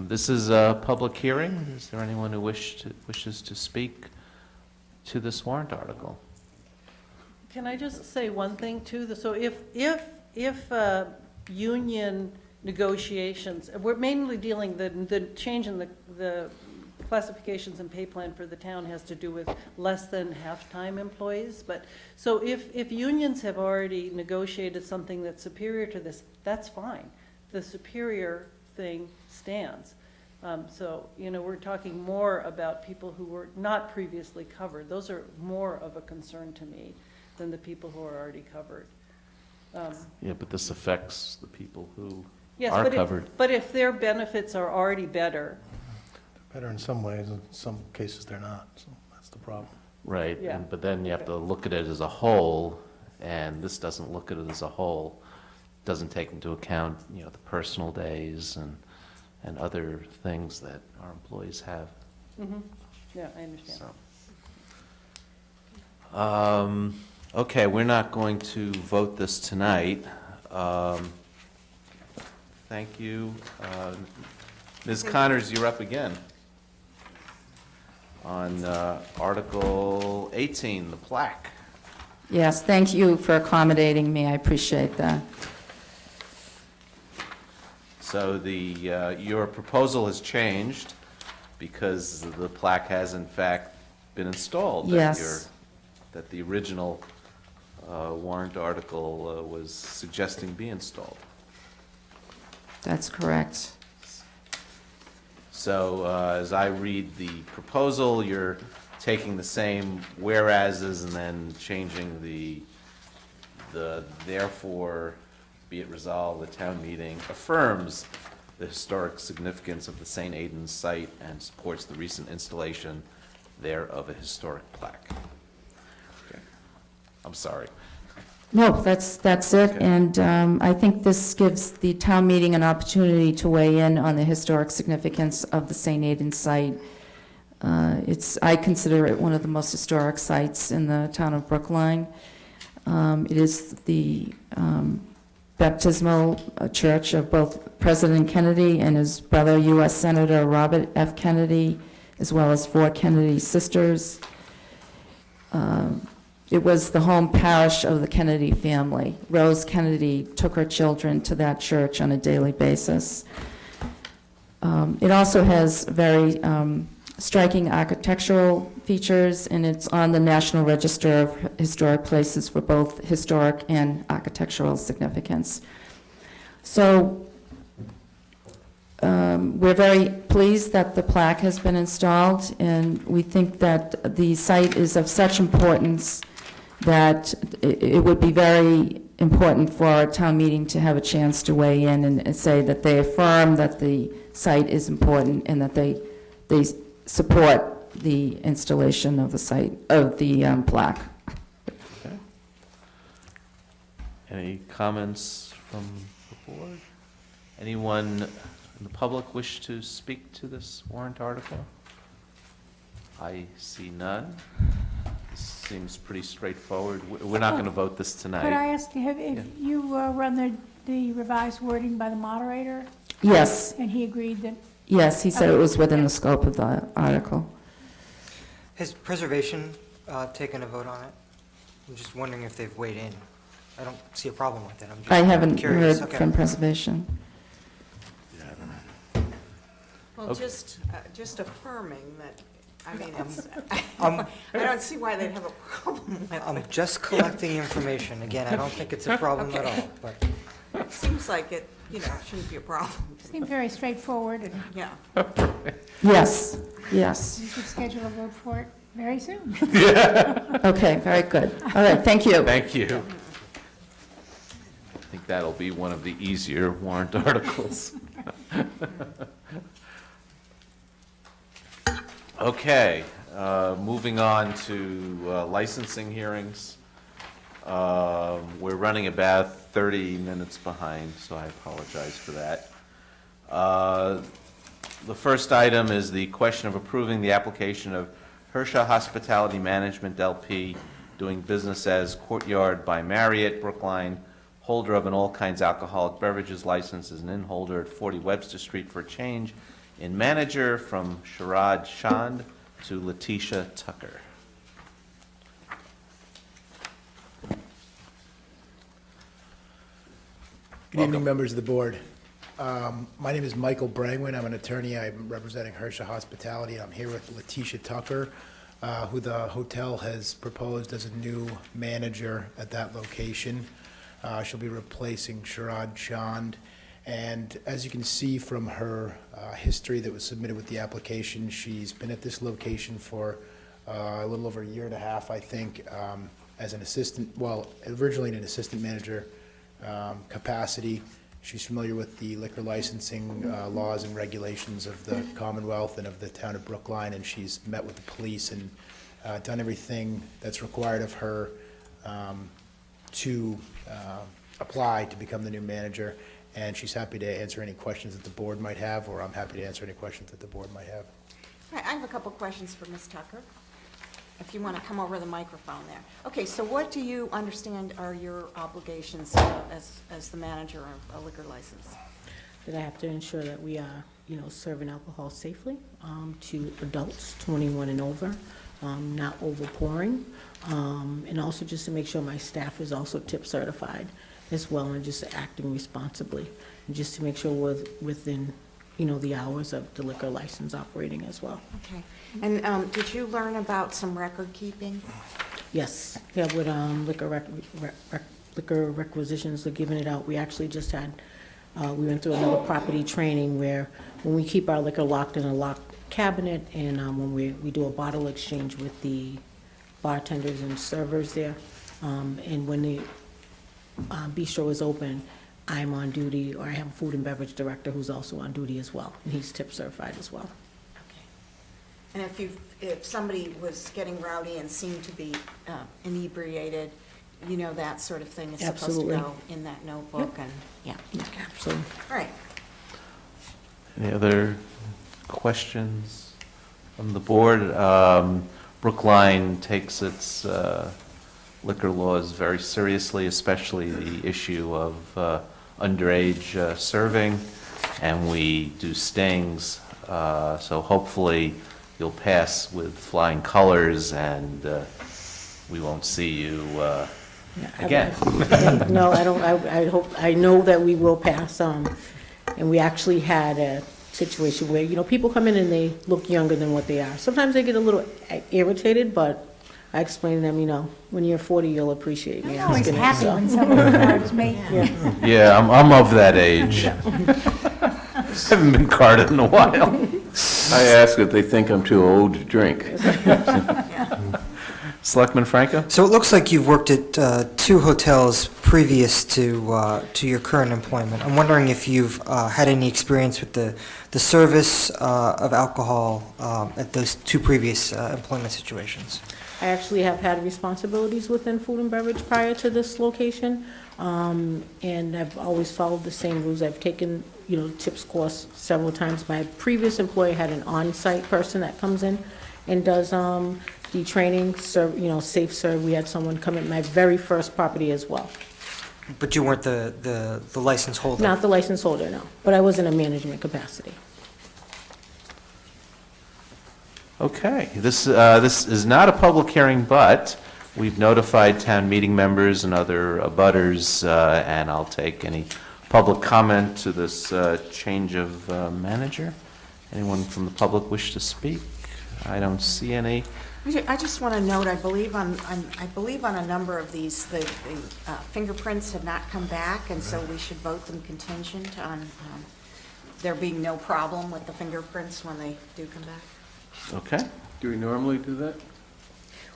This is a public hearing. Is there anyone who wishes to speak to this warrant article? Can I just say one thing too? So if union negotiations, we're mainly dealing, the change in the classifications and pay plan for the town has to do with less than half-time employees, but, so if unions have already negotiated something that's superior to this, that's fine. The superior thing stands. So, you know, we're talking more about people who were not previously covered. Those are more of a concern to me than the people who are already covered. Yeah, but this affects the people who Yes, are covered. but if their benefits are already better. They're better in some ways, in some cases they're not, so that's the problem. Right, Yeah. but then you have to look at it as a whole, and this doesn't look at it as a whole. Doesn't take into account, you know, the personal days and other things that our employees have. Mm-hmm. Yeah, I understand. So. Okay, we're not going to vote this tonight. Thank you. Ms. Connors, you're up again. On Article 18, the plaque. Yes, thank you for accommodating me. I appreciate that. So your proposal has changed because the plaque has in fact been installed. Yes. That the original warrant article was suggesting be installed. That's correct. So as I read the proposal, you're taking the same whereases and then changing the therefore be it resolved, the town meeting affirms the historic significance of the St. Aidan's site and supports the recent installation there of a historic plaque. Okay. I'm sorry. No, that's it, Okay. and I think this gives the town meeting an opportunity to weigh in on the historic significance of the St. Aidan's site. I consider it one of the most historic sites in the town of Brookline. It is the baptismal church of both President Kennedy and his brother, U.S. Senator Robert F. Kennedy, as well as 4 Kennedy sisters. It was the home parish of the Kennedy family. Rose Kennedy took her children to that church on a daily basis. It also has very striking architectural features, and it's on the National Register of Historic Places for both historic and architectural significance. So we're very pleased that the plaque has been installed, and we think that the site is of such importance that it would be very important for our town meeting to have a chance to weigh in and say that they affirm that the site is important and that they support the installation of the site, of the plaque. Okay. Any comments from the board? Anyone in the public wish to speak to this warrant article? I see none. This seems pretty straightforward. We're not going to vote this tonight. Could I ask, have you run the revised wording by the moderator? Yes. And he agreed that? Yes, he said it was within the scope of the article. Has preservation taken a vote on it? I'm just wondering if they've weighed in. I don't see a problem with it. I'm just I haven't curious. heard Okay. from preservation. Well, Okay. just affirming that, I mean, it's, Um, I don't see why they'd have a problem with I'm it. just collecting information. Again, I don't think it's a problem at all, but Seems like it, shouldn't be a problem. Seemed very straightforward, and Yeah. Yes, yes. we should schedule a vote for it very soon. Okay, very good. All right, thank you. Thank you. I think that'll be one of the easier warrant articles. Okay, moving on to licensing hearings. We're running about 30 minutes behind, so I apologize for that. The first item is the question of approving the application of Hersha Hospitality Management LP, doing business as Courtyard by Marriott, Brookline, holder of an all-kinds alcoholic beverages license, as an inn holder at 40 Webster Street, for a change in manager from Sharad Chand to Letitia Tucker. Good evening, members of the board. My name is Michael Brangwin. I'm an attorney. I'm representing Hersha Hospitality. I'm here with Letitia Tucker, who the hotel has proposed as a new manager at that location. She'll be replacing Sharad Chand. And as you can see from her history that was submitted with the application, she's been at this location for a little over a year and a half, I think, as an assistant, well, originally in an assistant manager capacity. She's familiar with the liquor licensing laws and regulations of the Commonwealth and of the town of Brookline, and she's met with the police and done everything that's required of her to apply to become the new manager. And she's happy to answer any questions that the board might have, or I'm happy to answer any questions that the board might have. I have a couple questions for Ms. Tucker, if you want to come over the microphone there. Okay, so what do you understand are your obligations as the manager of a liquor license? That I have to ensure that we are, serving alcohol safely to adults 21 and over, not overpouring, and also just to make sure my staff is also tip certified as well, and just acting responsibly, and just to make sure we're within, the hours of the liquor license operating as well. Okay. And did you learn about some record keeping? Yes, yeah, with liquor requisitions, they're giving it out. We actually just had, we went through another property training where when we keep our liquor locked in a locked cabinet, and when we do a bottle exchange with the bartenders and servers there, and when the bistro is open, I'm on duty, or I have a food and beverage director who's also on duty as well, and he's tip certified as well. And if somebody was getting rowdy and seemed to be inebriated, that sort of thing is supposed to go in that notebook. Yep. And Yeah, absolutely. All right. Any other questions from the board? Brookline takes its liquor laws very seriously, especially the issue of underage serving, and we do stings, so hopefully you'll pass with flying colors, and we won't see you again. No, I don't. I know that we will pass. And we actually had a situation where people come in and they look younger than what they are. Sometimes they get a little irritated, but I explain to them, when you're 40, you'll appreciate me. I'm always happy when someone cards me. Yeah, I'm of that age. Haven't been carded in a while. I ask if they think I'm too old to drink. Selectman Franco? So it looks like you've worked at 2 hotels previous to your current employment. I'm wondering if you've had any experience with the service of alcohol at those 2 previous employment situations. I actually have had responsibilities within food and beverage prior to this location, and I've always followed the same rules. I've taken, tips course several times. My previous employer had an on-site person that comes in and does the training, safe serve. We had someone come in my very first property as well. But you weren't the license holder? Not the license holder, no, but I was in a management capacity. Okay, this is not a public hearing, but we've notified town meeting members and other abutters, and I'll take any public comment to this change of manager. Anyone from the public wish to speak? I don't see any. I just want to note, I believe on a number of these, the fingerprints have not come back, and so we should vote them contingent on there being no problem with the fingerprints when they do come back. Okay. Do we normally do that?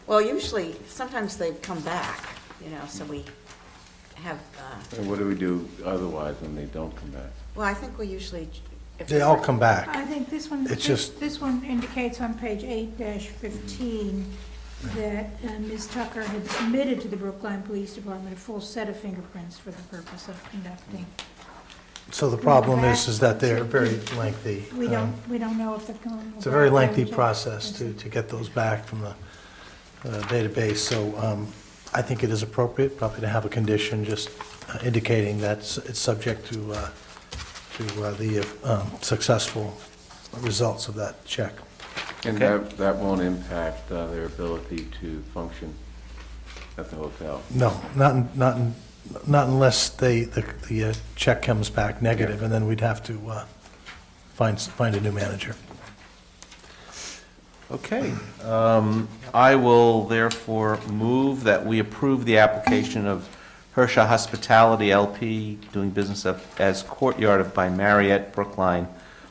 Well, usually, sometimes they come back, so we have. And what do we do otherwise when they don't come back? Well, I think we usually. They all come back. I think this one, It's just- this one indicates on page 8-15 that Ms. Tucker had submitted to the Brookline Police Department a full set of fingerprints for the purpose of conducting. So the problem is that they're very lengthy. We don't know if the. It's a very lengthy process to get those back from the database, so I think it is appropriate probably to have a condition just indicating that it's subject to the successful results of that check. And that won't impact their ability to function at the hotel? No, not Not unless the check comes back negative, and then we'd have to find a new manager. Okay. I will therefore move that we approve the application of Hersha Hospitality LP, doing business as Courtyard by Marriott Brookline,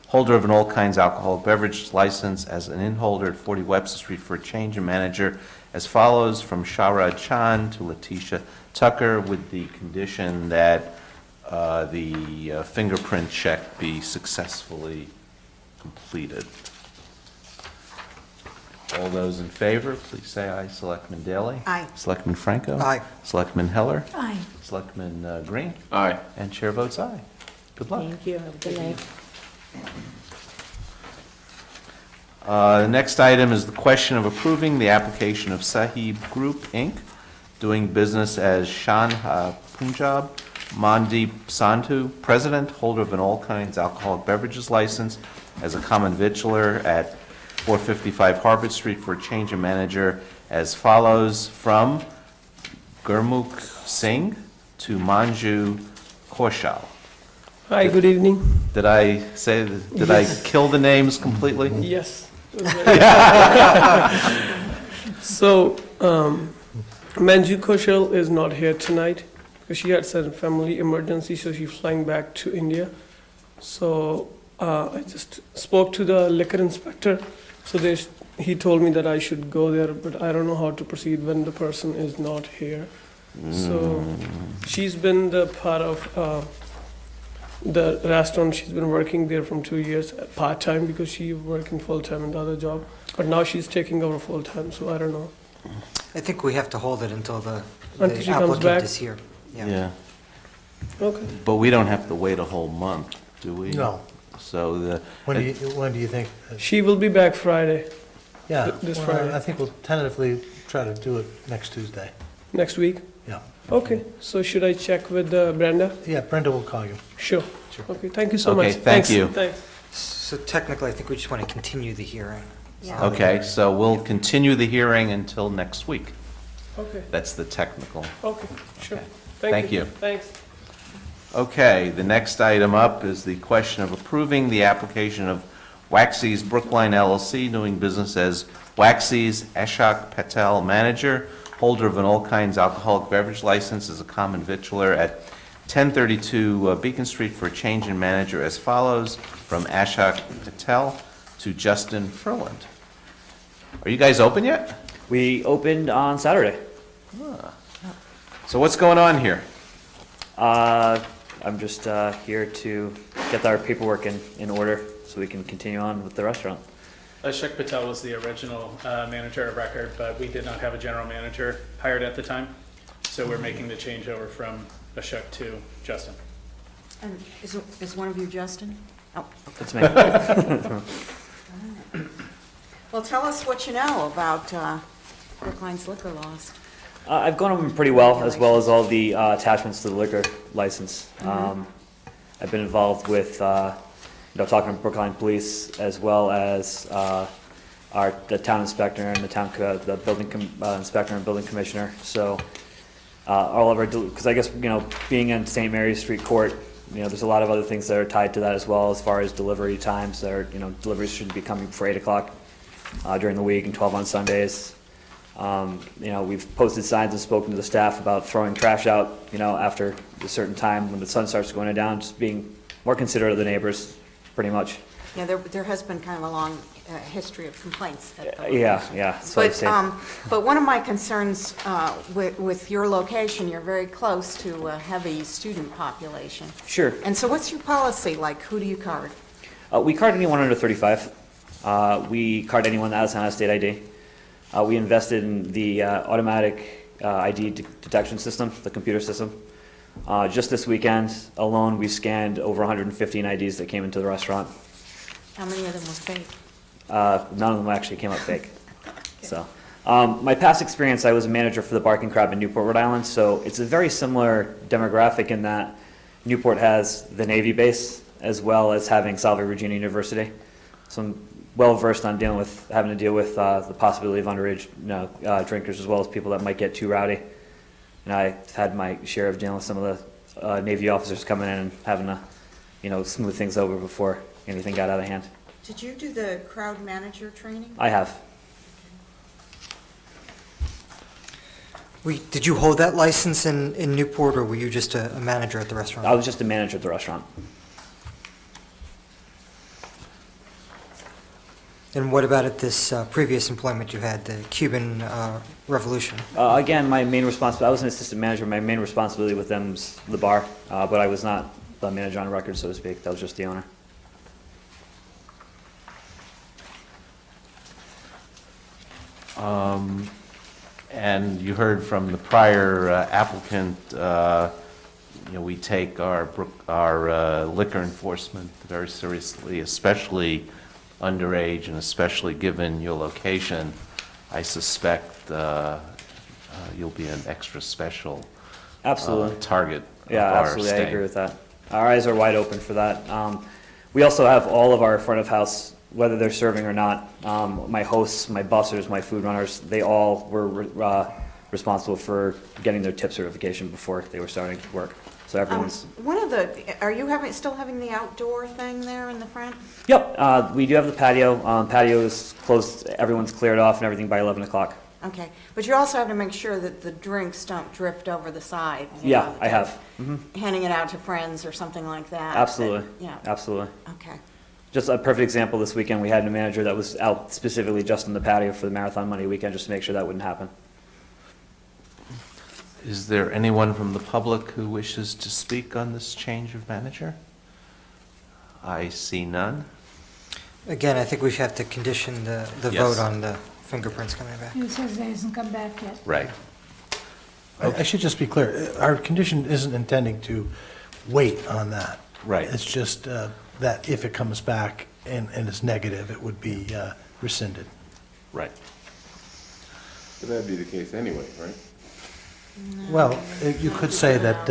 holder of an all kinds alcoholic beverage license as an inn holder at 40 Webster Street for a change in manager as follows, from Sharad Chand to Letitia Tucker, with the condition that the fingerprint check be successfully completed. All those in favor, please say aye. Selectman Daley? Aye. Selectman Franco? Aye. Selectman Heller? Aye. Selectman Green? Aye. And chair votes aye. Good luck. Thank you. Have a good night. The next item is the question of approving the application of Sahib Group, Inc., doing business as Shan Punjab, Mandeep Sandhu, president, holder of an all kinds alcoholic beverages license as a common victualler at 455 Harvard Street for a change in manager as follows, from Gurmukh Singh to Manju Kaushal. Hi, good evening. Did I kill the names completely? Yes. So, Manju Kaushal is not here tonight because she had some family emergency, so she's flying back to India. So, I just spoke to the liquor inspector. So he told me that I should go there, but I don't know how to proceed when the person is not here. So she's been the part of the restaurant. She's been working there from 2 years part-time because she working full-time in the other job. But now she's taking over full-time, so I don't know. I think we have to hold it until the Until she comes applicant back? is here. Yeah. Okay. But we don't have to wait a whole month, do we? No. So When do you think? She will be back Friday. Yeah, This well, Friday. I think we'll tentatively try to do it next Tuesday. Next week? Yeah. Okay, so should I check with Brenda? Yeah, Brenda will call you. Sure. Okay, thank you so Okay, much. thank Thanks. you. Thanks. So technically, I think we just want to continue the hearing. Okay, so we'll continue the hearing until next week. Okay. That's the technical. Okay, sure. Okay. Thank Thank you. Thanks. Okay, the next item up is the question of approving the application of Waxy's Brookline LLC, doing business as Waxy's Ashok Patel manager, holder of an all kinds alcoholic beverage license as a common victualler at 1032 Beacon Street for a change in manager as follows, from Ashok Patel to Justin Furland. Are you guys open yet? We opened on Saturday. So what's going on here? I'm just here to get our paperwork in order so we can continue on with the restaurant. Ashok Patel was the original manager of record, but we did not have a general manager hired at the time. So we're making the changeover from Ashok to Justin. And is one of you Justin? Oh, okay. That's me. Well, tell us what you know about Brookline's liquor laws. I've gone over them pretty well, as well as all the attachments to the liquor license. I've been involved with, talking to Brookline Police, as well as the town inspector and the building inspector and building commissioner. So all of our, because I guess being in St. Mary's Street Court, there's a lot of other things that are tied to that as well, as far as delivery times. There, deliveries shouldn't be coming before 8 o'clock during the week and 12 on Sundays. We've posted signs and spoken to the staff about throwing trash out, after a certain time when the sun starts going down, just being more considerate of the neighbors, pretty much. Yeah, there has been kind of a long history of complaints at the Yeah. So I'd But, say- but one of my concerns with your location, you're very close to a heavy student population. Sure. And so what's your policy like? Who do you card? We card anyone under 35. We card anyone that has an out-of-state ID. We invested in the automatic ID detection system, the computer system. Just this weekend alone, we scanned over 115 IDs that came into the restaurant. How many of them was fake? None of them actually came out fake. So, my past experience, I was a manager for the Barking Crab in Newport, Rhode Island, so it's a very similar demographic in that Newport has the Navy base as well as having Salve Regina University. So I'm well versed on having to deal with the possibility of underage drinkers, as well as people that might get too rowdy. and I've had my share of dealing with some of the Navy officers coming in and having to, smooth things over before anything got out of hand. Did you do the crowd manager training? I have. Did you hold that license in Newport, or were you just a manager at the restaurant? I was just a manager at the restaurant. And what about at this previous employment you had, the Cuban Revolution? Again, my main responsibility, I was an assistant manager. My main responsibility with them was the bar, but I was not the manager on record, so to speak. That was just the owner. And you heard from the prior applicant, we take our liquor enforcement very seriously, especially underage, and especially given your location. I suspect you'll be an extra special Absolutely. Target Yeah, of our absolutely. I state. agree with that. Our eyes are wide open for that. We also have all of our front of house, whether they're serving or not, my hosts, my bussers, my food runners, they all were responsible for getting their tip certification before they were starting work. So everyone's. Are you still having the outdoor thing there in the front? Yep, we do have the patio. Patio is closed, everyone's cleared off and everything by 11 o'clock. Okay, but you also have to make sure that the drinks don't drift over the side. Yeah, I have. Handing it out to friends or something like that. Absolutely. Yeah. Absolutely. Okay. Just a perfect example this weekend, we had a manager that was out specifically just on the patio for the Marathon Monday weekend, just to make sure that wouldn't happen. Is there anyone from the public who wishes to speak on this change of manager? I see none. Again, I think we have to condition the Yes. vote on the fingerprints coming back. It says it hasn't come back yet. Right. I should just be clear, our condition isn't intending to wait on that. Right. It's just that if it comes back and it's negative, it would be rescinded. Right. But that'd be the case anyway, right? Well, you could say that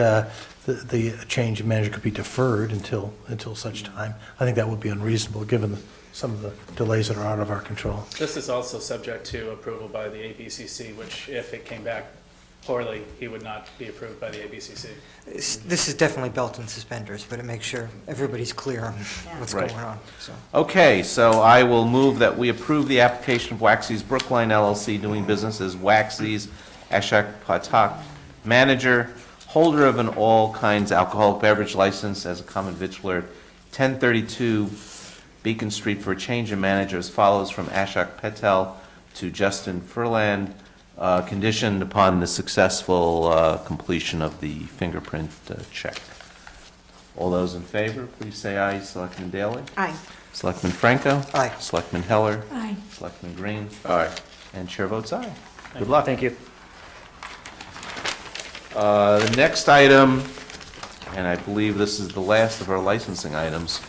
the change in manager could be deferred until such time. I think that would be unreasonable, given some of the delays that are out of our control. This is also subject to approval by the ABCC, which if it came back poorly, he would not be approved by the ABCC. This is definitely belt and suspenders, but it makes sure everybody's clear on what's Right. going on. So. Okay, so I will move that we approve the application of Waxy's Brookline LLC, doing business as Waxy's Ashok Patak, manager, holder of an all kinds alcoholic beverage license as a common victualler, 1032 Beacon Street, for a change in manager as follows: from Ashok Patel to Justin Furland, conditioned upon the successful completion of the fingerprint check. All those in favor, please say aye. Selectman Daley? Aye. Selectman Franco? Aye. Selectman Heller? Aye. Selectman Green? Aye. And chair votes aye. Good luck. Thank you. The next item, and I believe this is the last of our licensing items,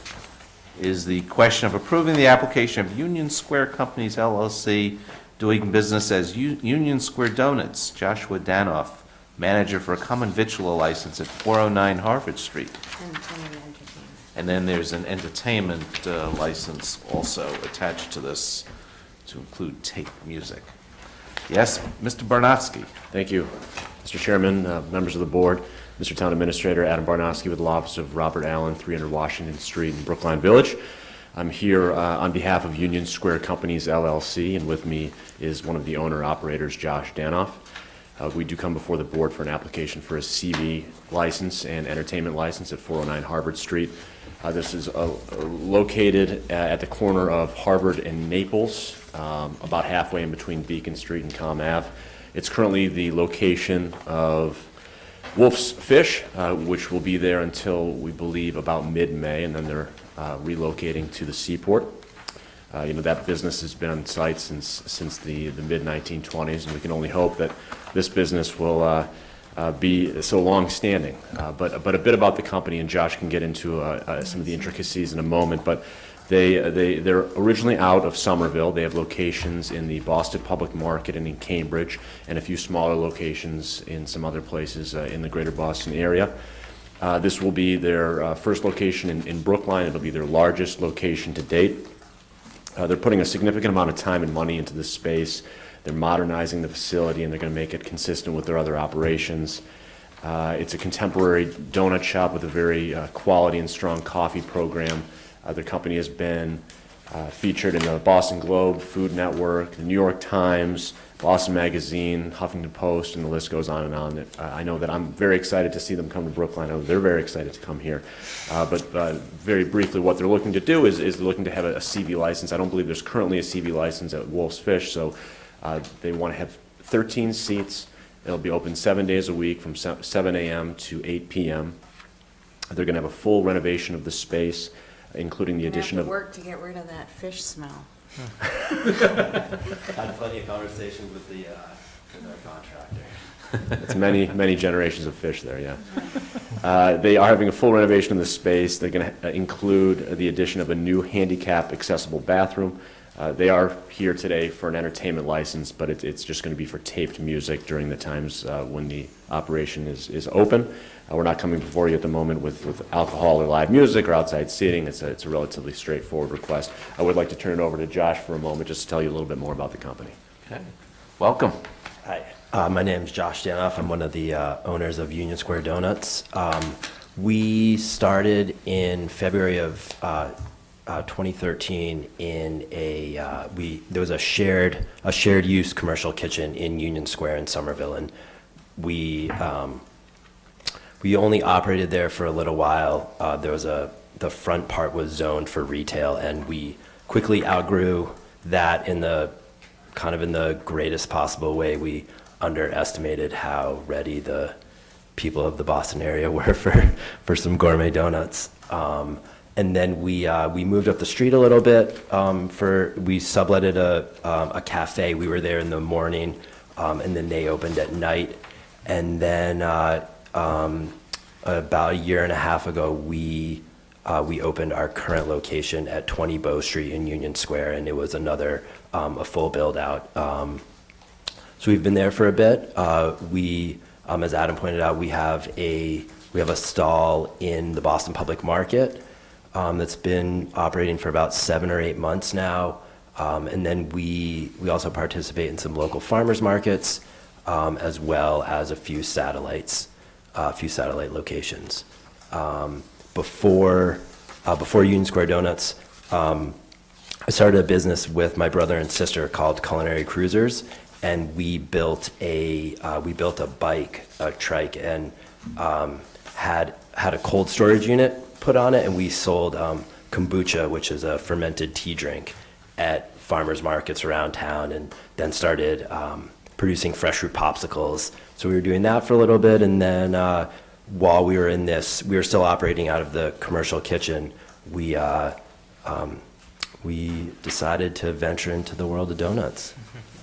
is the question of approving the application of Union Square Companies LLC, doing business as Union Square Donuts, Joshua Danoff, manager for a common victualler license at 409 Harvard Street. And then there's an entertainment license also attached to this to include tape music. Yes, Mr. Barnowski. Thank you, Mr. Chairman, members of the board, Mr. Town Administrator, Adam Barnowski with the law office of Robert Allen, 300 Washington Street in Brookline Village. I'm here on behalf of Union Square Companies LLC, and with me is one of the owner-operators, Josh Danoff. We do come before the board for an application for a CV license and entertainment license at 409 Harvard Street. This is located at the corner of Harvard and Naples, about halfway in between Beacon Street and Com Ave. It's currently the location of Wolf's Fish, which will be there until, we believe, about mid-May, and then they're relocating to the Seaport. That business has been on site since the mid-1920s, and we can only hope that this business will be so long-standing. But a bit about the company, and Josh can get into some of the intricacies in a moment, but they're originally out of Somerville. They have locations in the Boston Public Market and in Cambridge, and a few smaller locations in some other places in the greater Boston area. This will be their first location in Brookline. It'll be their largest location to date. They're putting a significant amount of time and money into this space. They're modernizing the facility, and they're going to make it consistent with their other operations. It's a contemporary donut shop with a very quality and strong coffee program. Their company has been featured in the Boston Globe, Food Network, the New York Times, Boston Magazine, Huffington Post, and the list goes on and on. I know that I'm very excited to see them come to Brookline. I know they're very excited to come here. But very briefly, what they're looking to do is they're looking to have a CV license. I don't believe there's currently a CV license at Wolf's Fish, so they want to have 13 seats. It'll be open 7 days a week from 7 a.m. to 8 p.m. They're going to have a full renovation of the space, including the addition of... work to get rid of that fish smell. Had plenty of conversations with our contractor. It's many generations of fish there, yeah. They are having a full renovation of the space. They're going to include the addition of a new handicap accessible bathroom. They are here today for an entertainment license, but it's just going to be for taped music during the times when the operation is open. We're not coming before you at the moment with alcohol or live music or outside seating. It's a relatively straightforward request. I would like to turn it over to Josh for a moment just to tell you a little bit more about the company. Okay. Welcome. Hi, my name is Josh Danoff. I'm one of the owners of Union Square Donuts. We started in February of 2013 in there was a shared use commercial kitchen in Union Square in Somerville, and we only operated there for a little while. The front part was zoned for retail, and we quickly outgrew that in the greatest possible way. We underestimated how ready the people of the Boston area were for some gourmet donuts. And then we moved up the street a little bit. We subletted a cafe. We were there in the morning, and then they opened at night. And then about a year and a half ago, we opened our current location at 20 Bow Street in Union Square, and it was another a full build out. So we've been there for a bit. As Adam pointed out, we have a stall in the Boston Public Market that's been operating for about 7 or 8 months now. And then we also participate in some local farmers markets, as well as a few satellite locations. Before Union Square Donuts, I started a business with my brother and sister called Culinary Cruisers, and we built a bike, a trike, and had a cold storage unit put on it, and we sold kombucha, which is a fermented tea drink, at farmers markets around town, and then started producing fresh fruit popsicles. So we were doing that for a little bit, and then while we were in this, we were still operating out of the commercial kitchen. We decided to venture into the world of donuts.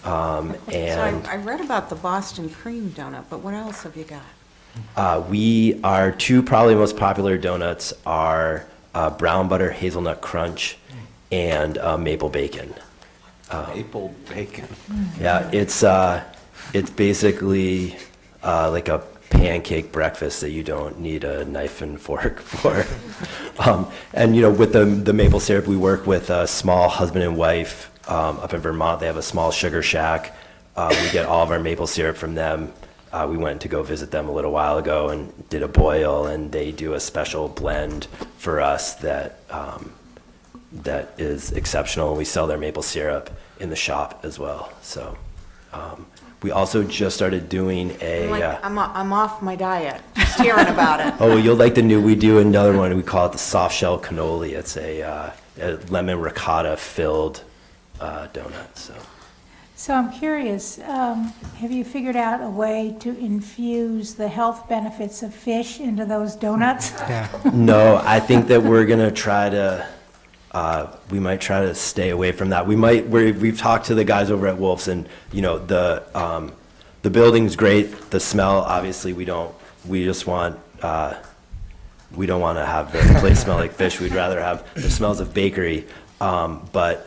So I read about the Boston cream donut, but what else have you got? Our two probably most popular donuts are brown butter hazelnut crunch and maple bacon. Maple bacon. Yeah, it's basically like a pancake breakfast that you don't need a knife and fork for. And with the maple syrup, we work with a small husband and wife up in Vermont. They have a small sugar shack. We get all of our maple syrup from them. We went to go visit them a little while ago and did a boil, and they do a special blend for us that is exceptional. We sell their maple syrup in the shop as well. So we also just started doing I'm off my diet, just hearing about it. Oh, you'll like we do another one. We call it the soft shell cannoli. It's a lemon ricotta filled donut. So I'm curious, have you figured out a way to infuse the health benefits of fish into those donuts? Yeah. No, I think that we're gonna try to. We might try to stay away from that. We've talked to the guys over at Wolf's, and the building's great. The smell, obviously, we don't want to have the place smell like fish. We'd rather have the smells of bakery. But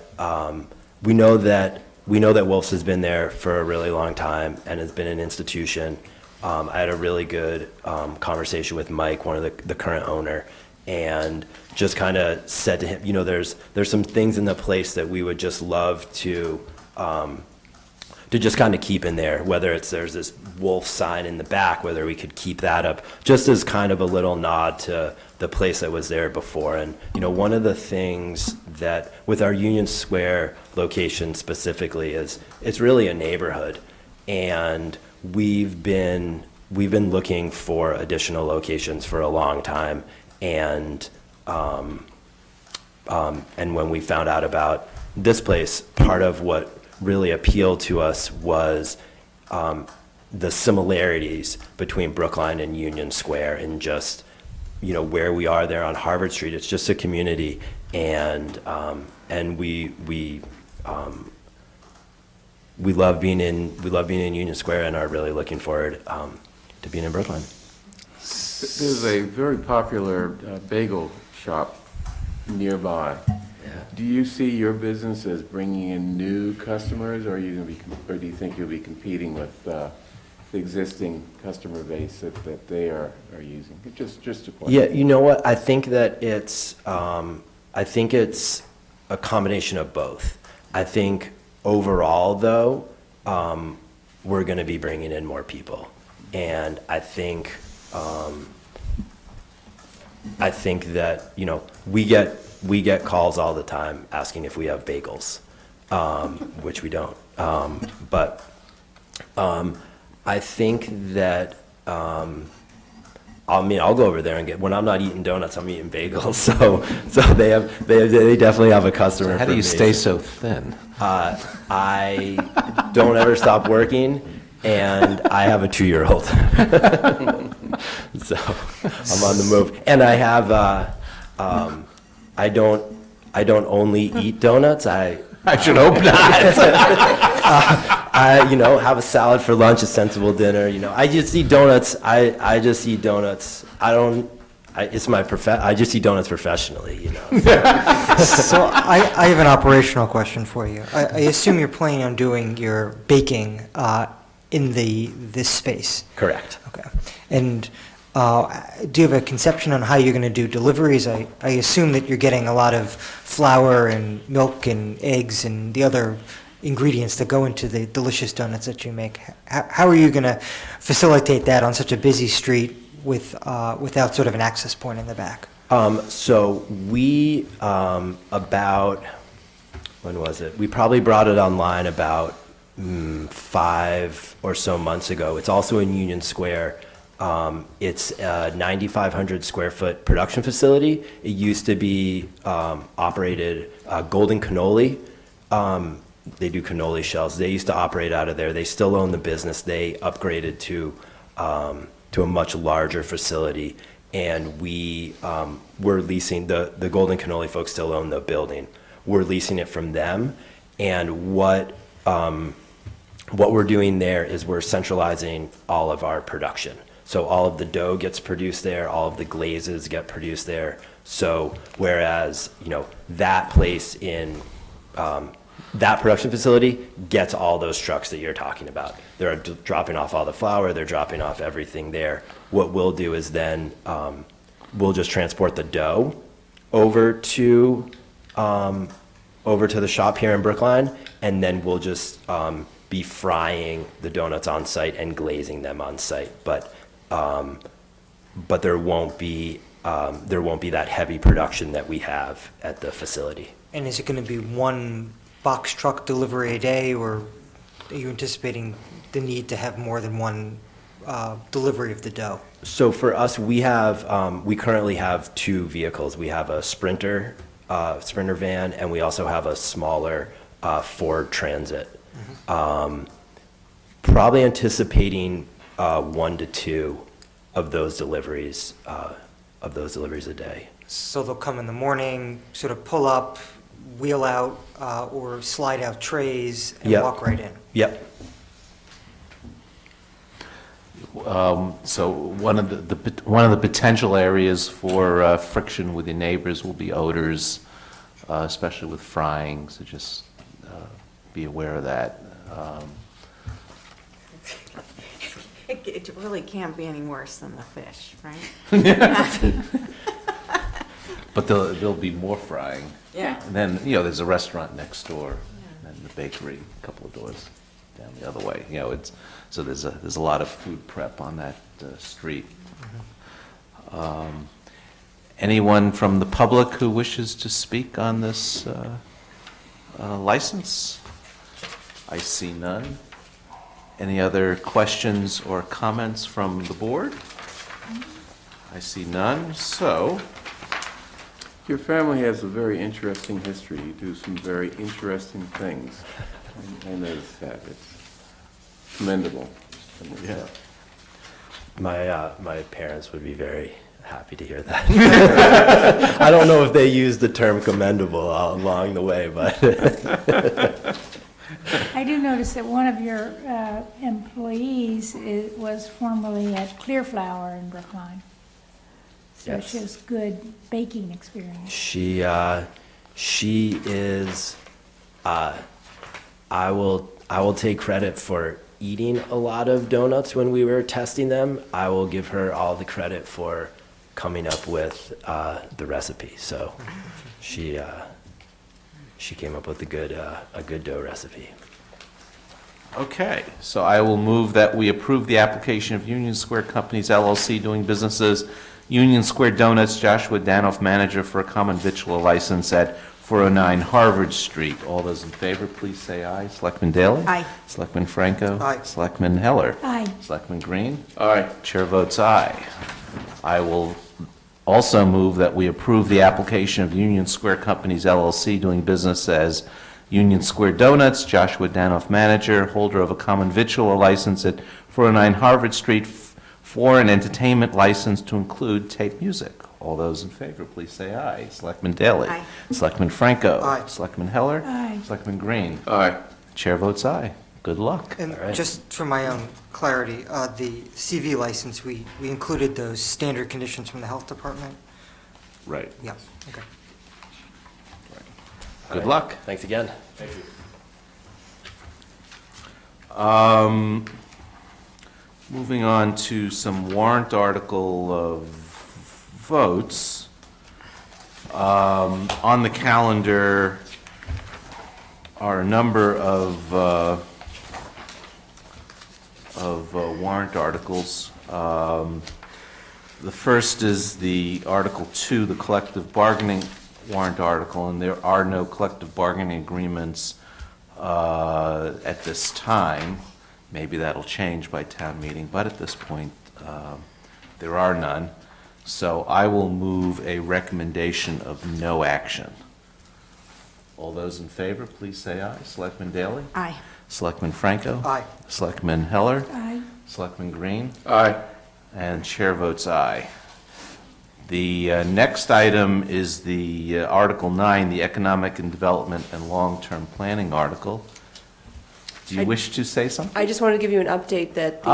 we know that Wolf's has been there for a really long time and has been an institution. I had a really good conversation with Mike, one of the current owner, and just kind of said to him, there's some things in the place that we would just love to just kind of keep in there, whether there's this wolf sign in the back, whether we could keep that up, just as kind of a little nod to the place that was there before. And, one of the things that with our Union Square location specifically is it's really a neighborhood. And we've been looking for additional locations for a long time. And when we found out about this place, part of what really appealed to us was the similarities between Brookline and Union Square, and just where we are there on Harvard Street. It's just a community, and we love being in Union Square, and are really looking forward to being in Brookline. There's a very popular bagel shop nearby. Do you see your business as bringing in new customers, or do you think you'll be competing with the existing customer base that they are using? Just a question. Yeah, you know what? I think that it's a combination of both. I think overall, though, we're going to be bringing in more people, and I think that we get calls all the time asking if we have bagels, which we don't. But I think that, I'll go over there and when I'm not eating donuts, I'm eating bagels. So they definitely have a customer. How do you stay so thin? I don't ever stop working, and I have a 2-year-old. So I'm on the move. And I have, I don't only eat donuts. I should hope not. I have a salad for lunch, a sensible dinner. I just eat donuts. I just eat donuts. It's my I just eat donuts professionally. So I have an operational question for you. I assume you're planning on doing your baking in this space. Correct. Okay. And do you have a conception on how you're going to do deliveries? I assume that you're getting a lot of flour and milk and eggs and the other ingredients that go into the delicious donuts that you make. How are you going to facilitate that on such a busy street without sort of an access point in the back? So we, about, when was it? We probably brought it online about 5 or so months ago. It's also in Union Square. It's a 9,500 square foot production facility. It used to be operated Golden Cannoli. They do cannoli shells. They used to operate out of there. They still own the business. They upgraded to a much larger facility, and we're leasing the Golden Cannoli folks still own the building. We're leasing it from them, and what we're doing there is we're centralizing all of our production. So all of the dough gets produced there, all of the glazes get produced there. So whereas, that place in that production facility gets all those trucks that you're talking about. They're dropping off all the flour, they're dropping off everything there. What we'll do is then we'll just transport the dough over to the shop here in Brookline, and then we'll just be frying the donuts on site and glazing them on site. But there won't be that heavy production that we have at the facility. And is it going to be one box truck delivery a day, or are you anticipating the need to have more than one delivery of the dough? So for us, we currently have 2 vehicles. We have a Sprinter van, and we also have a smaller Ford Transit. Mm-hmm. Probably anticipating 1 to 2 of those deliveries a day. So they'll come in the morning, sort of pull up, wheel out, or slide out trays and Yep. walk right in. Yep. So one of the potential areas for friction with your neighbors will be odors, especially with frying. So just be aware of that. It really can't be any worse than the fish, right? But there'll be more frying. Yeah. And then there's a restaurant next door, and the bakery, a couple of doors down the other way. You know, so there's a lot of food prep on that street. Anyone from the public who wishes to speak on this license? I see none. Any other questions or comments from the board? I see none, so. Your family has a very interesting history. You do some very interesting things. I noticed that. It's commendable. Yeah. My parents would be very happy to hear that. I don't know if they used the term commendable along the way, but. I do notice that one of your employees was formerly at Clear Flower in Brookline. So Yes. she has good baking experience. She is, I will take credit for eating a lot of donuts when we were testing them. I will give her all the credit for coming up with the recipe. So she came up with a good dough recipe. Okay, so I will move that we approve the application of Union Square Companies LLC doing business as Union Square Donuts, Joshua Danoff, manager, for a common victual license at 409 Harvard Street. All those in favor, please say aye. Selectman Daley? Aye. Selectman Franco? Aye. Selectman Heller? Aye. Selectman Green? Aye. Chair votes aye. I will also move that we approve the application of Union Square Companies LLC doing business as Union Square Donuts, Joshua Danoff, manager, holder of a common victual license at 409 Harvard Street for an entertainment license to include tape music. All those in favor, please say aye. Selectman Daley? Aye. Selectman Franco? Aye. Selectman Heller? Aye. Selectman Green? Aye. Chair votes aye. Good luck. And All right. just for my own clarity, the CV license, we included those standard conditions from the health department? Right. Yeah, okay. Good luck. Thanks again. Thank you. Moving on to some warrant article votes. On the calendar are a number of warrant articles. The first is the Article 2, the collective bargaining warrant article, and there are no collective bargaining agreements at this time. Maybe that'll change by town meeting, but at this point, there are none. So I will move a recommendation of no action. All those in favor, please say aye. Selectman Daley? Aye. Selectman Franco? Aye. Selectman Heller? Aye. Selectman Green? Aye. And chair votes aye. The next item is the Article 9, the Economic and Development and Long-Term Planning article. Do you wish to say something? I just wanted to give you an update that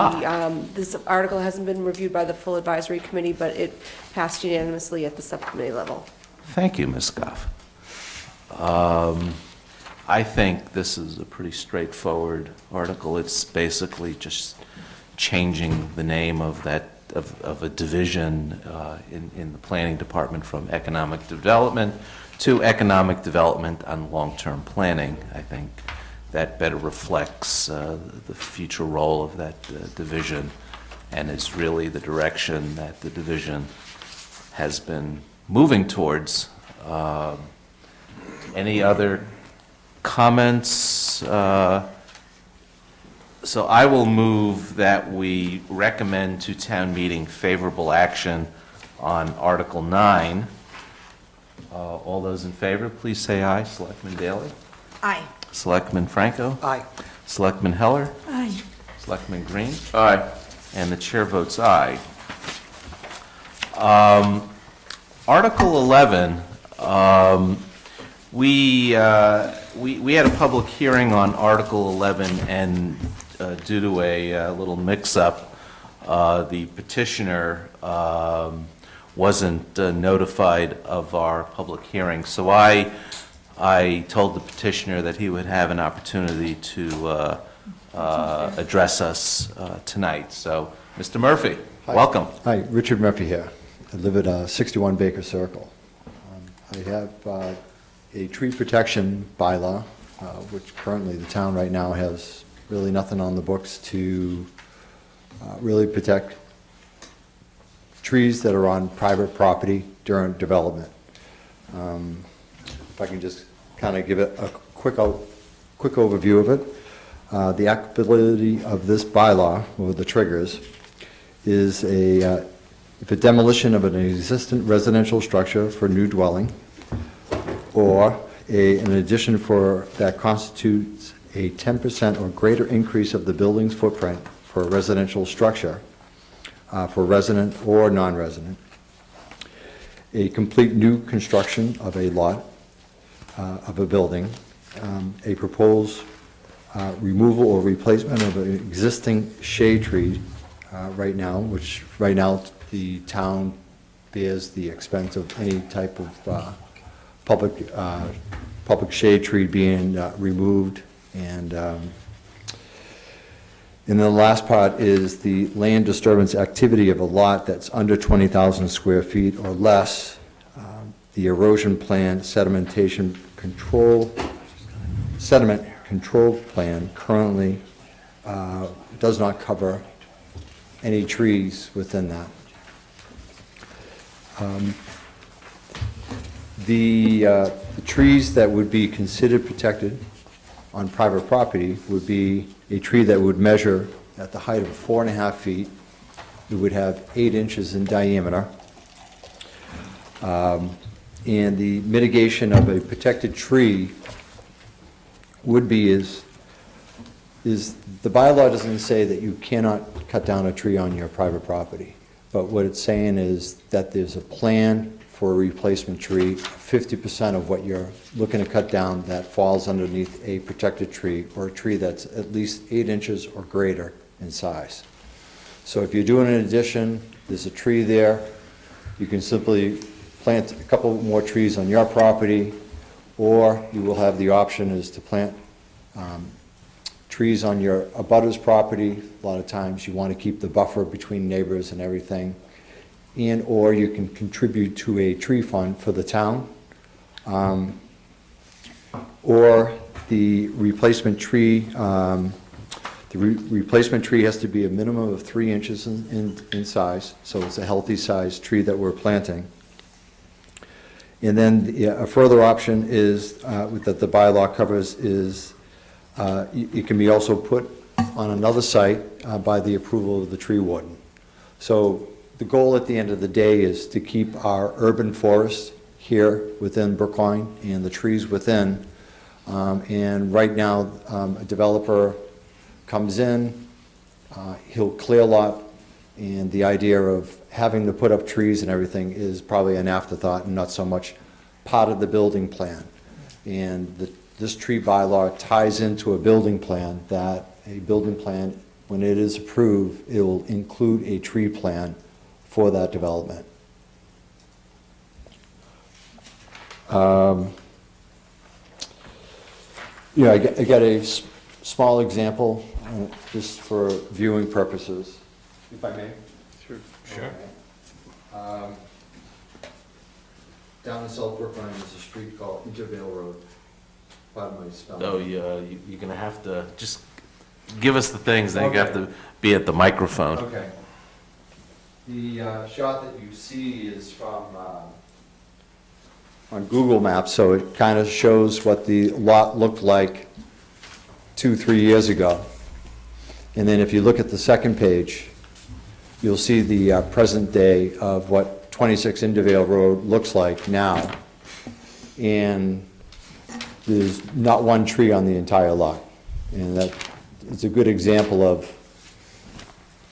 this article hasn't been reviewed by the full advisory committee, but it passed unanimously at the subcommittee level. Thank you, Ms. Goff. I think this is a pretty straightforward article. It's basically just changing the name of that of a division in the planning department from economic development to economic development and long-term planning. I think that better reflects the future role of that division, and is really the direction that the division has been moving towards. Any other comments? So I will move that we recommend to town meeting favorable action on Article 9. All those in favor, please say aye. Selectman Daley? Aye. Selectman Franco? Aye. Selectman Heller? Aye. Selectman Green? Aye. And the chair votes aye. Article 11, we had a public hearing on Article 11, and due to a little mix-up, the petitioner wasn't notified of our public hearing. So I told the petitioner that he would have an opportunity to address us tonight. So, Mr. Murphy, welcome. Hi, Richard Murphy here. I live at 61 Baker Circle. I have a tree protection bylaw, which currently the town right now has really nothing on the books to really protect trees that are on private property during development. If I can just kind of give it a quick overview of it. The applicability of this bylaw, or the triggers, is if a demolition of an existing residential structure for new dwelling, or an addition that constitutes a 10% or greater increase of the building's footprint for a residential structure, for resident or non-resident, a complete new construction of a lot, of a building, a proposed removal or replacement of an existing shade tree right now, which right now the town bears the expense of any type of public shade tree being removed. And then the last part is the land disturbance activity of a lot that's under 20,000 square feet or less. The erosion plan, sediment control plan currently does not cover any trees within that. The trees that would be considered protected on private property would be a tree that would measure at the height of 4.5 feet. It would have 8 inches in diameter. And the mitigation of a protected tree would be is the bylaw doesn't say that you cannot cut down a tree on your private property. But what it's saying is that there's a plan for a replacement tree, 50% of what you're looking to cut down that falls underneath a protected tree, or a tree that's at least 8 inches or greater in size. So if you're doing an addition, there's a tree there, you can simply plant a couple more trees on your property, or you will have the option is to plant trees on your abutter's property. A lot of times you want to keep the buffer between neighbors and everything. And or you can contribute to a tree fund for the town. Or the replacement tree, replacement tree has to be a minimum of 3 inches in size, so it's a healthy size tree that we're planting. And then a further option is, that the bylaw covers is, it can be also put on another site by the approval of the tree warden. So the goal at the end of the day is to keep our urban forest here within Brookline and the trees within. And right now, a developer comes in, he'll clear lot, and the idea of having to put up trees and everything is probably an afterthought and not so much part of the building plan. And this tree bylaw ties into a building plan, that a building plan, when it is approved, it will include a tree plan for that development. Yeah, I got a small example just for viewing purposes, if I may. Sure. Sure. Okay. Down in South Brookline, there's a street called Intervale Road. Pardon my spelling. Oh, yeah, you're gonna have to just give us the things, then you have to be at the microphone. Okay. The shot that you see is from on Google Maps, so it kind of shows what the lot looked like 2-3 years ago. And then if you look at the second page, you'll see the present day of what 26 Intervale Road looks like now. And there's not one tree on the entire lot. And that it's a good example of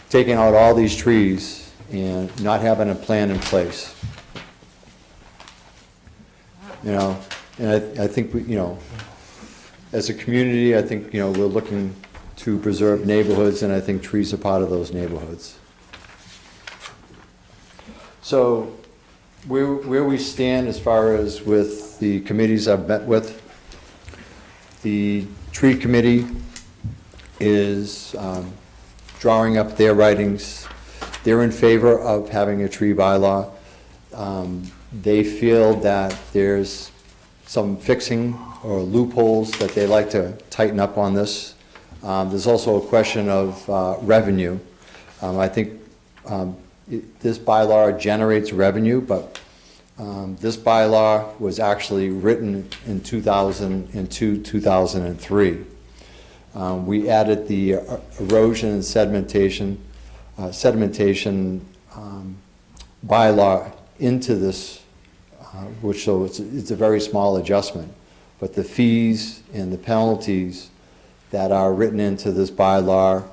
taking out all these trees and not having a plan in place. You know, and I think, as a community, I think, we're looking to preserve neighborhoods, and I think trees are part of those neighborhoods. So where we stand as far as with the committees I've met with, the tree committee is drawing up their writings. They're in favor of having a tree bylaw. They feel that there's some fixing or loopholes that they like to tighten up on this. There's also a question of revenue. I think this bylaw generates revenue, but this bylaw was actually written in 2002, 2003. We added the erosion and sedimentation bylaw into this, which so it's a very small adjustment. But the fees and the penalties that are written into this bylaw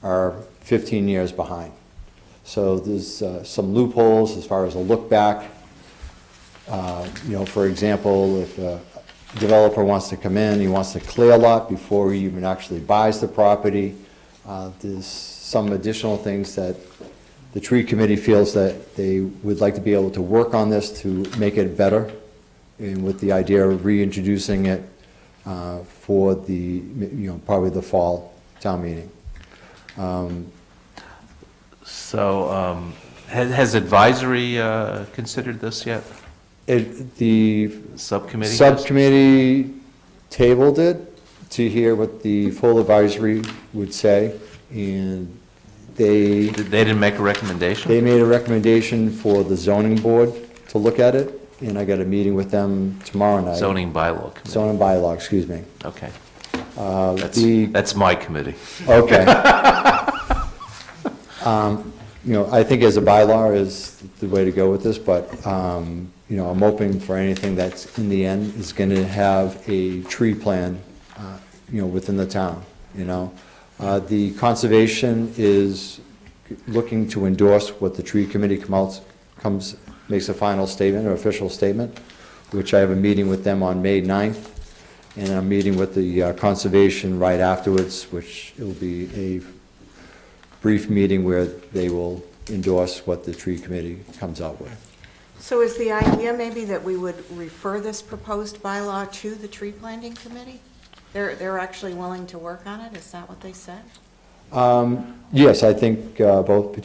are 15 years behind. So there's some loopholes as far as a look back. For example, if a developer wants to come in, he wants to clear a lot before he even actually buys the property. There's some additional things that the tree committee feels that they would like to be able to work on this to make it better, and with the idea of reintroducing it for the, probably the fall town meeting. Has advisory considered this yet? The subcommittee? Subcommittee tabled it to hear what the full advisory would say, and they didn't make a recommendation? They made a recommendation for the zoning board to look at it, and I got a meeting with them tomorrow night. Zoning bylaw committee. Zoning bylaw, excuse me. Okay. That's my committee. Okay. I think as a bylaw is the way to go with this, but, I'm hoping for anything that's in the end is going to have a tree plan, within the town, The conservation is looking to endorse what the tree committee makes a final statement or official statement, which I have a meeting with them on May 9th, and I'm meeting with the conservation right afterwards, which will be a brief meeting where they will endorse what the tree committee comes out with. So is the idea maybe that we would refer this proposed bylaw to the tree planting committee? They're actually willing to work on it? Is that what they said? Yes, I think both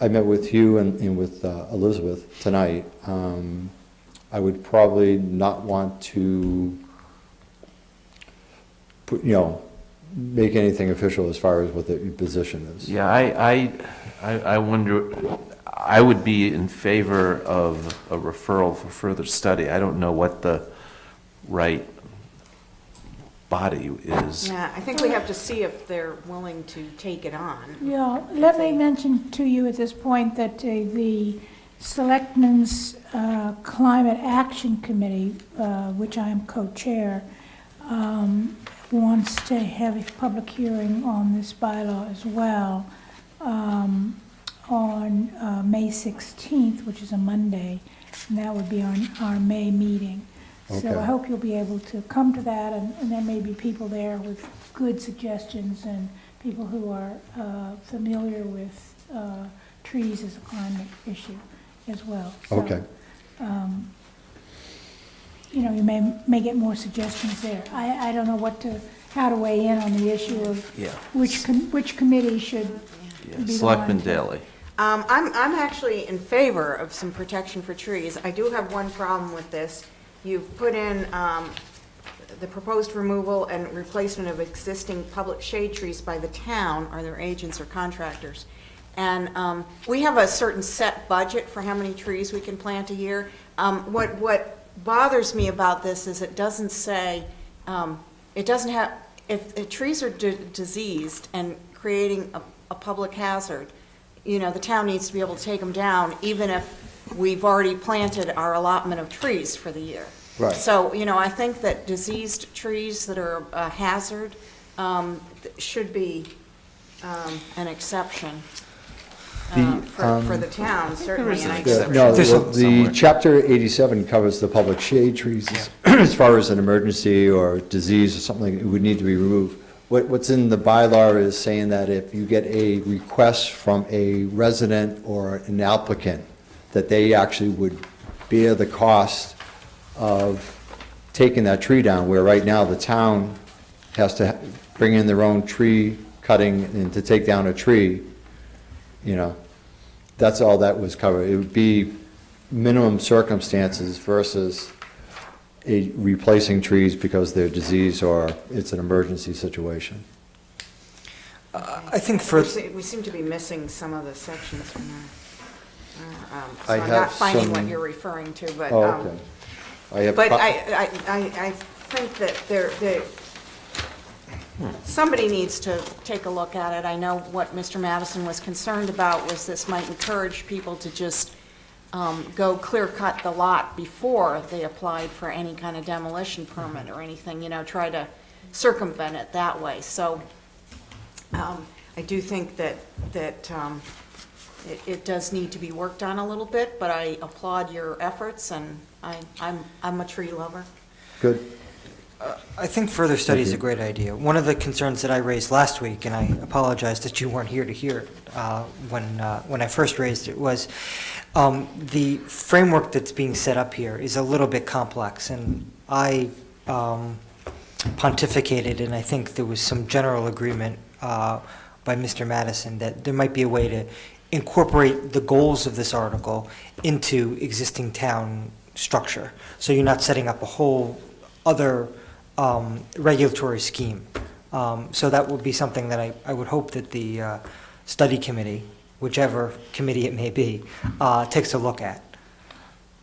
I met with Hugh and with Elizabeth tonight. I would probably not want to make anything official as far as what the position is. Yeah, I wonder, I would be in favor of a referral for further study. I don't know what the right body is. Yeah, I think we have to see if they're willing to take it on. Yeah, let me mention to you at this point that the Selectmen's Climate Action Committee, which I am co-chair, wants to have a public hearing on this bylaw as well on May 16th, which is a Monday, and that would be on our May meeting. Okay. So I hope you'll be able to come to that, and there may be people there with good suggestions and people who are familiar with trees as a climate issue as well. So, Okay. You may get more suggestions there. I don't know how to weigh in on the issue of which committee should be the Selectman one. Daley. I'm actually in favor of some protection for trees. I do have one problem with this. You've put in the proposed removal and replacement of existing public shade trees by the town or their agents or contractors. And we have a certain set budget for how many trees we can plant a year. What bothers me about this is it doesn't say, it doesn't have, if trees are diseased and creating a public hazard, the town needs to be able to take them down even if we've already planted our allotment of trees for the year. Right. So, I think that diseased trees that are a hazard should be an exception for the town, certainly. The Chapter 87 covers the public shade trees as far as an emergency or disease or something that would need to be removed. What's in the bylaw is saying that if you get a request from a resident or an applicant, that they actually would bear the cost of taking that tree down, where right now the town has to bring in their own tree cutting and to take down a tree. That's all that was covered. It would be minimum circumstances versus replacing trees because they're diseased or it's an emergency situation. I think for, We seem to be missing some of the sections from there. So I I'm have not finding what some- you're referring to, but, Oh, okay. I have but co- I think that somebody needs to take a look at it. I know what Mr. Madison was concerned about was this might encourage people to just go clear cut the lot before they applied for any kind of demolition permit or anything, try to circumvent it that way. So I do think that it does need to be worked on a little bit, but I applaud your efforts, and I'm a tree lover. Good. I think further study is a great idea. One of the concerns that I raised last week, and I apologize that you weren't here to hear it when I first raised it, was the framework that's being set up here is a little bit complex, and I pontificated, and I think there was some general agreement by Mr. Madison that there might be a way to incorporate the goals of this article into existing town structure. So you're not setting up a whole other regulatory scheme. So that would be something that I would hope that the study committee, whichever committee it may be, takes a look at.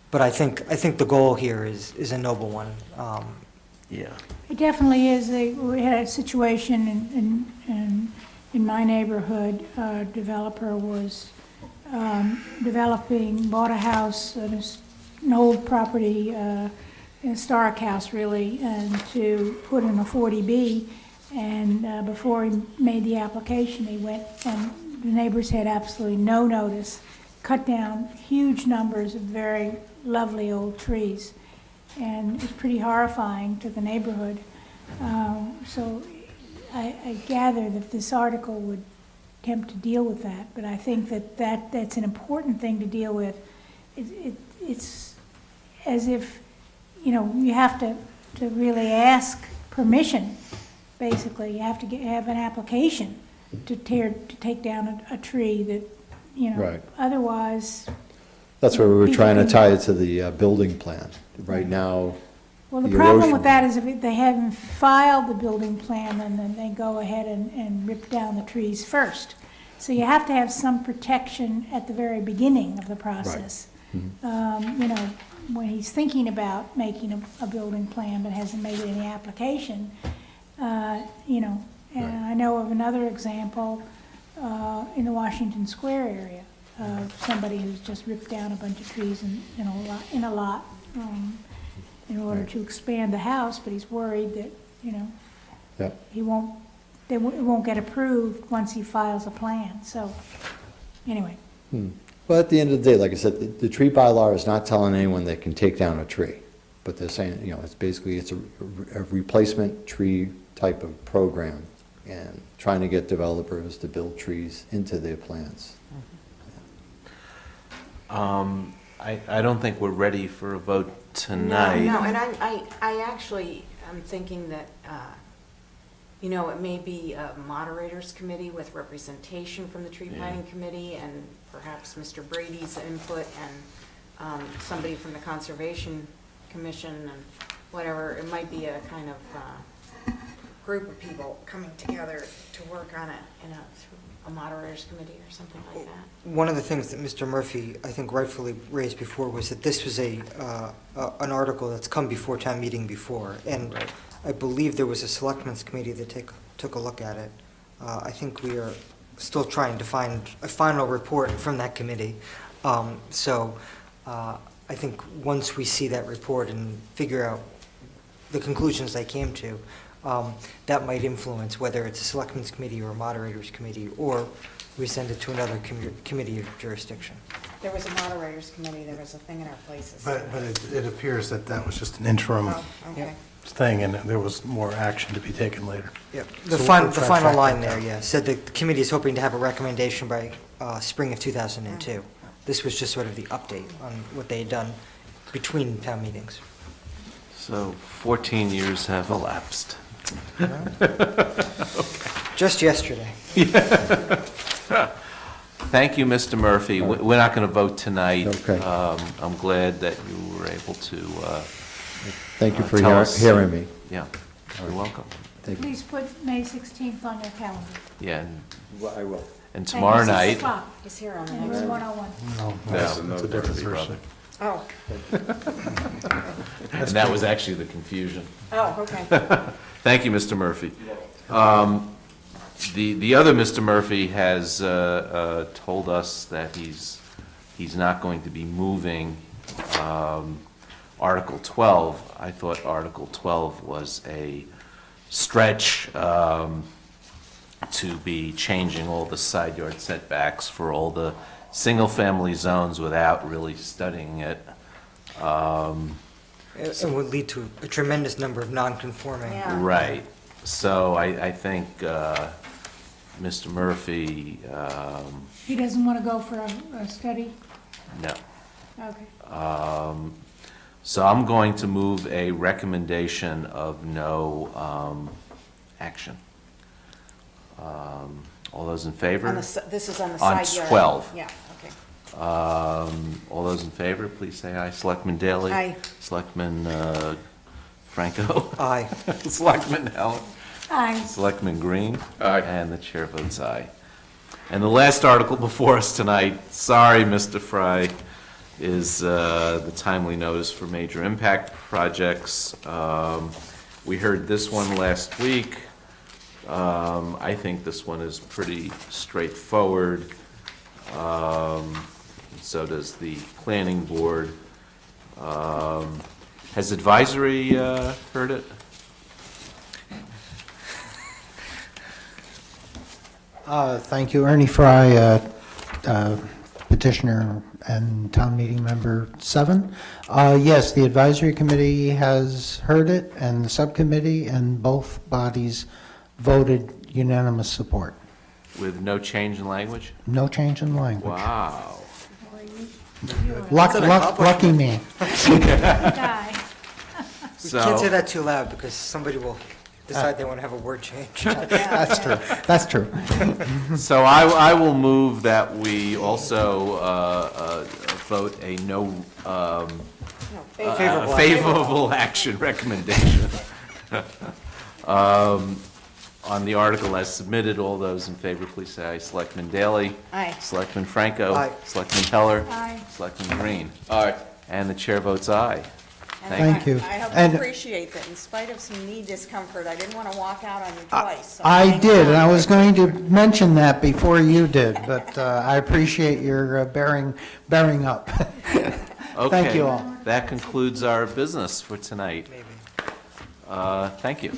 But I think the goal here is a noble one. Yeah. It definitely is. We had a situation in my neighborhood. A developer was bought a house, an old property, a historic house really, and to put in a 40B. And before he made the application, he went, and the neighbors had absolutely no notice, cut down huge numbers of very lovely old trees. And it was pretty horrifying to the neighborhood. So I gather that this article would attempt to deal with that, but I think that's an important thing to deal with. It's as if, you have to really ask permission, basically. You have to have an application to take down a tree that, Right. otherwise. That's where we were people trying to can- tie it to the building plan. Right now, Well, the the problem erosion- with that is if they haven't filed the building plan, and then they go ahead and rip down the trees first. So you have to have some protection at the very beginning of the process. When he's thinking about making a building plan but hasn't made any application, and I know of another example in the Washington Square area of somebody who's just ripped down a bunch of trees in a lot in order to expand the house, but he's worried that, Yep. it won't get approved once he files a plan. So, anyway. Well, at the end of the day, like I said, the tree bylaw is not telling anyone they can take down a tree. But they're saying, it's a replacement tree type of program, and trying to get developers to build trees into their plans. I don't think we're ready for a vote tonight. No, and I actually am thinking that, it may be a moderators committee with representation from the tree planning committee, and perhaps Mr. Brady's input, and somebody from the conservation commission, and whatever. It might be a kind of group of people coming together to work on it in a moderators committee or something like that. One of the things that Mr. Murphy, I think rightfully raised before, was that this was an article that's come before town meeting before. And I believe there was a selectmen's committee that took a look at it. I think we are still trying to find a final report from that committee. So I think once we see that report and figure out the conclusions they came to, that might influence whether it's a selectmen's committee or a moderators committee, or we send it to another committee of jurisdiction. There was a moderators committee, there was a thing in our places. But it appears that was just an interim Okay. thing, and there was more action to be taken later. Yep. So The we'll final try to track line that there, down. said the committee is hoping to have a recommendation by spring of 2002. This was just sort of the update on what they had done between town meetings. So 14 years have elapsed. Just yesterday. Thank you, Mr. Murphy. We're not going to vote tonight. Okay. I'm glad that you were able to Thank you for tell us. hearing me. Yeah, you're welcome. Thank you. Please put May 16th on your calendar. Yeah, and Well, I will. and tomorrow Thank you. 6 night. o'clock He's here on the in next room one. 101. No, That's a different person. Oh, And that was actually the confusion. oh, okay. Thank you, Mr. Murphy. The other Mr. Murphy has told us that he's not going to be moving Article 12. I thought Article 12 was a stretch to be changing all the side yard setbacks for all the single-family zones without really studying it. It would lead to a tremendous number of non-conforming. Yeah. Right. So I think Mr. Murphy, He doesn't want to go for a study? no. Okay. So I'm going to move a recommendation of no action. All those in favor? On the, this is on the On side yard. 12. Yeah, okay. All those in favor, please say aye. Selectman Daley? Aye. Selectman Franco? Aye. Selectman Allen? Aye. Selectman Green? Aye. And the chair votes aye. And the last article before us tonight, sorry, Mr. Fry, is the timely notice for major impact projects. We heard this one last week. I think this one is pretty straightforward. So does the planning board. Has advisory heard it? Thank you. Ernie Fry, petitioner and town meeting member 7. Yes, the advisory committee has heard it, and the subcommittee, and both bodies voted unanimous support. With no change in language? No change in language. Wow. Lucky me. Guy. We can't say that too loud because somebody will decide they want to have a word change. That's true. That's true. So I will move that we also vote a no, favorable action recommendation on the article as submitted. All those in favor, please say aye. Selectman Daley? Aye. Selectman Franco? Aye. Selectman Heller? Aye. Selectman Green? Aye. And the chair votes aye. And Thank you. I hope And- you appreciate that in spite of some knee discomfort, I didn't want to walk out on you twice. so I hang did, on. and I was going to mention that before you did, but I appreciate your bearing up. Thank you all. That concludes our business for tonight. Maybe. Thank you.